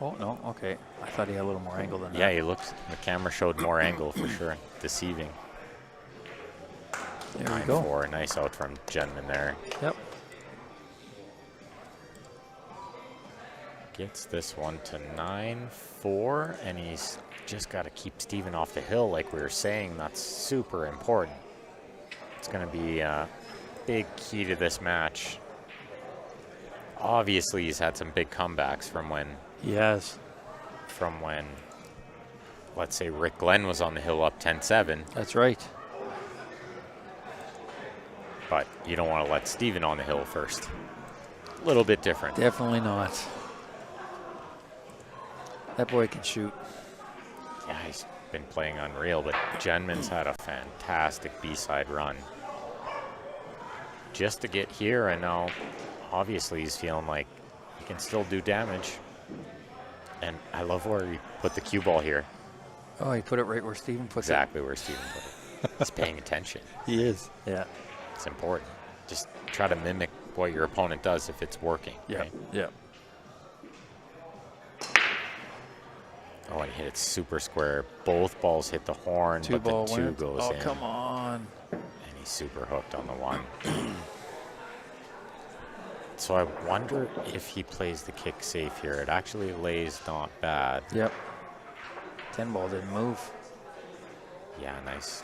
[SPEAKER 5] Oh, no, okay. I thought he had a little more angle than that.
[SPEAKER 4] Yeah, he looked, the camera showed more angle for sure. Deceiving.
[SPEAKER 5] There we go.
[SPEAKER 4] 9-4, nice out from Jenman there.
[SPEAKER 5] Yep.
[SPEAKER 4] Gets this one to 9-4, and he's just got to keep Steven off the hill like we were saying. That's super important. It's going to be a big key to this match. Obviously, he's had some big comebacks from when...
[SPEAKER 5] He has.
[SPEAKER 4] From when, let's say, Rick Glenn was on the hill up 10-7.
[SPEAKER 5] That's right.
[SPEAKER 4] But you don't want to let Steven on the hill first. A little bit different.
[SPEAKER 5] Definitely not. That boy can shoot.
[SPEAKER 4] Yeah, he's been playing unreal, but Jenman's had a fantastic B-side run. Just to get here, and now obviously he's feeling like he can still do damage. And I love where he put the cue ball here.
[SPEAKER 5] Oh, he put it right where Steven put it.
[SPEAKER 4] Exactly where Steven put it. He's paying attention.
[SPEAKER 5] He is. Yeah.
[SPEAKER 4] It's important. Just try to mimic what your opponent does if it's working.
[SPEAKER 5] Yeah.
[SPEAKER 4] Right?
[SPEAKER 5] Yeah.
[SPEAKER 4] Oh, and he hit it super square. Both balls hit the horn, but the 2 goes in.
[SPEAKER 5] Oh, come on.
[SPEAKER 4] And he's super hooked on the 1. So I wonder if he plays the kick safe here. It actually lays not bad.
[SPEAKER 5] Yep. 10 ball didn't move.
[SPEAKER 4] Yeah, nice.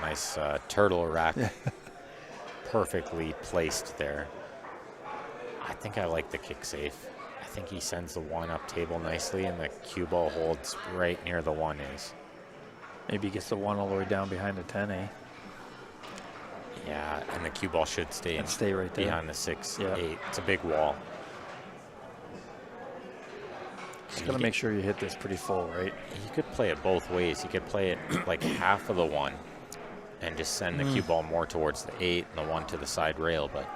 [SPEAKER 4] Nice turtle rack. Perfectly placed there. I think I like the kick safe. I think he sends the 1 up table nicely, and the cue ball holds right near the 1 is.
[SPEAKER 5] Maybe he gets the 1 all the way down behind the 10, eh?
[SPEAKER 4] Yeah, and the cue ball should stay
[SPEAKER 5] And stay right there.
[SPEAKER 4] behind the 6,
[SPEAKER 5] Yeah.
[SPEAKER 4] 8. It's a big wall.
[SPEAKER 5] Just got to make sure you hit this pretty full, right?
[SPEAKER 4] You could play it both ways. You could play it like half of the 1 and just send the cue ball more towards the 8 and the 1 to the side rail, but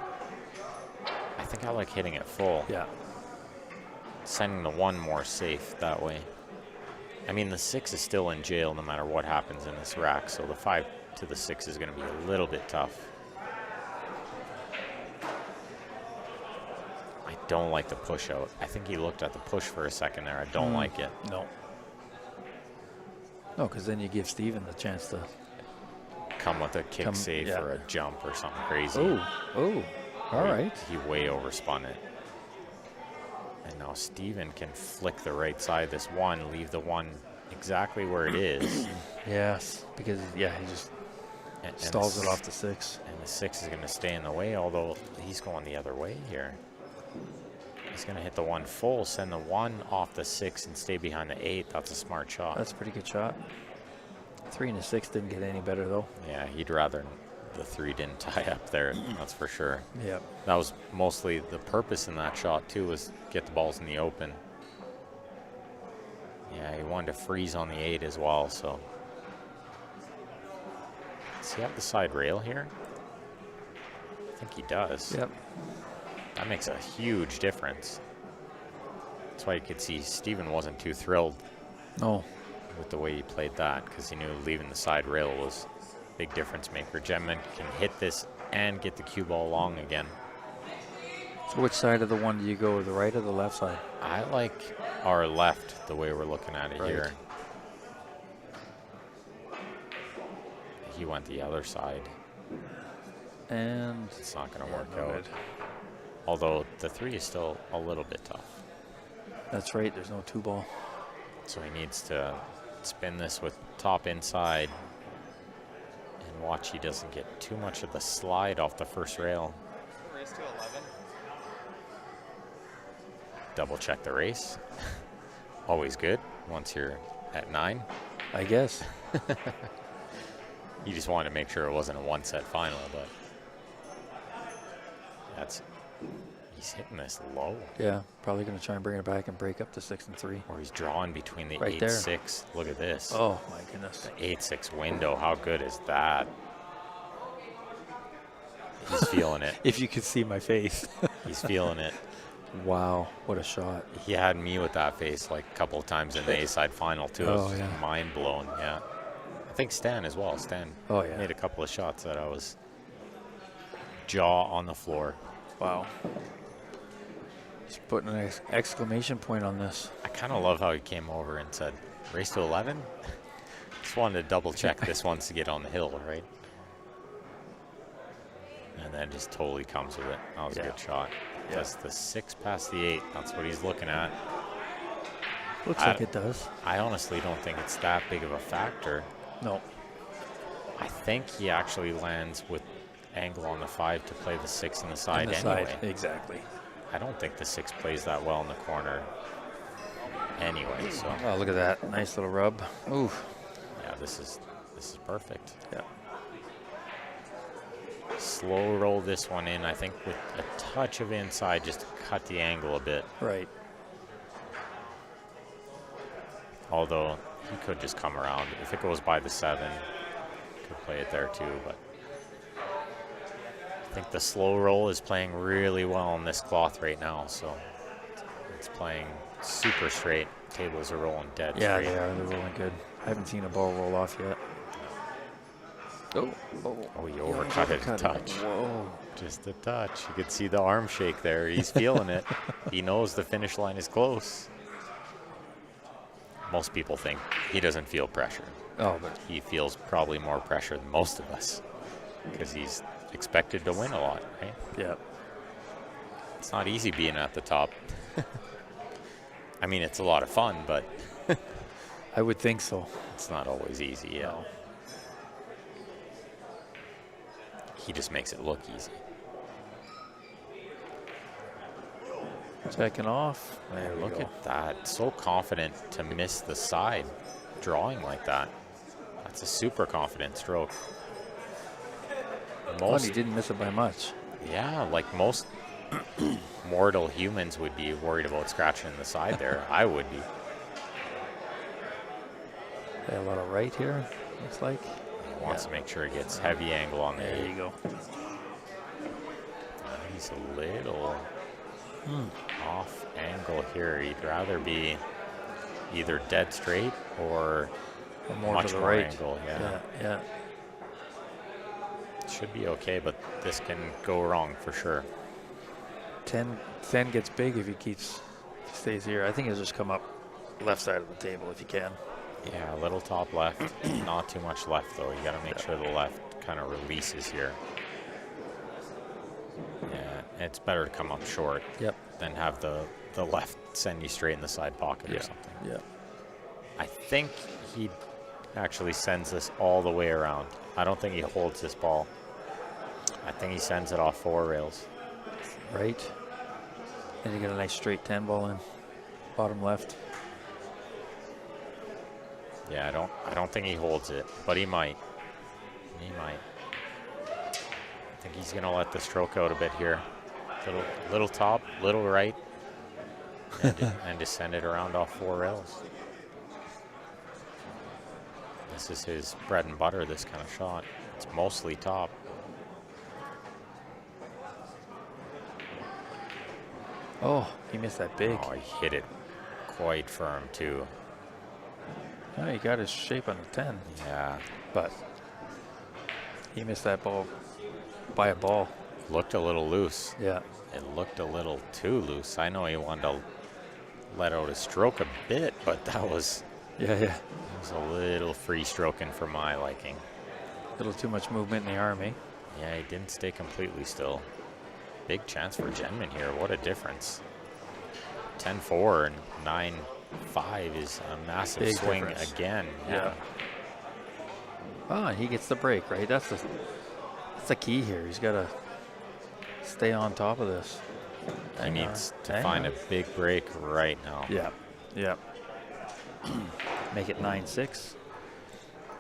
[SPEAKER 4] I think I like hitting it full.
[SPEAKER 5] Yeah.
[SPEAKER 4] Sending the 1 more safe that way. I mean, the 6 is still in jail no matter what happens in this rack, so the 5 to the 6 is going to be a little bit tough. I don't like the push out. I think he looked at the push for a second there. I don't like it.
[SPEAKER 5] No. No, because then you give Steven the chance to.
[SPEAKER 4] Come with a kick save
[SPEAKER 5] yeah.
[SPEAKER 4] or a jump or something crazy.
[SPEAKER 5] Oh. All right.
[SPEAKER 4] He way overspun it. And now Steven can flick the right side this 1, leave the 1 exactly where it is.
[SPEAKER 5] Yes, because, yeah, he just
[SPEAKER 4] and
[SPEAKER 5] stalls it off the 6.
[SPEAKER 4] And the 6 is going to stay in the way, although he's going the other way here. He's going to hit the 1 full, send the 1 off the 6 and stay behind the 8. That's a smart shot.
[SPEAKER 5] That's a pretty good shot. 3 and a 6 didn't get any better, though.
[SPEAKER 4] Yeah, he'd rather the 3 didn't tie up there, that's for sure.
[SPEAKER 5] Yeah.
[SPEAKER 4] That was mostly the purpose in that shot, too, was get the balls in the open. Yeah, he wanted to freeze on the 8 as well, so. Does he have the side rail here? I think he does.
[SPEAKER 5] Yep.
[SPEAKER 4] That makes a huge difference. That's why you could see Steven wasn't too thrilled
[SPEAKER 5] No.
[SPEAKER 4] with the way he played that, because he knew leaving the side rail was a big difference maker. Jenman can hit this and get the cue ball long again.
[SPEAKER 5] So which side of the 1 do you go, the right or the left side?
[SPEAKER 4] I like our left, the way we're looking at it
[SPEAKER 5] Right.
[SPEAKER 4] here. He went the other side.
[SPEAKER 5] And
[SPEAKER 4] It's not going to
[SPEAKER 5] yeah,
[SPEAKER 4] work
[SPEAKER 5] no
[SPEAKER 4] out.
[SPEAKER 5] good.
[SPEAKER 4] Although the 3 is still a little bit tough.
[SPEAKER 5] That's right, there's no 2 ball.
[SPEAKER 4] So he needs to spin this with top inside and watch he doesn't get too much of the slide off the first rail.
[SPEAKER 6] Race to 11.
[SPEAKER 4] Double check the race. Always good once you're at 9.
[SPEAKER 5] I guess.
[SPEAKER 4] You just wanted to make sure it wasn't a 1-set final, but he's hitting this low.
[SPEAKER 5] Yeah, probably going to try and bring it back and break up to 6 and 3.
[SPEAKER 4] Or he's drawing between the
[SPEAKER 5] Right there.
[SPEAKER 4] 8-6. Look at this.
[SPEAKER 5] Oh, my goodness.
[SPEAKER 4] The 8-6 window. How good is that? He's feeling it.
[SPEAKER 5] If you could see my face.
[SPEAKER 4] He's feeling it.
[SPEAKER 5] Wow, what a shot.
[SPEAKER 4] He had me with that face like a couple of times in the A-side final, too. I was
[SPEAKER 5] Oh, yeah.
[SPEAKER 4] mind blown, yeah. I think Stan as well. Stan
[SPEAKER 5] Oh, yeah.
[SPEAKER 4] made a couple of shots that I was jaw on the floor.
[SPEAKER 5] Wow. Just putting an exclamation point on this.
[SPEAKER 4] I kind of love how he came over and said, race to 11? Just wanted to double check this one's to get on the hill, right? And then just totally comes with it. That was a good shot.
[SPEAKER 5] Yeah.
[SPEAKER 4] Does the 6 past the 8. That's what he's looking at.
[SPEAKER 5] Looks like it does.
[SPEAKER 4] I honestly don't think it's that big of a factor.
[SPEAKER 5] No.
[SPEAKER 4] I think he actually lands with angle on the 5 to play the 6 in the side
[SPEAKER 5] On the
[SPEAKER 4] anyway.
[SPEAKER 5] side, exactly.
[SPEAKER 4] I don't think the 6 plays that well in the corner anyway. So
[SPEAKER 5] Oh, look at that. Nice little rub. Ooh.
[SPEAKER 4] yeah, this is perfect.
[SPEAKER 5] Yeah.
[SPEAKER 4] Slow roll this one in, I think, with a touch of inside just to cut the angle a bit.
[SPEAKER 5] Right.
[SPEAKER 4] Although he could just come around. If it goes by the 7, could play it there too. But I think the slow roll is playing really well on this cloth right now. So it's playing super straight. Tables are rolling dead
[SPEAKER 5] Yeah,
[SPEAKER 4] straight.
[SPEAKER 5] they are. They're rolling good. I haven't seen a ball roll off yet. Oh,
[SPEAKER 4] Oh, he overcut it a touch.
[SPEAKER 5] Whoa.
[SPEAKER 4] Just a touch. You could see the arm shake there. He's feeling it. He knows the finish line is close. Most people think he doesn't feel pressure.
[SPEAKER 5] Oh, but
[SPEAKER 4] He feels probably more pressure than most of us because he's expected to win a lot, right?
[SPEAKER 5] yeah.
[SPEAKER 4] It's not easy being at the top. I mean, it's a lot of fun, but
[SPEAKER 5] I would think so.
[SPEAKER 4] it's not always easy, yeah.
[SPEAKER 5] No.
[SPEAKER 4] He just makes it look easy.
[SPEAKER 5] Checking off. There we
[SPEAKER 4] Look
[SPEAKER 5] go.
[SPEAKER 4] at that. So confident to miss the side drawing like that. That's a super confident stroke.
[SPEAKER 5] Oh, he didn't miss it by much.
[SPEAKER 4] Yeah, like most mortal humans would be worried about scratching the side there. I would be.
[SPEAKER 5] A lot of right here, looks like.
[SPEAKER 4] He wants to make sure he gets heavy angle on
[SPEAKER 5] There you go.
[SPEAKER 4] He's a little off angle here. He'd rather be either dead straight or
[SPEAKER 5] more
[SPEAKER 4] much
[SPEAKER 5] to the
[SPEAKER 4] more
[SPEAKER 5] right.
[SPEAKER 4] angle.
[SPEAKER 5] Yeah.
[SPEAKER 4] Should be okay, but this can go wrong for sure.
[SPEAKER 5] 10 gets big if he stays here. I think he'll just come up left side of the table if he can.
[SPEAKER 4] Yeah, a little top left. Not too much left, though. You got to make sure the left kind of releases here. Yeah, it's better to come up short than have the left send you straight in the side pocket or something.
[SPEAKER 5] Yeah.
[SPEAKER 4] I think he actually sends this all the way around. I don't think he holds this ball. I think he sends it off 4 rails.
[SPEAKER 5] Right. And you get a nice straight 10 ball in. Bottom left.
[SPEAKER 4] Yeah, I don't think he holds it, but he might. He might. I think he's gonna let the stroke out a bit here. Little top, little right, and just send it around off 4 rails. This is his bread and butter, this kind of shot. It's mostly top.
[SPEAKER 5] Oh, he missed that big.
[SPEAKER 4] Oh, he hit it quite firm, too.
[SPEAKER 5] Oh, he got his shape on the 10.
[SPEAKER 4] Yeah.
[SPEAKER 5] But he missed that ball by a ball.
[SPEAKER 4] Looked a little loose.
[SPEAKER 5] Yeah.
[SPEAKER 4] It looked a little too loose. I know he wanted to let out his stroke a bit, but that was...
[SPEAKER 5] Yeah.
[SPEAKER 4] It was a little free stroking for my liking.
[SPEAKER 5] A little too much movement in the arm, eh?
[SPEAKER 4] Yeah, he didn't stay completely still. Big chance for Jenman here. What a difference. 10-4 and 9-5 is a massive
[SPEAKER 5] Big
[SPEAKER 4] swing
[SPEAKER 5] difference.
[SPEAKER 4] again.
[SPEAKER 5] Yeah. Ah, he gets the break, right? That's the key here. He's got to stay on top of this.
[SPEAKER 4] He needs to find a big break right now.
[SPEAKER 5] Yeah. Make it 9-6.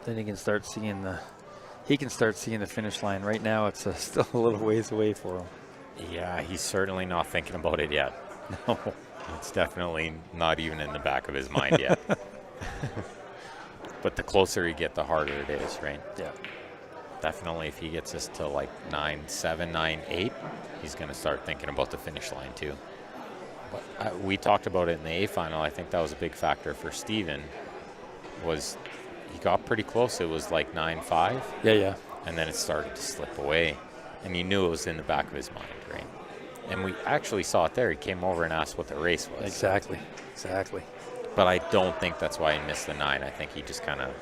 [SPEAKER 5] Then he can start seeing the finish line. Right now, it's still a little ways away for him.
[SPEAKER 4] Yeah, he's certainly not thinking about it yet.
[SPEAKER 5] No.
[SPEAKER 4] It's definitely not even in the back of his mind yet. But the closer you get, the harder it is, right?
[SPEAKER 5] Yeah.
[SPEAKER 4] Definitely if he gets us to like 9-7, 9-8, he's going to start thinking about the finish line too. But we talked about it in the A final. I think that was a big factor for Steven. He got pretty close. It was like 9-5.
[SPEAKER 5] Yeah.
[SPEAKER 4] And then it started to slip away. And he knew it was in the back of his mind, right? And we actually saw it there. He came over and asked what the race was.
[SPEAKER 5] Exactly.
[SPEAKER 4] But I don't think that's why he missed the 9. I think he just kind of...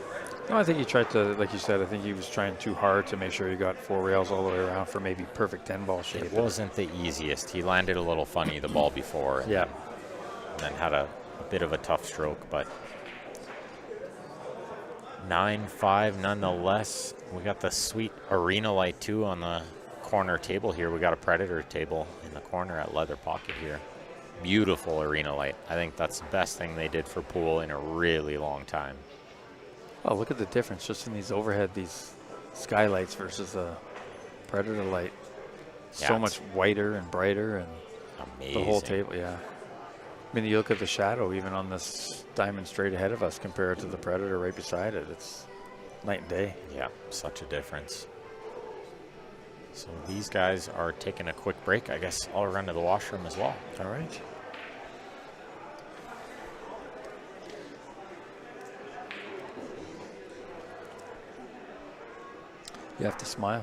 [SPEAKER 5] No, I think he tried to, like you said, I think he was trying too hard to make sure he got 4 rails all the way around for maybe perfect 10 ball shape.
[SPEAKER 4] It wasn't the easiest. He landed a little funny the ball before. And then had a bit of a tough stroke, but 9-5 nonetheless. We got the sweet arena light too on the corner table here. We got a Predator table in the corner at Leather Pocket here. Beautiful arena light. I think that's the best thing they did for pool in a really long time.
[SPEAKER 5] Oh, look at the difference just in these overhead, these skylights versus the Predator light.
[SPEAKER 4] Yeah,
[SPEAKER 5] so much whiter and brighter, and
[SPEAKER 4] amazing.
[SPEAKER 5] the whole table, yeah. I mean, you look at the shadow even on this diamond straight ahead of us compared to the Predator right beside it. It's night and day.
[SPEAKER 4] Yeah, such a difference. So these guys are taking a quick break. I guess I'll run to the washroom as well.
[SPEAKER 5] All right. You have to smile.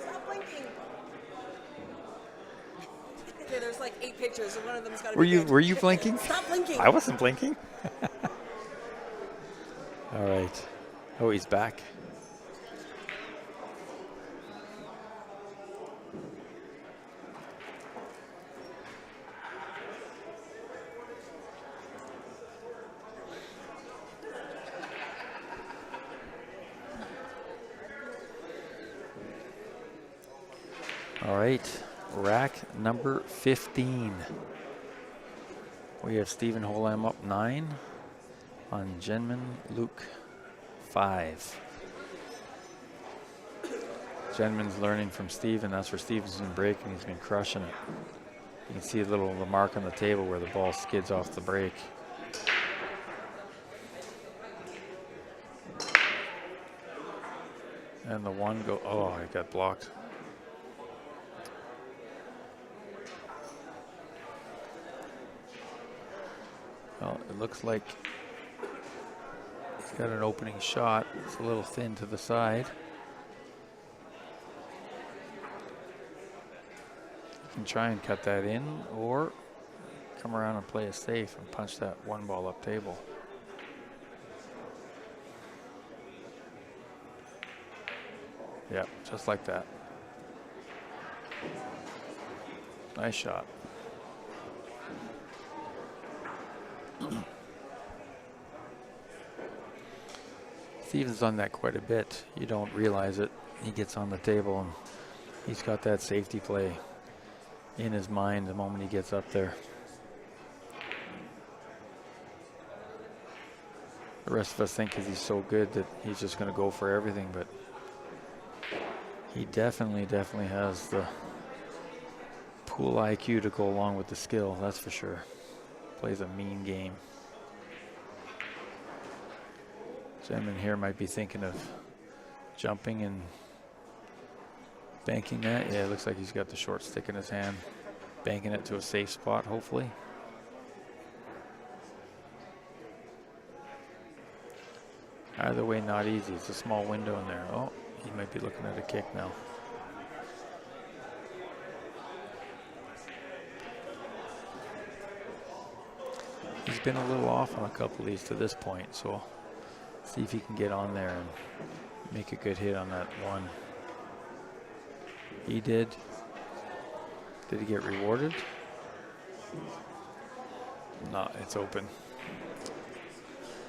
[SPEAKER 6] Stop blinking. Okay, there's like 8 pictures, and one of them's got to
[SPEAKER 5] Were
[SPEAKER 6] be
[SPEAKER 5] you
[SPEAKER 6] good.
[SPEAKER 5] were you blinking?
[SPEAKER 6] Stop blinking.
[SPEAKER 5] I wasn't blinking. All right. Oh, he's back. All right, rack number 15. We have Stephen Holm up 9, on Jenman, Luke 5. Jenman's learning from Steven. That's where Steven's been breaking. He's been crushing it. You can see the mark on the table where the ball skids off the break. And the one go, oh, it got blocked. Well, it looks like he's got an opening shot. It's a little thin to the side. You can try and cut that in or come around and play it safe and punch that one ball up table. Yep, just like that. Nice shot. Steven's done that quite a bit. You don't realize it. He gets on the table and he's got that safety play in his mind the moment he gets up there. The rest of us think because he's so good that he's just going to go for everything, but he definitely has the pool IQ to go along with the skill, that's for sure. Plays a mean game. Jenman here might be thinking of jumping and banking that. Yeah, it looks like he's got the short stick in his hand. Banking it to a safe spot, hopefully. Either way, not easy. It's a small window in there. Oh, he might be looking at a kick now. He's been a little off on a couple of these to this point, so see if he can get on there and make a good hit on that one. He did. Did he get rewarded? No, it's open.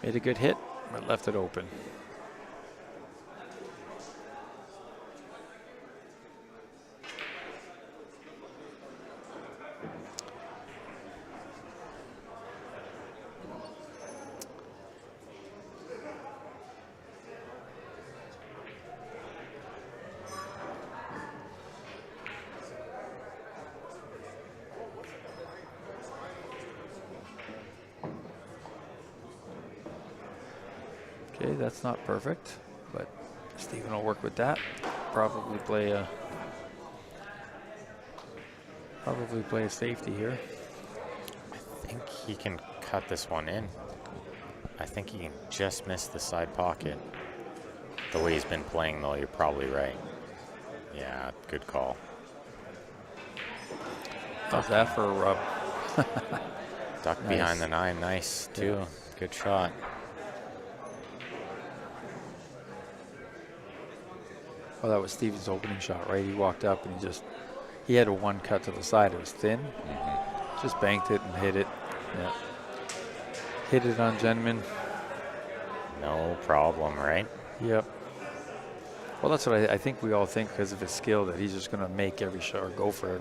[SPEAKER 5] Made a good hit, but left it open. Okay, that's not perfect, but Steven will work with that. Probably play a safety here.
[SPEAKER 4] I think he can cut this one in. I think he can just miss the side pocket. The way he's been playing, though, you're probably right. Yeah, good call.
[SPEAKER 5] How's that for a rub?
[SPEAKER 4] Duck
[SPEAKER 5] Nice.
[SPEAKER 4] behind the 9, nice too.
[SPEAKER 5] Yeah.
[SPEAKER 4] Good shot.
[SPEAKER 5] Well, that was Steven's opening shot, right? He walked up and he had a one cut to the side. It was thin. Just banked it and hit it. Yeah. Hit it on Jenman.
[SPEAKER 4] No problem, right?
[SPEAKER 5] Yep. Well, that's what I think we all think because of his skill that he's just going to make every shot or go for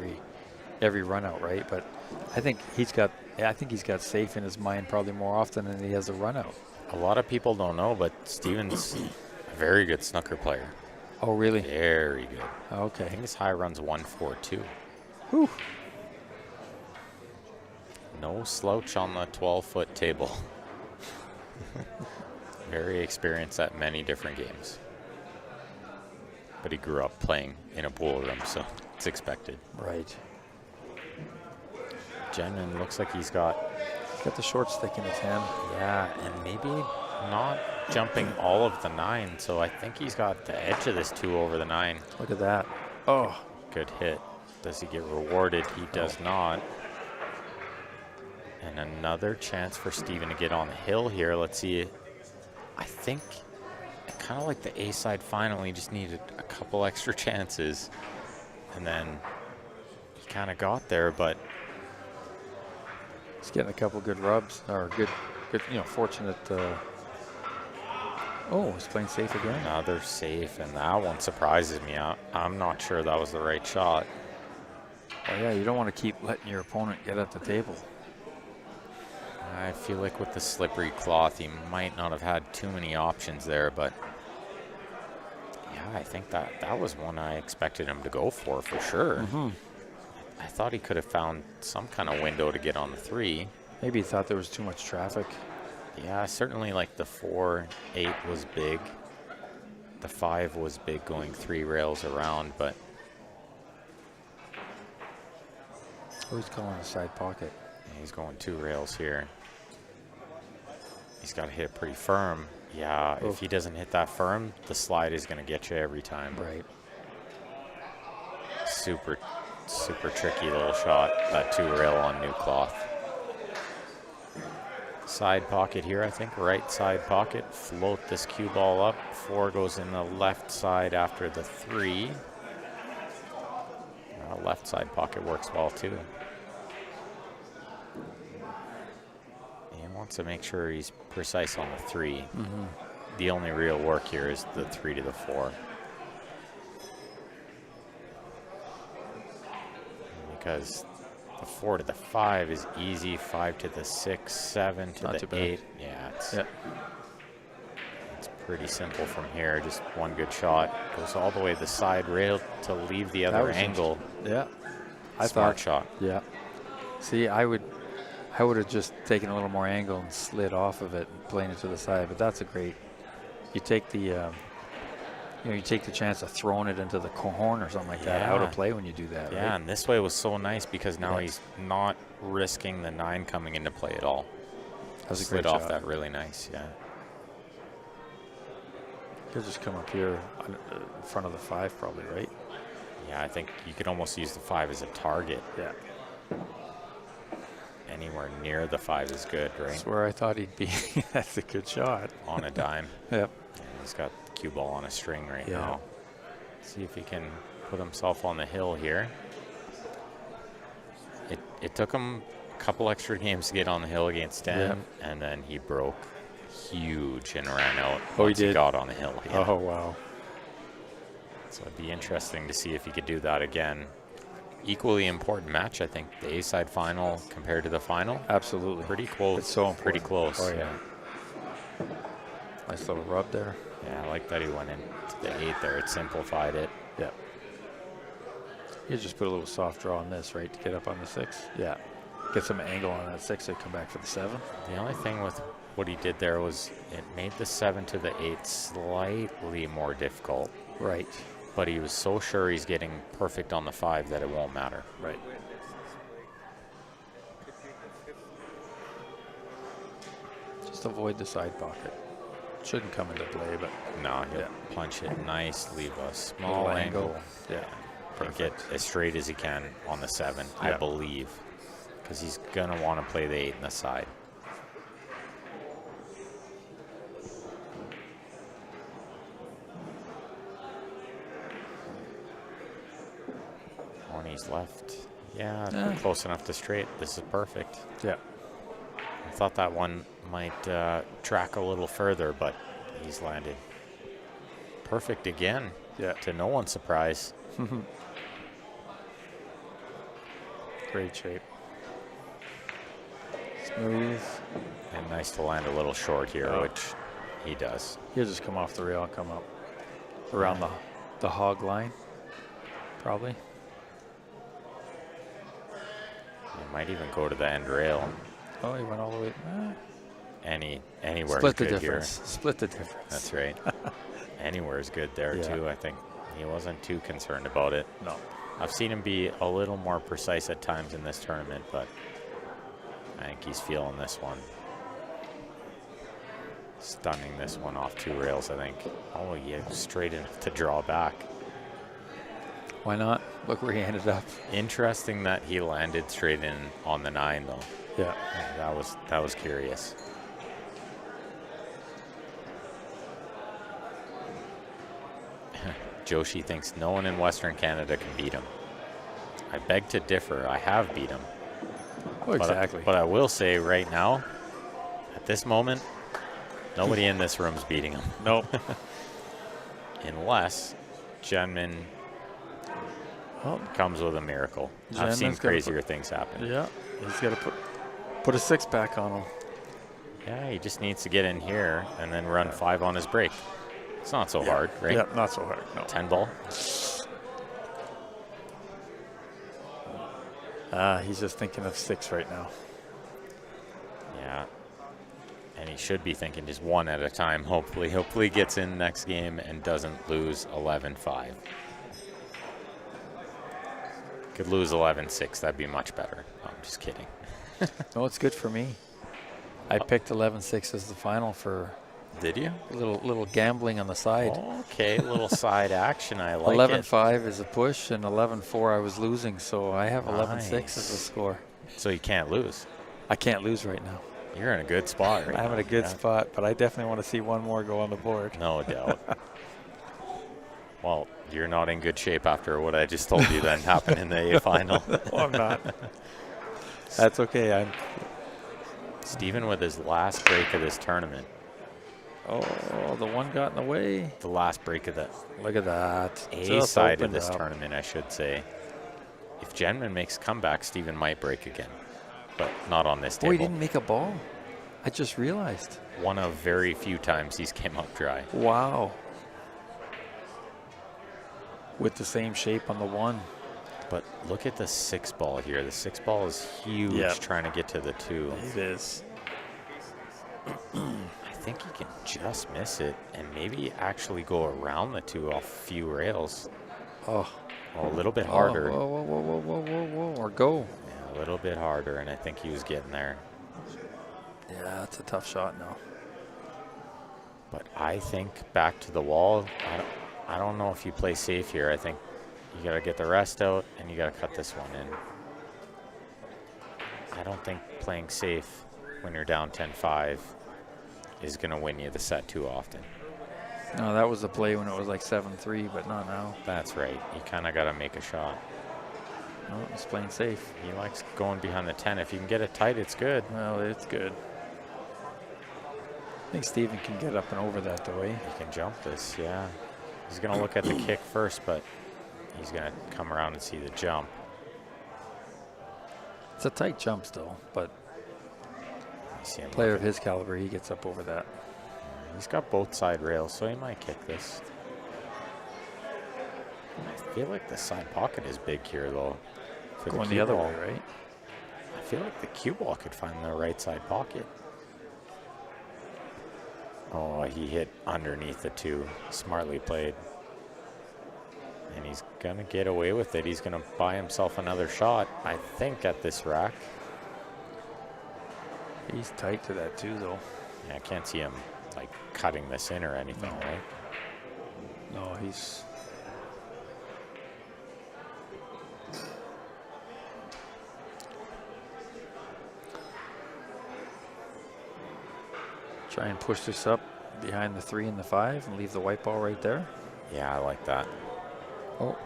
[SPEAKER 5] every run out, right? But I think he's got safe in his mind probably more often than he has a run out.
[SPEAKER 4] A lot of people don't know, but Steven's a very good snooker player.
[SPEAKER 5] Oh, really?
[SPEAKER 4] Very good.
[SPEAKER 5] Okay.
[SPEAKER 4] I think his high run's 142.
[SPEAKER 5] Whew.
[SPEAKER 4] No slouch on the 12-foot table. Very experienced at many different games. But he grew up playing in a pool room, so it's expected.
[SPEAKER 5] Right.
[SPEAKER 4] Jenman looks like he's got
[SPEAKER 5] the short stick in his hand.
[SPEAKER 4] Yeah, and maybe not jumping all of the 9, so I think he's got the edge of this 2 over the 9.
[SPEAKER 5] Look at that. Oh.
[SPEAKER 4] Good hit. Does he get rewarded? He does not. And another chance for Steven to get on the hill here. Let's see. I think kind of like the A-side final, he just needed a couple extra chances. And then he kind of got there, but
[SPEAKER 5] he's getting a couple good rubs, or good, fortunate. Oh, he's playing safe again.
[SPEAKER 4] Another safe, and that one surprises me. I'm not sure that was the right shot.
[SPEAKER 5] Oh yeah, you don't want to keep letting your opponent get at the table.
[SPEAKER 4] I feel like with the slippery cloth, he might not have had too many options there, but yeah, I think that was one I expected him to go for sure.
[SPEAKER 5] Mm-hmm.
[SPEAKER 4] I thought he could have found some kind of window to get on the 3.
[SPEAKER 5] Maybe he thought there was too much traffic.
[SPEAKER 4] Yeah, certainly like the 4-8 was big. The 5 was big going 3 rails around, but
[SPEAKER 5] Oh, he's calling a side pocket.
[SPEAKER 4] he's going 2 rails here. He's got to hit it pretty firm. Yeah, if he doesn't hit that firm, the slide is going to get you every time.
[SPEAKER 5] Right.
[SPEAKER 4] Super tricky little shot, that 2 rail on new cloth. Side pocket here, I think, right side pocket. Float this cue ball up. 4 goes in the left side after the 3. Left side pocket works well too. He wants to make sure he's precise on the 3.
[SPEAKER 5] Mm-hmm.
[SPEAKER 4] The only real work here is the 3 to the 4. Because the 4 to the 5 is easy, 5 to the 6, 7 to
[SPEAKER 5] Not
[SPEAKER 4] the
[SPEAKER 5] too bad.
[SPEAKER 4] 8. Yeah, it's pretty simple from here. Just one good shot. Goes all the way to the side rail to leave the other angle.
[SPEAKER 5] Yeah.
[SPEAKER 4] Smart shot.
[SPEAKER 5] Yeah. See, I would have just taken a little more angle and slid off of it and playing it to the side. But that's a great. You take the, you take the chance of throwing it into the horn or something like that out of play when you do that.
[SPEAKER 4] Yeah,
[SPEAKER 5] right?
[SPEAKER 4] and this way was so nice because now he's not risking the 9 coming into play at all.
[SPEAKER 5] That was a
[SPEAKER 4] Slid
[SPEAKER 5] great
[SPEAKER 4] off
[SPEAKER 5] shot.
[SPEAKER 4] that really nice. Yeah.
[SPEAKER 5] He'll just come up here in front of the 5, probably, right?
[SPEAKER 4] Yeah, I think you could almost use the 5 as a target.
[SPEAKER 5] Yeah.
[SPEAKER 4] Anywhere near the 5 is good, right?
[SPEAKER 5] That's where I thought he'd be. That's a good shot.
[SPEAKER 4] On a dime.
[SPEAKER 5] Yep.
[SPEAKER 4] And he's got the cue ball on a string right
[SPEAKER 5] Yeah.
[SPEAKER 4] now. See if he can put himself on the hill here. It took him a couple extra games to get on the hill against Dan, and then he broke huge and ran out once he got on the hill. Yeah.
[SPEAKER 5] Oh, wow.
[SPEAKER 4] So it'd be interesting to see if he could do that again. Equally important match, I think. The A-side final compared to the final.
[SPEAKER 5] Absolutely.
[SPEAKER 4] Pretty close.
[SPEAKER 5] It's so important.
[SPEAKER 4] Pretty close.
[SPEAKER 5] Oh, yeah. Nice little rub there.
[SPEAKER 4] Yeah, I like that he went into the 8 there. It simplified it.
[SPEAKER 5] Yeah. You just put a little soft draw on this, right, to get up on the 6. Yeah. Get some angle on that 6 to come back for the 7.
[SPEAKER 4] The only thing with what he did there was it made the 7 to the 8 slightly more difficult.
[SPEAKER 5] Right.
[SPEAKER 4] But he was so sure he's getting perfect on the 5 that it won't matter.
[SPEAKER 5] Right. Just avoid the side pocket. Shouldn't come into play, but
[SPEAKER 4] No, he'll punch it nice, leave a small
[SPEAKER 5] little
[SPEAKER 4] angle.
[SPEAKER 5] Yeah.
[SPEAKER 4] And get as straight as he can on the 7, I
[SPEAKER 5] Yeah.
[SPEAKER 4] believe. Because he's going to want to play the 8 in the side. On he's left. Yeah, close enough to straight. This is perfect.
[SPEAKER 5] Yeah.
[SPEAKER 4] I thought that one might track a little further, but he's landed perfect again.
[SPEAKER 5] Yeah.
[SPEAKER 4] To no one's surprise.
[SPEAKER 5] Great shape. Smooth.
[SPEAKER 4] And nice to land a little short here, which he does.
[SPEAKER 5] He'll just come off the rail and come up around the hog line, probably.
[SPEAKER 4] He might even go to the end rail.
[SPEAKER 5] Oh, he went all the way.
[SPEAKER 4] Anywhere
[SPEAKER 5] Split
[SPEAKER 4] he
[SPEAKER 5] the
[SPEAKER 4] could
[SPEAKER 5] difference.
[SPEAKER 4] here.
[SPEAKER 5] Split the difference.
[SPEAKER 4] That's right. Anywhere is good there too. I think he wasn't too concerned about it.
[SPEAKER 5] No.
[SPEAKER 4] I've seen him be a little more precise at times in this tournament, but I think he's feeling this one. Stunning this one off 2 rails, I think. Oh, yeah, straight enough to draw back.
[SPEAKER 5] Why not? Look where he ended up.
[SPEAKER 4] Interesting that he landed straight in on the 9, though.
[SPEAKER 5] Yeah.
[SPEAKER 4] That was curious. Joshi thinks no one in Western Canada can beat him. I beg to differ. I have beat him.
[SPEAKER 5] Oh, exactly.
[SPEAKER 4] But I will say right now, at this moment, nobody in this room's beating him.
[SPEAKER 5] Nope.
[SPEAKER 4] Unless Jenman comes with a miracle. I've seen
[SPEAKER 5] Jenman's gotta
[SPEAKER 4] crazier things happen.
[SPEAKER 5] Yeah. He's got to put a 6-pack on him.
[SPEAKER 4] Yeah, he just needs to get in here and then run 5 on his break. It's not so hard, right?
[SPEAKER 5] Yeah, not so hard. No.
[SPEAKER 4] 10 ball.
[SPEAKER 5] He's just thinking of 6 right now.
[SPEAKER 4] Yeah. And he should be thinking just 1 at a time, hopefully. Hopefully he gets in next game and doesn't lose 11-5. Could lose 11-6. That'd be much better. No, I'm just kidding.
[SPEAKER 5] No, it's good for me. I picked 11-6 as the final for
[SPEAKER 4] Did you?
[SPEAKER 5] a little gambling on the side.
[SPEAKER 4] Okay, a little side action. I like
[SPEAKER 5] 11-5 is a push, and 11-4 I was losing, so I have 11-6
[SPEAKER 4] Nice.
[SPEAKER 5] as a score.
[SPEAKER 4] it. So you can't lose.
[SPEAKER 5] I can't lose right now.
[SPEAKER 4] You're in a good spot right
[SPEAKER 5] I'm in a good spot, but I definitely want to see one more go on the board.
[SPEAKER 4] No doubt. Well, you're not in good shape after what I just told you then happened in the A final.
[SPEAKER 5] No, I'm not. That's okay.
[SPEAKER 4] Stephen with his last break of this tournament.
[SPEAKER 5] Oh, the one got in the way.
[SPEAKER 4] The last break of the
[SPEAKER 5] Look at that.
[SPEAKER 4] A
[SPEAKER 5] Just
[SPEAKER 4] side of
[SPEAKER 5] opened
[SPEAKER 4] this
[SPEAKER 5] up.
[SPEAKER 4] tournament, I should say. If Jenman makes comeback, Stephen might break again, but not on this
[SPEAKER 5] Oh, he
[SPEAKER 4] table.
[SPEAKER 5] didn't make a ball. I just realized.
[SPEAKER 4] One of very few times he's came up dry.
[SPEAKER 5] Wow. With the same shape on the 1.
[SPEAKER 4] But look at the 6 ball here. The 6 ball is huge
[SPEAKER 5] Yeah.
[SPEAKER 4] trying to get to the 2.
[SPEAKER 5] It is.
[SPEAKER 4] I think he can just miss it and maybe actually go around the 2 off a few rails.
[SPEAKER 5] Oh.
[SPEAKER 4] A little bit harder.
[SPEAKER 5] Whoa, whoa, whoa, whoa, whoa, whoa, whoa. Or go.
[SPEAKER 4] Yeah, a little bit harder, and I think he was getting there.
[SPEAKER 5] Yeah, that's a tough shot now.
[SPEAKER 4] But I think back to the wall. I don't know if you play safe here. I think you got to get the rest out, and you got to cut this one in. I don't think playing safe when you're down 10-5 is going to win you the set too often.
[SPEAKER 5] No, that was the play when it was like 7-3, but not now.
[SPEAKER 4] That's right. You kind of got to make a shot.
[SPEAKER 5] No, it's playing safe.
[SPEAKER 4] He likes going behind the 10. If you can get it tight, it's good.
[SPEAKER 5] Well, it's good. I think Steven can get up and over that the way.
[SPEAKER 4] He can jump this, yeah. He's going to look at the kick first, but he's going to come around and see the jump.
[SPEAKER 5] It's a tight jump still, but
[SPEAKER 4] You see him
[SPEAKER 5] player of
[SPEAKER 4] looking.
[SPEAKER 5] his caliber, he gets up over that.
[SPEAKER 4] He's got both side rails, so he might kick this. I feel like the side pocket is big here, though. For
[SPEAKER 5] Going
[SPEAKER 4] cue
[SPEAKER 5] the other
[SPEAKER 4] ball.
[SPEAKER 5] way, right?
[SPEAKER 4] I feel like the cue ball could find the right side pocket. Oh, he hit underneath the 2. Smartly played. And he's going to get away with it. He's going to buy himself another shot, I think, at this rack.
[SPEAKER 5] He's tight to that too, though.
[SPEAKER 4] Yeah, I can't see him, like, cutting this in or anything,
[SPEAKER 5] No.
[SPEAKER 4] right?
[SPEAKER 5] No, he's... Try and push this up behind the 3 and the 5 and leave the white ball right there.
[SPEAKER 4] Yeah, I like that.
[SPEAKER 5] Oh.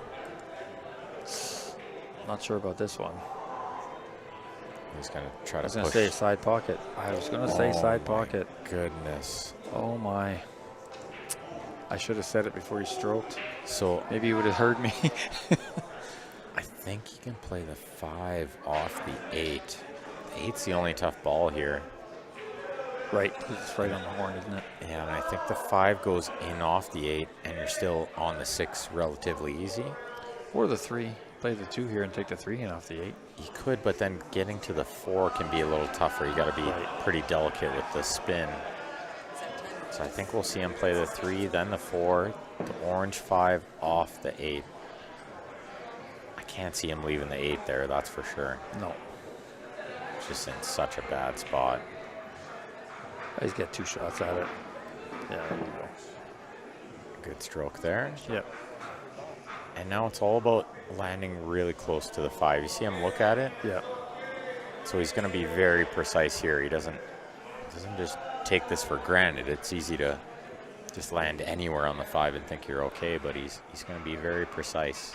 [SPEAKER 5] Not sure about this one.
[SPEAKER 4] He's going to try
[SPEAKER 5] I
[SPEAKER 4] to
[SPEAKER 5] was going
[SPEAKER 4] push.
[SPEAKER 5] to say side pocket. I was going to say side
[SPEAKER 4] my
[SPEAKER 5] pocket.
[SPEAKER 4] Goodness.
[SPEAKER 5] Oh my. I should have said it before he stroked.
[SPEAKER 4] So
[SPEAKER 5] Maybe he would have heard me.
[SPEAKER 4] I think he can play the 5 off the 8. The 8's the only tough ball here.
[SPEAKER 5] Right. It's right on the horn, isn't it?
[SPEAKER 4] Yeah, and I think the 5 goes in off the 8, and you're still on the 6 relatively easy.
[SPEAKER 5] Or the 3. Play the 2 here and take the 3 in off the 8.
[SPEAKER 4] You could, but then getting to the 4 can be a little tougher. You got to be pretty delicate with the spin. So I think we'll see him play the 3, then the 4, the orange 5 off the 8. I can't see him leaving the 8 there, that's for sure.
[SPEAKER 5] No.
[SPEAKER 4] It's just in such a bad spot.
[SPEAKER 5] He's got 2 shots at it. Yeah, there you go.
[SPEAKER 4] Good stroke there.
[SPEAKER 5] Yep.
[SPEAKER 4] And now it's all about landing really close to the 5. You see him look at it?
[SPEAKER 5] Yeah.
[SPEAKER 4] So he's going to be very precise here. He doesn't just take this for granted. It's easy to just land anywhere on the 5 and think you're okay, but he's going to be very precise.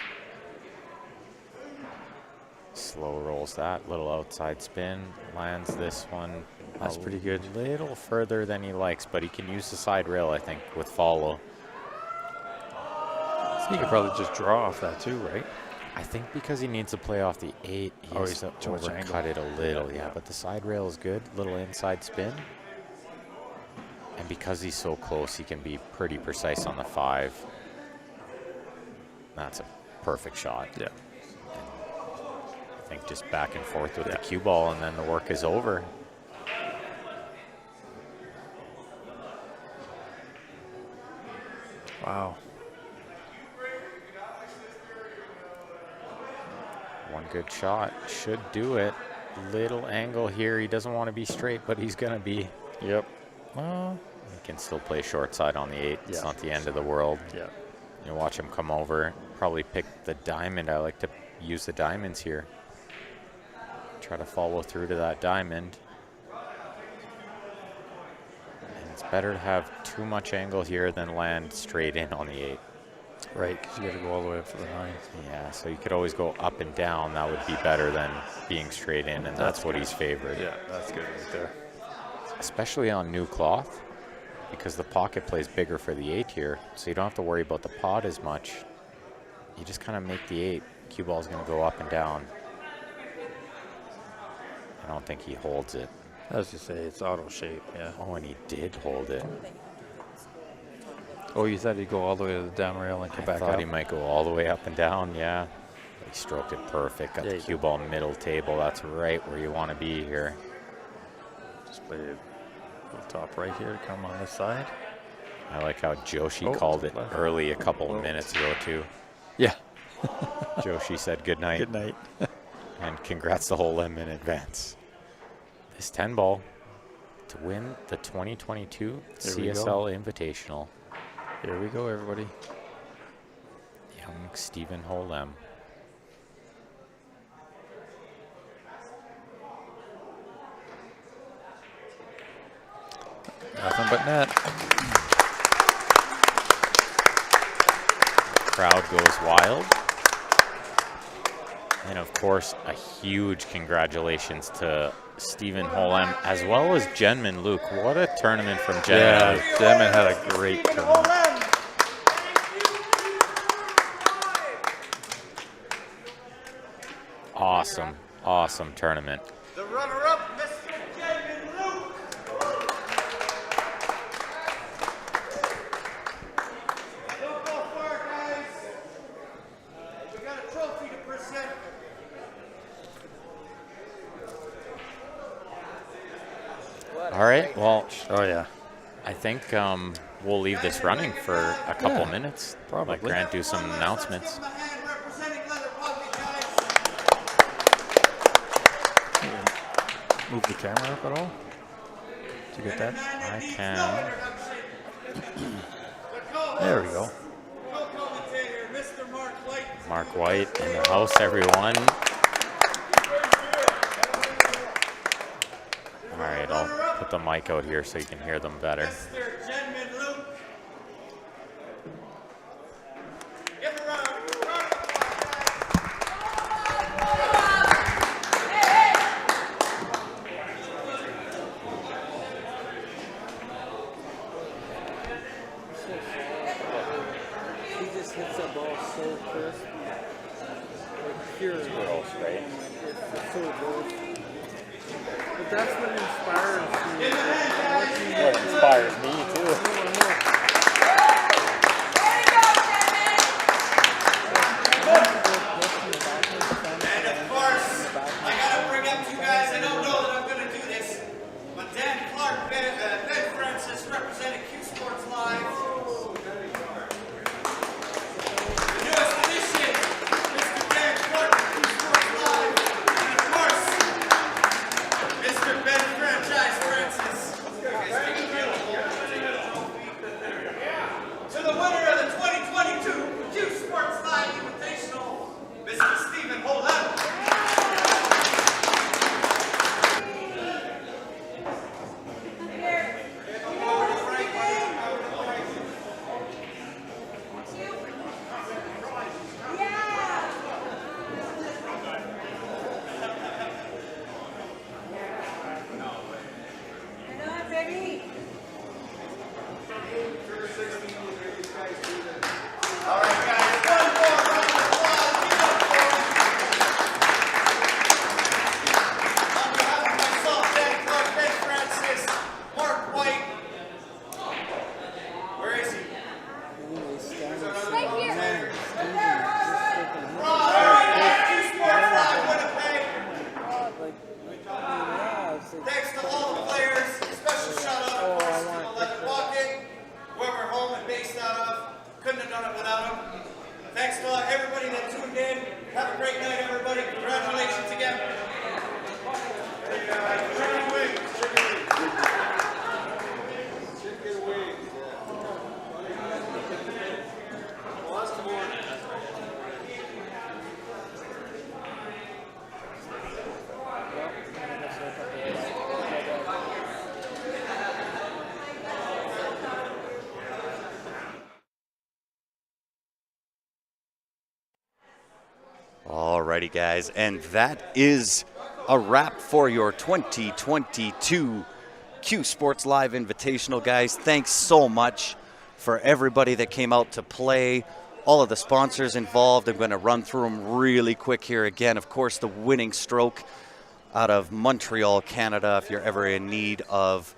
[SPEAKER 4] Slow rolls that, little outside spin, lands this one.
[SPEAKER 5] That's pretty good.
[SPEAKER 4] A little further than he likes, but he can use the side rail, I think, with follow.
[SPEAKER 5] He could probably just draw off that too, right?
[SPEAKER 4] I think because he needs to play off the 8, he has
[SPEAKER 5] he's
[SPEAKER 4] to
[SPEAKER 5] too much
[SPEAKER 4] overcut
[SPEAKER 5] angle.
[SPEAKER 4] it a little,
[SPEAKER 5] Yeah.
[SPEAKER 4] yeah. But the side rail is good, little inside spin. And because he's so close, he can be pretty precise on the 5. That's a perfect shot.
[SPEAKER 5] Yeah.
[SPEAKER 4] I think just back and forth with the cue ball, and then the work is over.
[SPEAKER 5] Wow.
[SPEAKER 4] One good shot should do it. Little angle here. He doesn't want to be straight, but he's going to be.
[SPEAKER 5] Yep.
[SPEAKER 4] Well, he can still play short side on the 8. It's
[SPEAKER 5] Yeah.
[SPEAKER 4] not the end of the world.
[SPEAKER 5] Yeah.
[SPEAKER 4] You watch him come over, probably pick the diamond. I like to use the diamonds here. Try to follow through to that diamond. And it's better to have too much angle here than land straight in on the 8.
[SPEAKER 5] Right, because you got to go all the way up to the 9.
[SPEAKER 4] Yeah, so you could always go up and down. That would be better than being straight in, and that's what he's favored.
[SPEAKER 5] Yeah, that's good right there.
[SPEAKER 4] Especially on new cloth, because the pocket plays bigger for the 8 here, so you don't have to worry about the pot as much. You just kind of make the 8. Cue ball's going to go up and down. I don't think he holds it.
[SPEAKER 5] I was just say it's auto shape, yeah.
[SPEAKER 4] Oh, and he did hold it.
[SPEAKER 5] Oh, you thought he'd go all the way to the down rail and come
[SPEAKER 4] I
[SPEAKER 5] back
[SPEAKER 4] thought
[SPEAKER 5] up?
[SPEAKER 4] he might go all the way up and down, yeah. He stroked it perfect. Got
[SPEAKER 5] Yeah,
[SPEAKER 4] the
[SPEAKER 5] he
[SPEAKER 4] cue ball middle table. That's right where you want to be here.
[SPEAKER 5] Just play it top right here to come on this side.
[SPEAKER 4] I like how Joshi
[SPEAKER 5] Oh,
[SPEAKER 4] called it
[SPEAKER 5] left.
[SPEAKER 4] early a couple of minutes ago, too.
[SPEAKER 5] Yeah.
[SPEAKER 4] Joshi said good night.
[SPEAKER 5] Good night.
[SPEAKER 4] And congrats to Holem in advance. This 10 ball to win the 2022
[SPEAKER 5] There we go.
[SPEAKER 4] CSL Invitational.
[SPEAKER 5] Here we go, everybody.
[SPEAKER 4] Young Stephen Holem.
[SPEAKER 5] Nothing but net.
[SPEAKER 4] Crowd goes wild. And of course, a huge congratulations to Stephen Holem, as well as Jenman Luke. What a tournament from Jenman.
[SPEAKER 5] Yeah,
[SPEAKER 4] Luke.
[SPEAKER 5] Jenman had a great tournament.
[SPEAKER 4] Awesome, awesome tournament.
[SPEAKER 7] The runner-up, Mr. Jenman Luke. Don't go far, guys. We got a trophy to present.
[SPEAKER 4] All right, well,
[SPEAKER 5] Oh, yeah.
[SPEAKER 4] I think we'll leave this running for a couple minutes.
[SPEAKER 5] probably.
[SPEAKER 4] Let Grant do some announcements.
[SPEAKER 7] Give him a hand representing Leather Pocket, guys.
[SPEAKER 5] Move the camera up at all? To get that?
[SPEAKER 4] I can.
[SPEAKER 5] There we go.
[SPEAKER 7] Co-commentator, Mr. Mark White.
[SPEAKER 4] Mark White in the house, everyone. All right, I'll put the mic out here so you can hear them better.
[SPEAKER 7] Mr. Jenman Luke. Give a round of applause.
[SPEAKER 8] He just hits that ball so crisp. Like pure. It's so good. But that's what inspires me.
[SPEAKER 4] What inspires me, too.
[SPEAKER 7] And of course, I gotta bring up two guys. I don't know that I'm gonna do this, but Dan Clark, Ben Francis, representing Q Sports Live. The newest edition, Mr. Dan Clark, Q Sports Live, and of course, Mr. Ben Franchise Francis. to everybody that tuned in. Have a great night, everybody. Congratulations again.
[SPEAKER 1] Alrighty, guys, and that is a wrap for your 2022 Q Sports Live Invitational, guys. Thanks so much for everybody that came out to play, all of the sponsors involved. I'm going to run through them really quick here again. Of course, the winning stroke out of Montreal, Canada. If you're ever in need of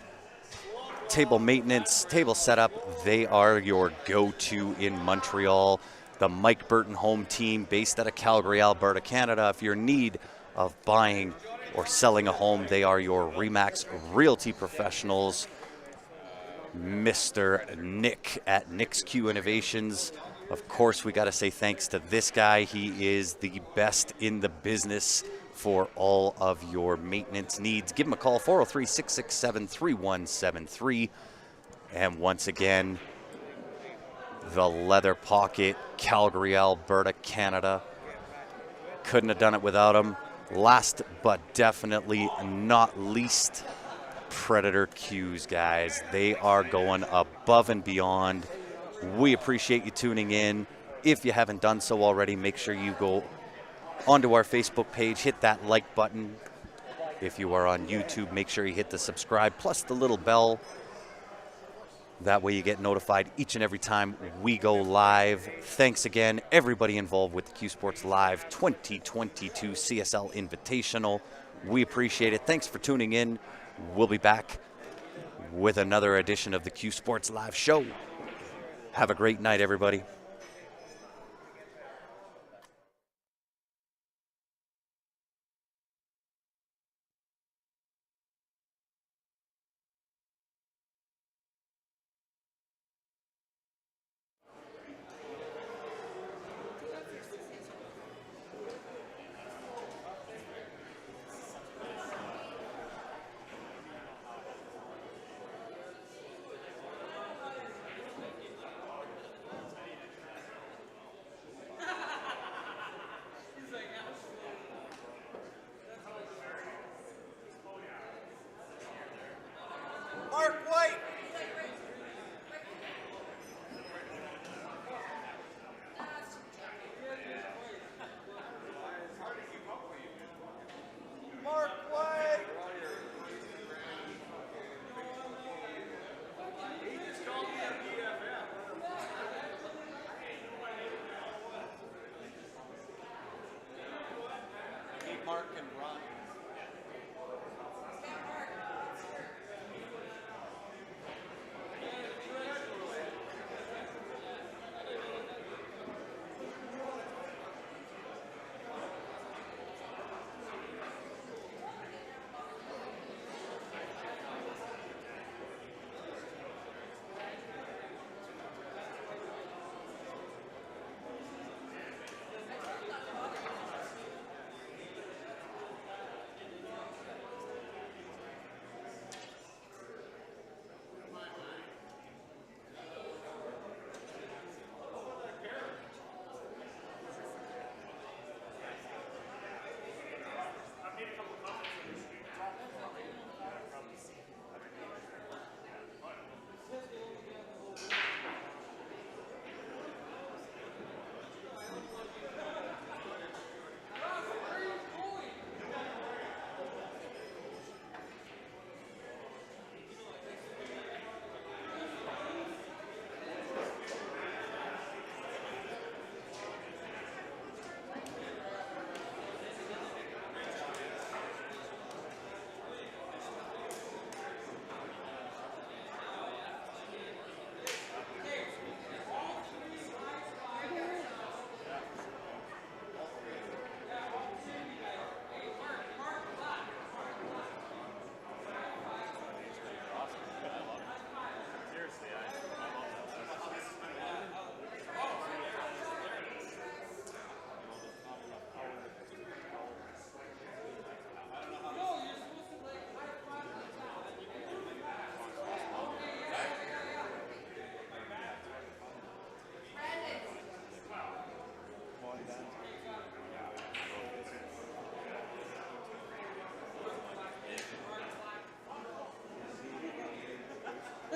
[SPEAKER 1] table maintenance, table setup, they are your go-to in Montreal. The Mike Burton home team based out of Calgary, Alberta, Canada. If you're in need of buying or selling a home, they are your RE/MAX Realty professionals. Mr. Nick at Nick's Q Innovations. Of course, we got to say thanks to this guy. He is the best in the business for all of your maintenance needs. Give him a call, 403-667-3173. And once again, the Leather Pocket, Calgary, Alberta, Canada. Couldn't have done it without him. Last but definitely not least, Predator Qs, guys. They are going above and beyond. We appreciate you tuning in. If you haven't done so already, make sure you go onto our Facebook page, hit that like button. If you are on YouTube, make sure you hit the subscribe plus the little bell. That way you get notified each and every time we go live. Thanks again, everybody involved with the Q Sports Live 2022 CSL Invitational. We appreciate it. Thanks for tuning in. We'll be back with another edition of the Q Sports Live show. Have a great night, everybody.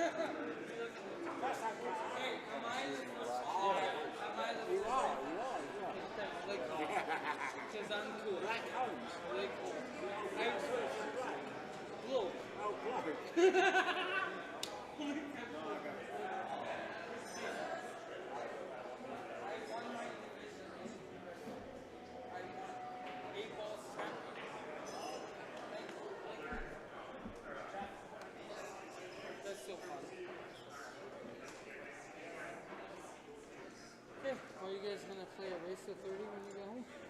[SPEAKER 8] am I the first? Am I the first? Because I'm cool. Black Holmes. I'm blue. Oh, That's so fun. Okay, are you guys gonna play a race to 30 when you get home?